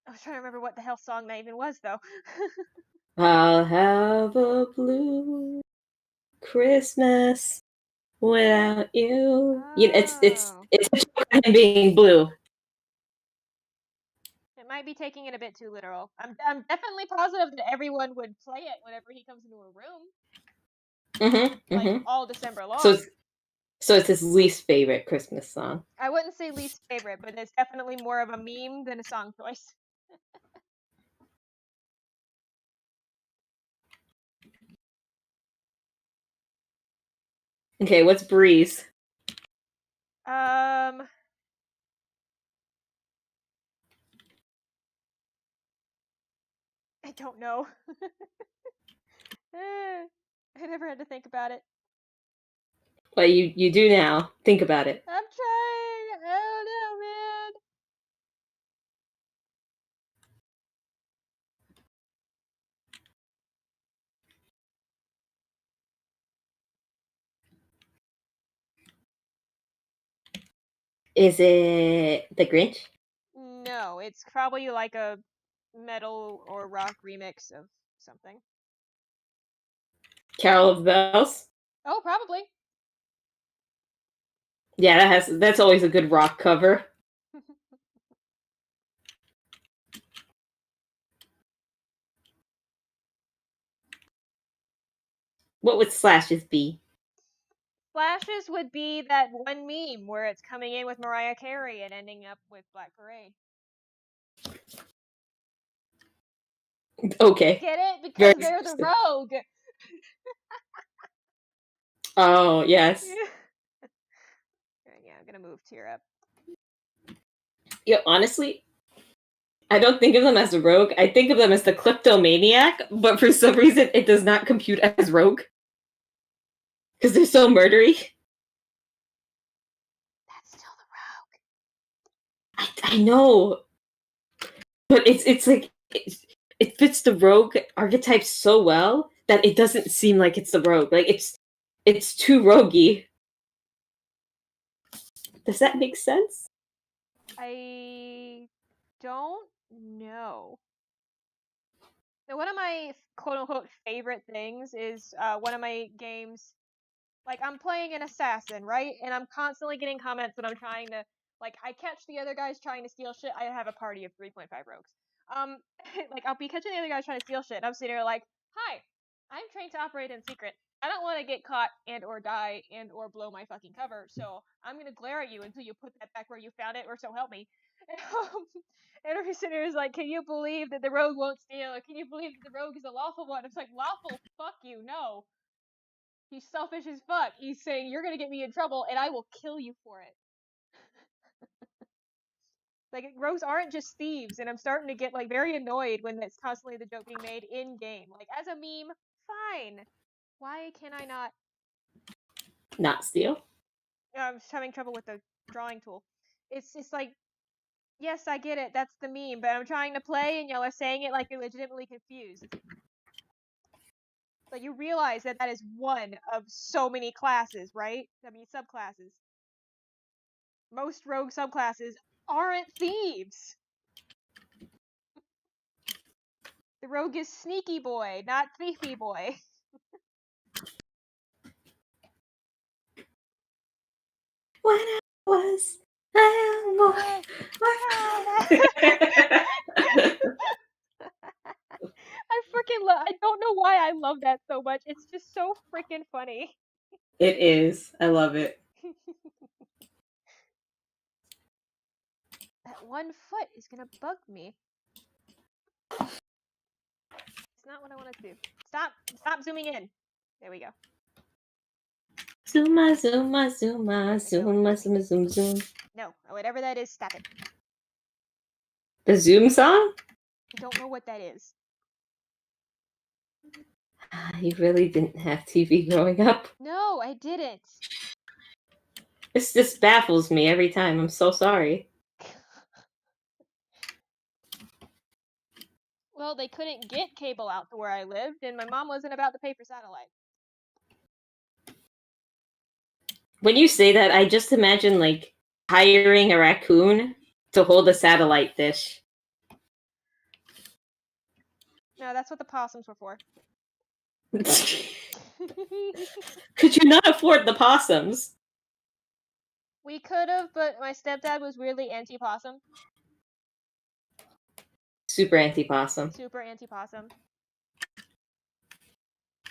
S2: I was trying to remember what the hell song that even was, though.
S1: I'll have a blue Christmas without you. You know, it's him being blue.
S2: It might be taking it a bit too literal. I'm definitely positive that everyone would play it whenever he comes into a room. Like all December long.
S1: So it's his least favorite Christmas song.
S2: I wouldn't say least favorite, but it's definitely more of a meme than a song choice.
S1: Okay, what's Breeze?
S2: I don't know. I never had to think about it.
S1: Well, you do now. Think about it.
S2: I'm trying. I don't know, man.
S1: Is it The Grinch?
S2: No, it's probably like a metal or rock remix of something.
S1: Carol of the Bells.
S2: Oh, probably.
S1: Yeah, that's always a good rock cover. What would Slashes be?
S2: Flashes would be that one meme where it's coming in with Mariah Carey and ending up with Black Parade.
S1: Okay.
S2: Get it? Because
S1: Very
S2: they're the
S1: specific.
S2: rogue.
S1: Oh, yes.
S2: Yeah, I'm gonna move Tier up.
S1: Yeah, honestly, I don't think of them as a rogue. I think of them as the kleptomaniac, but for some reason it does not compute as rogue. Because they're so murdery.
S2: That's still the rogue.
S1: I know. But it's like it fits the rogue archetype so well that it doesn't seem like it's the rogue. Like it's too roguey. Does that make sense?
S2: I don't know. So one of my quote unquote favorite things is one of my games. Like I'm playing an assassin, right? And I'm constantly getting comments when I'm trying to I catch the other guys trying to steal shit. I have a party of 3.5 rogues. Um, like I'll be catching the other guys trying to steal shit. And I'm sitting there like, hi, I'm trained to operate in secret. I don't want to get caught and or die and or blow my fucking cover. So I'm gonna glare at you until you put that back where you found it, or so help me. And every sinner is like, can you believe that the rogue won't steal? Or can you believe that the rogue is a lawful one? It's like, lawful? Fuck you, no. He's selfish as fuck. He's saying, you're gonna get me in trouble, and I will kill you for it. Like, rogues aren't just thieves, and I'm starting to get, very annoyed when it's constantly the joke being made in-game. Like, as a meme, fine. Why can I not?
S1: Not steal.
S2: I'm just having trouble with the drawing tool. It's like, yes, I get it, that's the meme, but I'm trying to play, and y'all are saying it like you're legitimately confused. Like, you realize that is one of so many classes, right? I mean, subclasses. Most rogue subclasses aren't thieves. The rogue is sneaky boy, not thiefy boy.
S1: When I was a boy.
S2: I freaking love. I don't know why I love that so much. It's just so freaking funny.
S1: It is. I love it.
S2: That one foot is gonna bug me. It's not what I wanted to do. Stop zooming in. There we go.
S1: Zuma, zuma, zuma, zuma, zuma, zoom, zoom.
S2: No, whatever that is, stop it.
S1: The Zoom song?
S2: I don't know what that is.
S1: You really didn't have TV growing up.
S2: No, I didn't.
S1: This just baffles me every time. I'm so sorry.
S2: Well, they couldn't get cable out to where I lived, and my mom wasn't about to pay for satellite.
S1: When you say that, I just imagine hiring a raccoon to hold a satellite dish.
S2: No, that's what the possums were for.
S1: Could you not afford the possums?
S2: We could have, but my stepdad was weirdly anti-possum.
S1: Super anti-possum.
S2: Super anti-possum.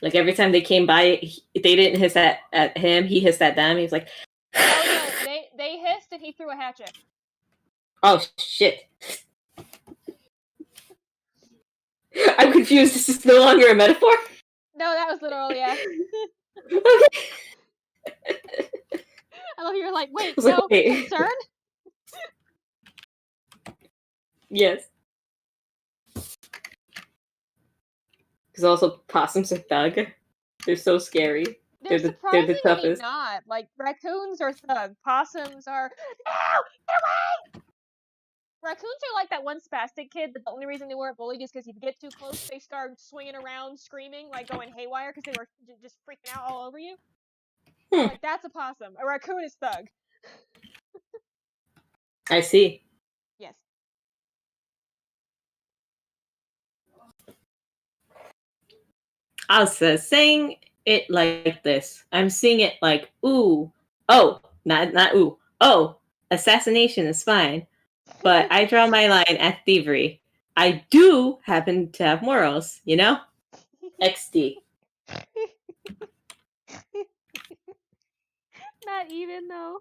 S1: Like every time they came by, they didn't hiss at him. He hissed at them. He's like,
S2: "Oh no, they hissed and he threw a hatchet."
S1: Oh shit! I'm confused. This is no longer a metaphor.
S2: No, that was literal, yeah.
S1: Okay.
S2: I love you're like, wait,
S1: was
S2: no,
S1: like, wait.
S2: concern?
S1: Yes. Because also possums are thug. They're so scary.
S2: They're
S1: they're
S2: surprisingly
S1: the toughest.
S2: not. Like, raccoons are thug. Possums are, no, get away! Raccoons are like that one spastic kid that the only reason they weren't bullied is because if you get too close, they start swinging around, screaming, going haywire because they were just freaking out all over you. Like, that's a possum. A raccoon is thug.
S1: I see.
S2: Yes.
S1: saying it like this. I'm seeing it like, ooh, oh, not ooh, oh, assassination is fine, but I draw my line at thievery. I do happen to have morals, you know? XD.
S2: Not even though.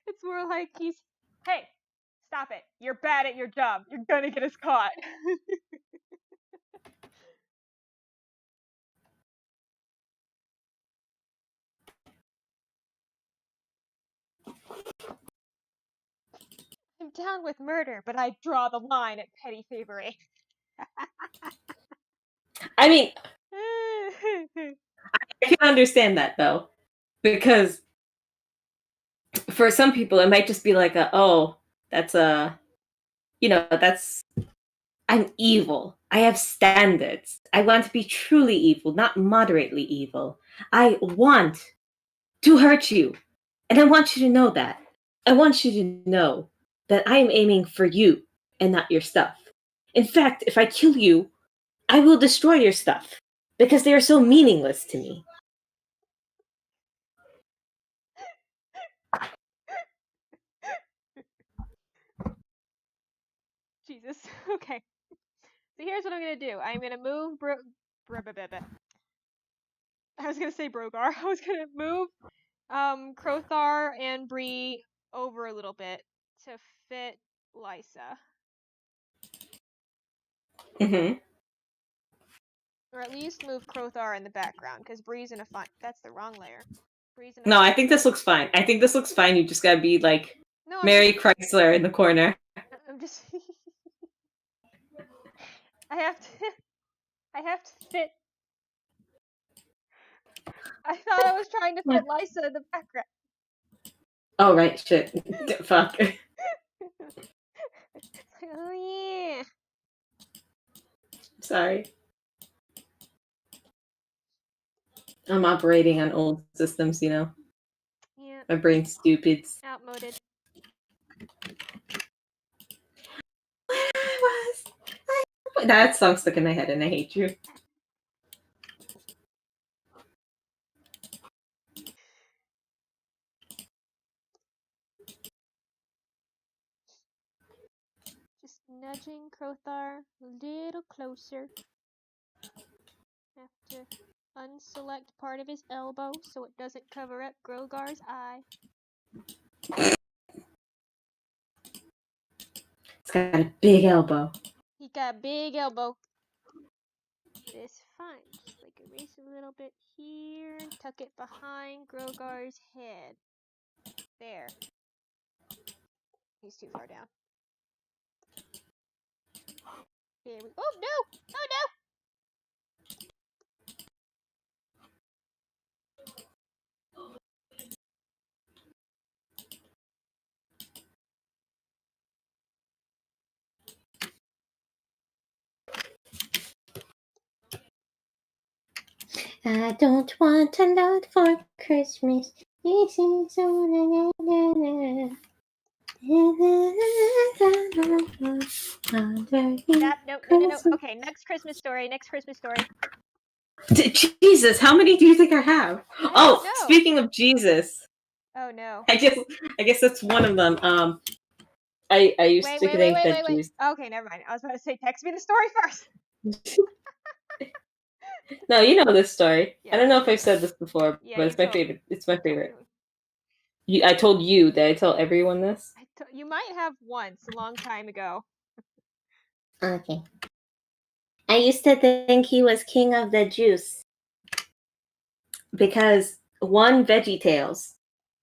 S2: It's more like hey, stop it. You're bad at your job. You're gonna get us caught. I'm down with murder, but I draw the line at petty thievery.
S1: I mean, I can understand that though, because for some people it might just be like, oh, that's that's I'm evil. I have standards. I want to be truly evil, not moderately evil. I want to hurt you, and I want you to know that. I want you to know that I am aiming for you and not your stuff. In fact, if I kill you, I will destroy your stuff because they are so meaningless to me.
S2: Jesus. Okay. So here's what I'm gonna do. I'm gonna move I was gonna say Brogar. I was gonna move Krothar and Bree over a little bit to fit Lysa.
S1: Mm-hmm.
S2: Or at least move Krothar in the background, because Bree's in a fine. That's the wrong layer. Bree's in a
S1: No, I think this looks fine. I think this looks fine. You just gotta be like
S2: No,
S1: Mary Chrysler in the corner.
S2: I'm just. I have to fit. I thought I was trying to fit Lysa in the background.
S1: Oh right, shit. Fuck.
S2: Oh yeah.
S1: Sorry. I'm operating on old systems, you know.
S2: Yeah.
S1: My brain's stupid.
S2: Outmoded.
S1: That song stuck in my head, and I hate you.
S2: Just nudging Krothar a little closer. Have to unselect part of his elbow so it doesn't cover up Grogar's eye.
S1: It's got a big elbow.
S2: He got a big elbow. This fine. Just like erase a little bit here and tuck it behind Grogar's head. There. He's too far down. Here we. Oh no! Oh no!
S3: I don't want a lot for Christmas. This is all
S2: No. Okay, next Christmas story.
S1: Jesus, how many do you think I have? Oh, speaking of Jesus.
S2: Oh no.
S1: I guess that's one of them. I used to think that Jesus.
S2: Okay, never mind. I was about to say, text me the story first.
S1: No, you know this story.
S2: Yeah.
S1: I don't know if I've said this before, but it's my favorite. It's my favorite. I told you. Did I tell everyone this?
S2: You might have once, a long time ago.
S3: Okay. I used to think he was king of the juice.
S1: Because one, Veggie Tales,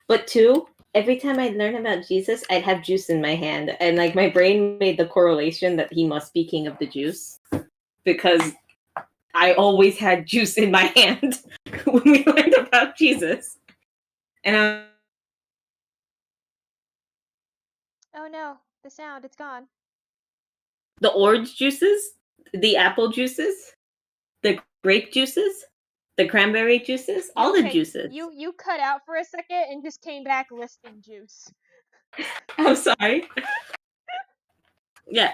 S1: but two, every time I'd learn about Jesus, I'd have juice in my hand, and like my brain made the correlation that he must be king of the juice because I always had juice in my hand when we learned about Jesus. And
S2: Oh no, the sound, it's gone.
S1: The orange juices, the apple juices, the grape juices, the cranberry juices, all the juices.
S2: You cut out for a second and just came back listing juice.
S1: I'm sorry. Yeah,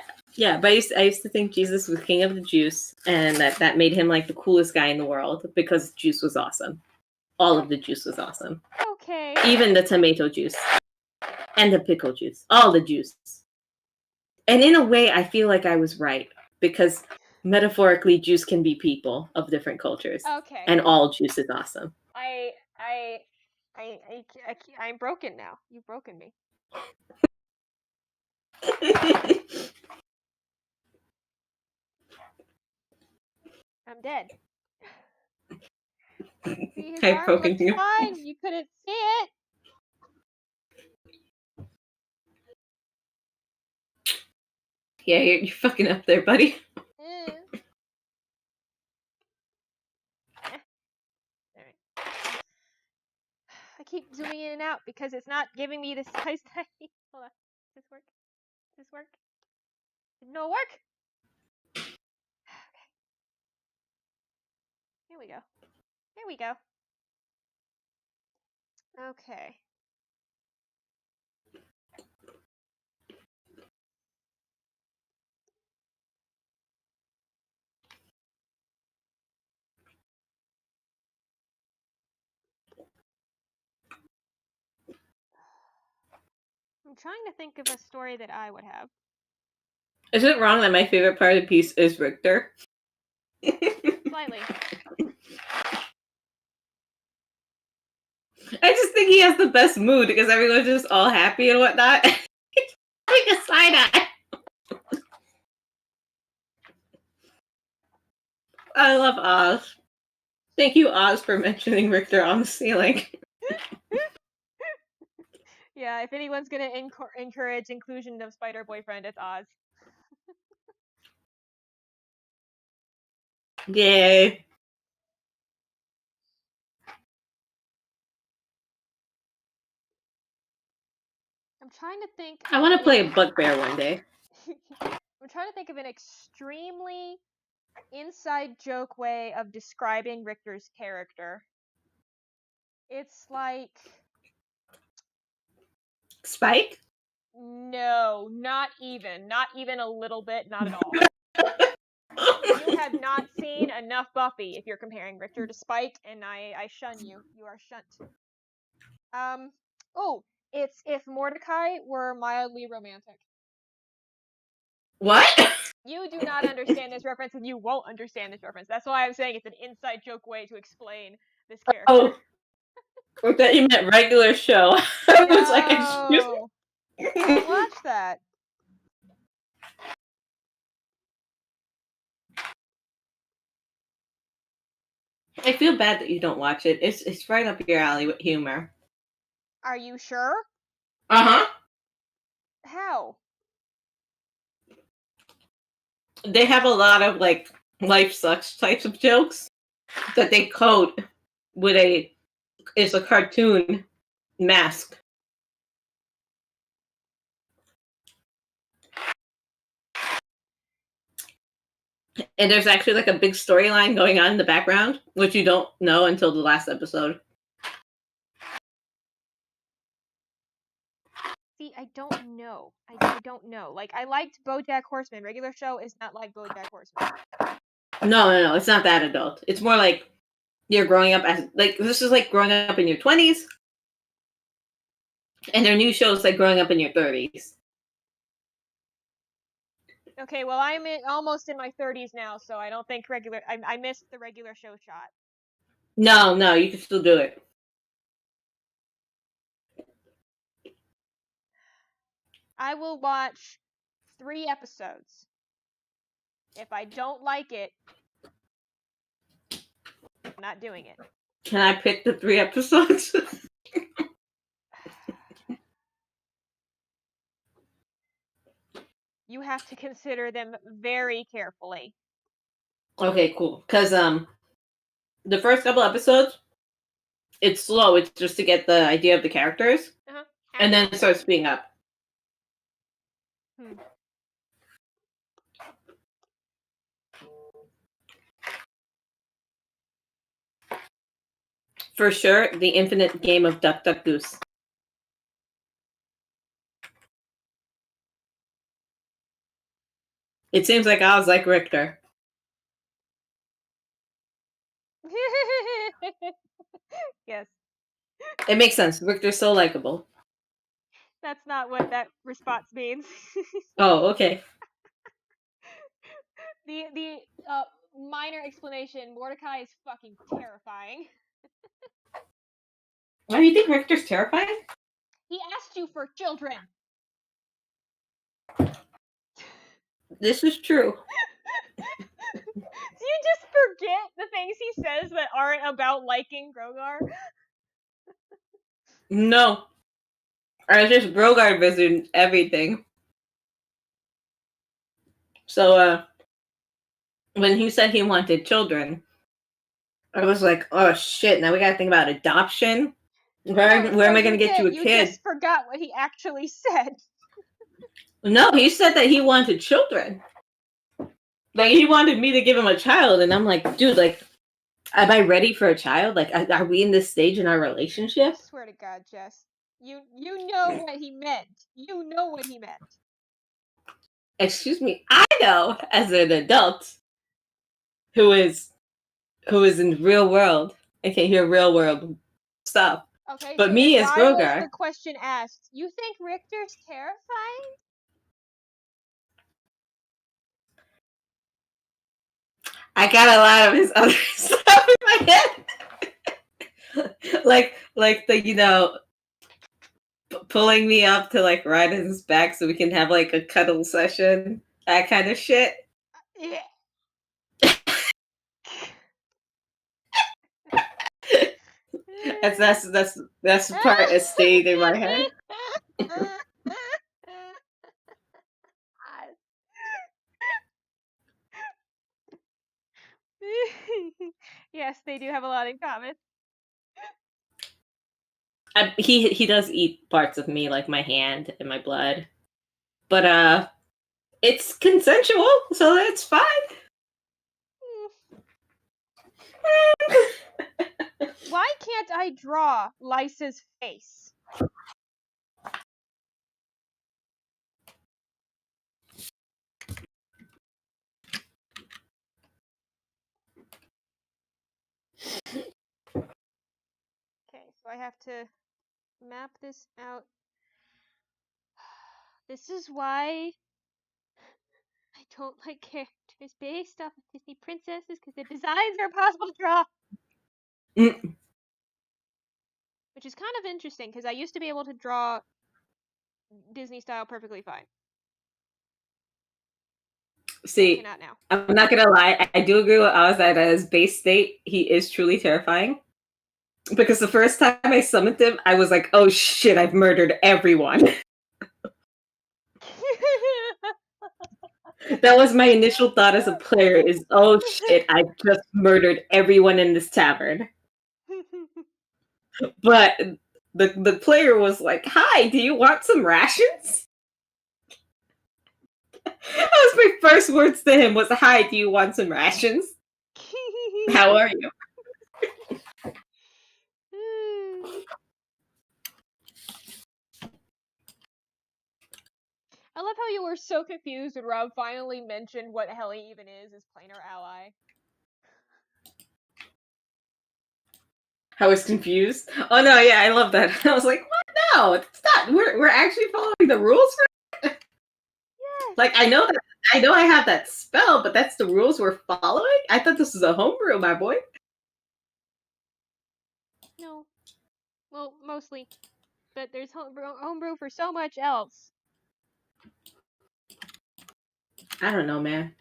S1: but I used to think Jesus was king of the juice, and that made him like the coolest guy in the world because juice was awesome. All of the juice was awesome.
S2: Okay.
S1: Even the tomato juice and the pickle juice, all the juice. And in a way, I feel like I was right because metaphorically, juice can be people of different cultures,
S2: Okay.
S1: and all juice is awesome.
S2: I'm broken now. You've broken me. I'm dead. See, his
S1: I've
S2: arm
S1: broken
S2: looked
S1: you.
S2: fine. You couldn't see it.
S1: Yeah, you're fucking up there, buddy.
S2: Eh. Alright. I keep zooming in and out because it's not giving me the size that I need. Hold on. Does this work? Does this work? No work? Okay. Here we go. Here we go. Okay. I'm trying to think of a story that I would have.
S1: Is it wrong that my favorite part of the piece is Richter?
S2: Slightly.
S1: I just think he has the best mood because everyone's just all happy and whatnot. Like a side eye. I love Oz. Thank you, Oz, for mentioning Richter on the ceiling.
S2: Yeah, if anyone's gonna encourage inclusion of Spider Boyfriend, it's Oz.
S1: Yay.
S2: I'm trying to think.
S1: I want to play a bugbear one day.
S2: I'm trying to think of an extremely inside joke way of describing Richter's character. It's like...
S1: Spike?
S2: No, not even. Not even a little bit, not at all. You have not seen enough Buffy if you're comparing Richter to Spike, and I shun you. You are shunt. Oh, it's if Mordecai were mildly romantic.
S1: What?
S2: You do not understand this reference, and you won't understand this reference. That's why I'm saying it's an inside joke way to explain this character.
S1: Oh, I thought you meant regular show. I was like, excuse me.
S2: Don't watch that.
S1: I feel bad that you don't watch it. It's right up your alley with humor.
S2: Are you sure?
S1: Uh-huh.
S2: How?
S1: They have a lot of like life sucks types of jokes that they coat with it's a cartoon mask. And there's actually like a big storyline going on in the background, which you don't know until the last episode.
S2: See, I don't know. I don't know. Like, I liked BoJack Horseman. Regular show is not like BoJack Horseman.
S1: No, it's not that adult. It's more like you're growing up as like this is like growing up in your 20s, and their new shows like growing up in your 30s.
S2: Okay, well, I'm almost in my 30s now, so I don't think regular. I missed the regular show shot.
S1: No, you can still do it.
S2: I will watch 3 episodes. If I don't like it, I'm not doing it.
S1: Can I pick the 3 episodes?
S2: You have to consider them very carefully.
S1: Okay, cool. Because the first couple episodes, it's slow. It's just to get the idea of the characters, and then it starts speeding up. For sure, the infinite game of Duck Duck Goose. It seems like I was like Richter.
S2: Yes.
S1: It makes sense. Richter's so likable.
S2: That's not what that response means.
S1: Oh, okay.
S2: The minor explanation, Mordecai is fucking terrifying.
S1: Why do you think Richter's terrifying?
S2: He asked you for children.
S1: This is true.
S2: Do you just forget the things he says that aren't about liking Grogar?
S1: No. I just Rogard visited everything. So, when he said he wanted children, I was like, oh shit, now we gotta think about adoption. Where am I gonna get you a kid?
S2: You just forgot what he actually said.
S1: No, he said that he wanted children. Like, he wanted me to give him a child, and I'm like, dude, like, am I ready for a child? Like, are we in this stage in our relationship?
S2: I swear to God, Jess. You know what he meant. You know what he meant.
S1: Excuse me, I know as an adult who is in the real world and can hear real world stuff.
S2: Okay,
S1: but
S2: so
S1: me as
S2: why
S1: Grogar,
S2: was the question asked? You think Richter's terrifying?
S1: I got a lot of his other stuff in my head. like the, you know, pulling me up to like ride on his back so we can have like a cuddle session, that kind of shit.
S2: Yeah.
S1: that's the part that stayed in my head.
S2: Yes, they do have a lot in common.
S1: He does eat parts of me, like my hand and my blood, but it's consensual, so it's fine.
S2: Why can't I draw Lysa's face? Okay, so I have to map this out. This is why I don't like characters based off of Disney princesses, because the designs are impossible to draw. Which is kind of interesting, because I used to be able to draw Disney style perfectly fine.
S1: See,
S2: not now.
S1: I'm not gonna lie, I do agree with Oz that as base state, he is truly terrifying. Because the first time I summoned him, I was like, oh shit, I've murdered everyone. That was my initial thought as a player is, oh shit, I just murdered everyone in this tavern. But the player was like, hi, do you want some rations? That was my first words to him was, hi, do you want some rations? How are you?
S2: I love how you were so confused when Rob finally mentioned what Helly even is as planar ally.
S1: I was confused. Oh no, yeah, I love that. I was like, what? No, it's not. We're actually following the rules for it.
S2: Yes.
S1: Like, I know I have that spell, but that's the rules we're following? I thought this was a homebrew, my boy.
S2: No. Well, mostly. But there's homebrew for so much else.
S1: I don't know, man.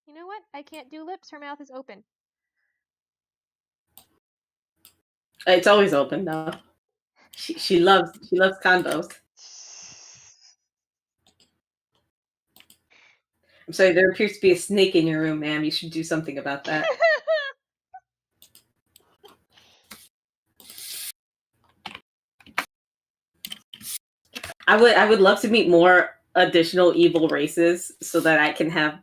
S2: You know what? I can't do lips. Her mouth is open.
S1: It's always open though. She loves condos. I'm sorry, there appears to be a snake in your room, ma'am. You should do something about that. I would love to meet more additional evil races so that I can have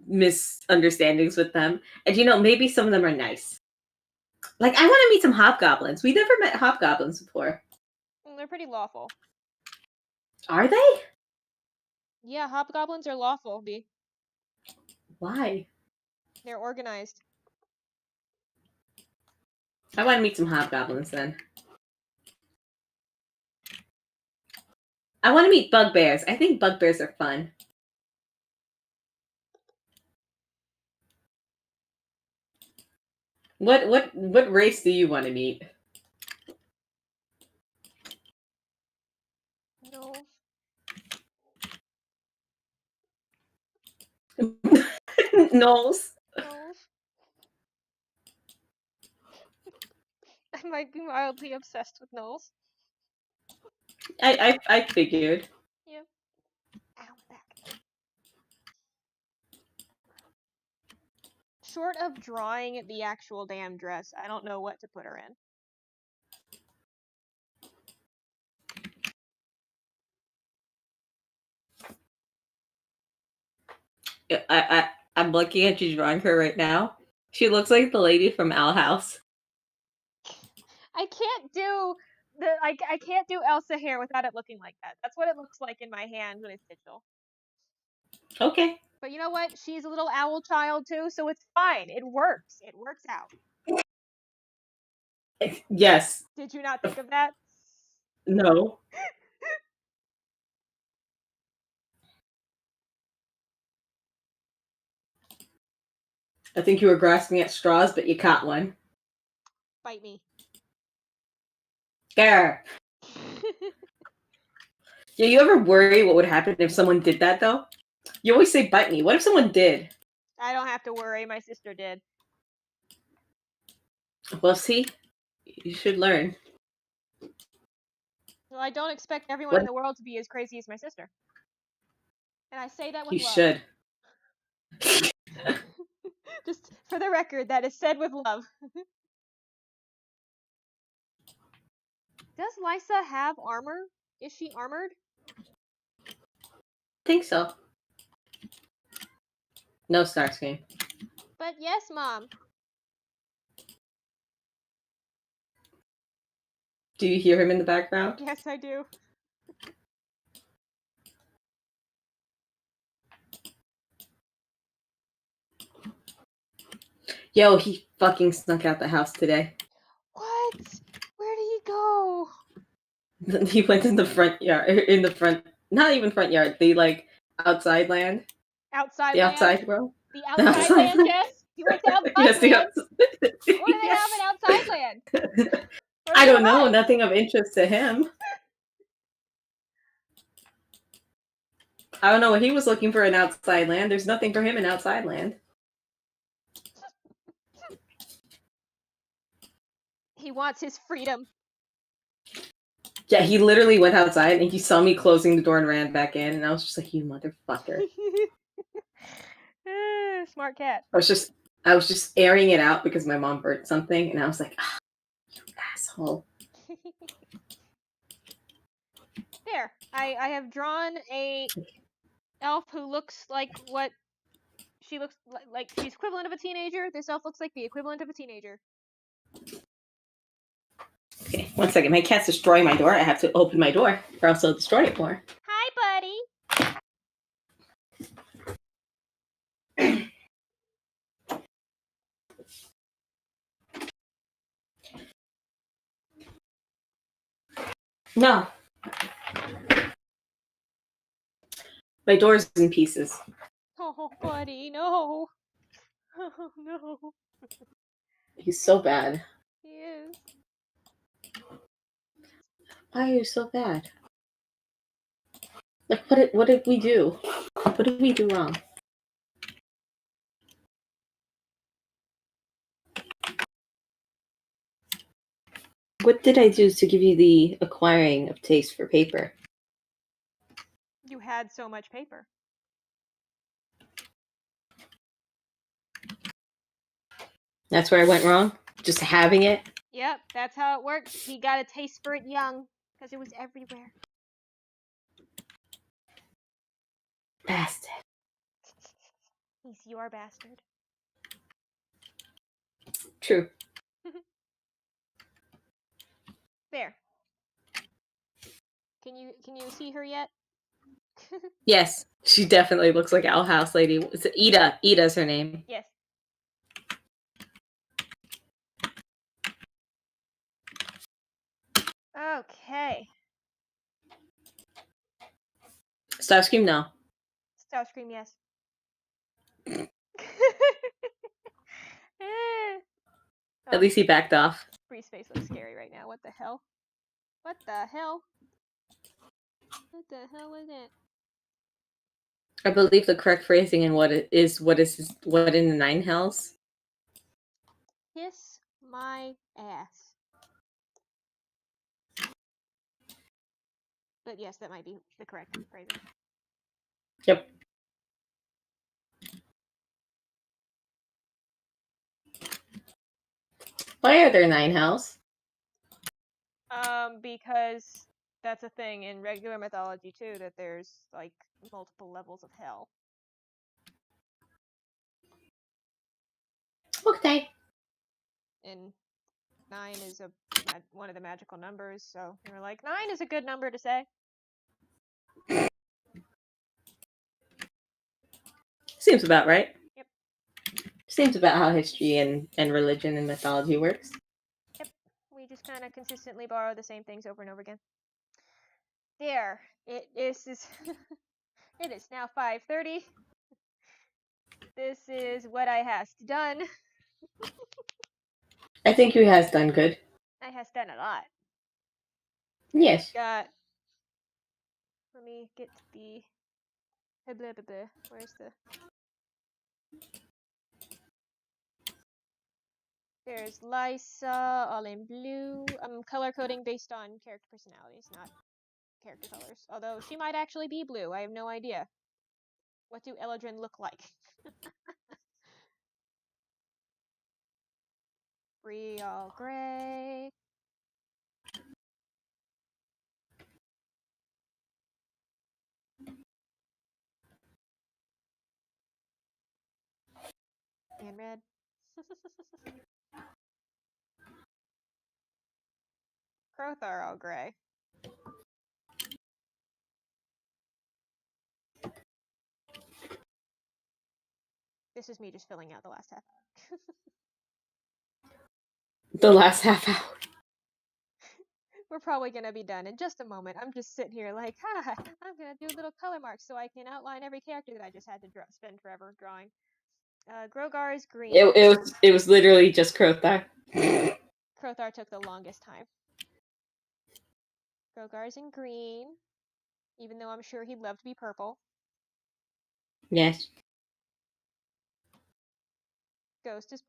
S1: misunderstandings with them. And you know, maybe some of them are nice. Like, I want to meet some hobgoblins. We never met hobgoblins before.
S2: They're pretty lawful.
S1: Are they?
S2: Yeah, hobgoblins are lawful, B.
S1: Why?
S2: They're organized.
S1: I want to meet some hobgoblins then. I want to meet bugbears. I think bugbears are fun. What race do you want to meet?
S2: No.
S1: Knowles.
S2: No. I might be mildly obsessed with Knowles.
S1: I figured.
S2: Yep. Ow, my back. Short of drawing the actual damn dress, I don't know what to put her in.
S1: I'm looking at you drawing her right now. She looks like the lady from Owl House.
S2: I can't do I can't do Elsa hair without it looking like that. That's what it looks like in my hand when it's digital.
S1: Okay.
S2: But you know what? She's a little owl child too, so it's fine. It works. It works out.
S1: Yes.
S2: Did you not think of that?
S1: No. I think you were grasping at straws, but you caught one.
S2: Bite me.
S1: There. Yeah, you ever worry what would happen if someone did that, though? You always say bite me. What if someone did?
S2: I don't have to worry. My sister did.
S1: Well, see? You should learn.
S2: Well, I don't expect everyone in the world to be as crazy as my sister. And I say that with
S1: You
S2: love.
S1: should.
S2: Just for the record, that is said with love. Does Lysa have armor? Is she armored?
S1: I think so. No Starscream.
S2: But yes, Mom.
S1: Do you hear him in the background?
S2: Yes, I do.
S1: Yo, he fucking snuck out the house today.
S2: What? Where did he go?
S1: He went in the front yard. In the front. Not even front yard. The, like, outside land.
S2: Outside
S1: The
S2: land?
S1: outside world.
S2: The outside land, Jess? He went to outside
S1: Yes,
S2: land?
S1: yes.
S2: What do they have in outside land? Where
S1: I
S2: do they
S1: don't know.
S2: hide?
S1: Nothing of interest to him. I don't know what he was looking for in outside land. There's nothing for him in outside land.
S2: He wants his freedom.
S1: Yeah, he literally went outside and he saw me closing the door and ran back in, and I was just like, "You motherfucker!"
S2: Smart cat.
S1: I was just airing it out because my mom burnt something, and I was like, "Ah, you asshole."
S2: There. I have drawn a elf who looks like what she looks like. She's equivalent of a teenager. This elf looks like the equivalent of a teenager.
S1: Okay, 1 second. My cat's destroying my door. I have to open my door, or else I'll destroy it more.
S2: Hi, buddy.
S1: No. My door's in pieces.
S2: Oh, buddy, no. Oh, no.
S1: He's so bad.
S2: He is.
S1: Why are you so bad? Like, what did we do? What did we do wrong? What did I do to give you the acquiring of taste for paper?
S2: You had so much paper.
S1: That's where I went wrong? Just having it?
S2: Yep, that's how it works. He got a taste for it young, because it was everywhere.
S1: Bastard.
S2: He's your bastard.
S1: True.
S2: There. Can you see her yet?
S1: Yes, she definitely looks like Owl House Lady. It's Ida. Ida's her name.
S2: Yes. Okay.
S1: Starscream, no.
S2: Starscream, yes.
S1: At least he backed off.
S2: Bree's face looks scary right now. What the hell? What the hell? What the hell was that?
S1: I believe the correct phrasing in what in the Nine Hells.
S2: Kiss my ass. But yes, that might be the correct phrasing.
S1: Yep. Why are there 9 hells?
S2: Because that's a thing in regular mythology too, that there's like multiple levels of hell.
S1: Okay.
S2: And 9 is one of the magical numbers, so they were like, 9 is a good number to say.
S1: Seems about right.
S2: Yep.
S1: Seems about how history and religion and mythology works.
S2: Yep. We just kind of consistently borrow the same things over and over again. There. It is it is now 5:30. This is what I has done.
S1: I think you has done good.
S2: I has done a lot.
S1: Yes.
S2: Got. Let me get the. Blah, blah, blah. Where's the. There's Lysa, all in blue. I'm color coding based on character personalities, not character colors. Although she might actually be blue. I have no idea. What do Eladrin look like? Bree all gray. And red. Crothar all gray. This is me just filling out the last half hour.
S1: The last half hour.
S2: We're probably gonna be done in just a moment. I'm just sitting here like, ha, I'm gonna do little color marks so I can outline every character that I just had to spend forever drawing. Grogar is green.
S1: It was literally just Crothar.
S2: Crothar took the longest time. Grogar's in green, even though I'm sure he'd love to be purple.
S1: Yes.
S2: Ghost is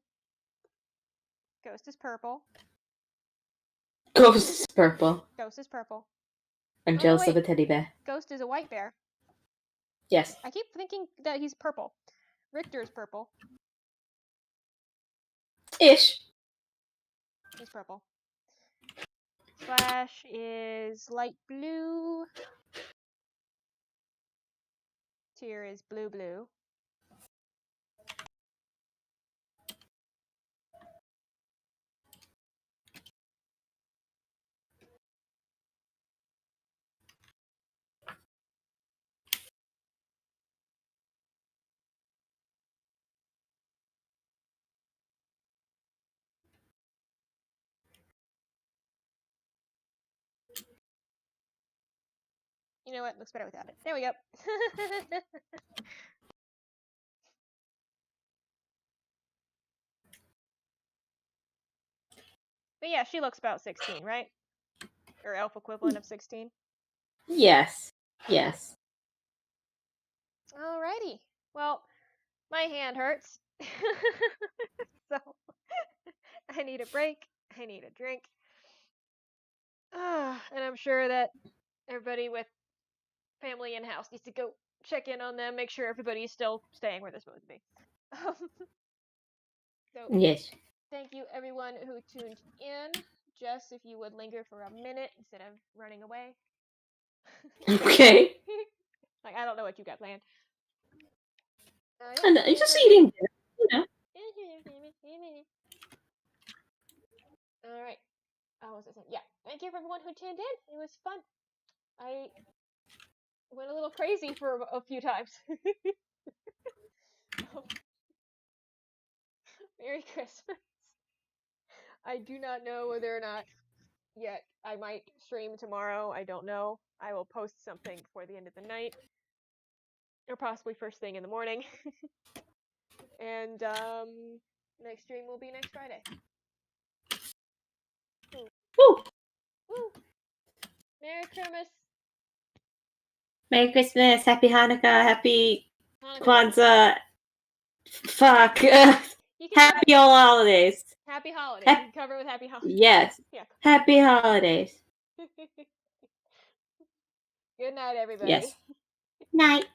S2: purple.
S1: Ghost is purple.
S2: Ghost is purple.
S1: I'm
S2: Oh, no,
S1: jealous of
S2: wait.
S1: a teddy bear.
S2: Ghost is a white bear.
S1: Yes.
S2: I keep thinking that he's purple. Richter's purple.
S1: Ish.
S2: He's purple. Flash is light blue. Tyr is blue. You know what? Looks better without it. There we go. But yeah, she looks about 16, right? Or elf equivalent of 16.
S1: Yes. Yes.
S2: Alrighty. Well, my hand hurts. So I need a break. I need a drink. And I'm sure that everybody with family in house needs to go check in on them, make sure everybody's still staying where they're supposed to be. So
S1: Yes.
S2: thank you everyone who tuned in. Jess, if you would linger for a minute instead of running away.
S1: Okay.
S2: Like, I don't know what you got planned.
S1: And just eating dinner, you know.
S2: Alright. What was I saying? Yeah. Thank you for everyone who tuned in. It was fun. I went a little crazy for a few times. Merry Christmas. I do not know whether or not yet. I might stream tomorrow. I don't know. I will post something before the end of the night, or possibly first thing in the morning. And next stream will be next Friday. Woo! Woo! Merry Christmas.
S1: Merry Christmas, Happy Hanukkah, Happy
S2: Hanukkah.
S1: Kwanzaa. Fuck.
S2: You can
S1: Happy all holidays.
S2: Happy holidays.
S1: Hap-
S2: You can cover with happy holidays.
S1: Yes.
S2: Yeah.
S1: Happy holidays.
S2: Good night, everybody.
S1: Yes. Night.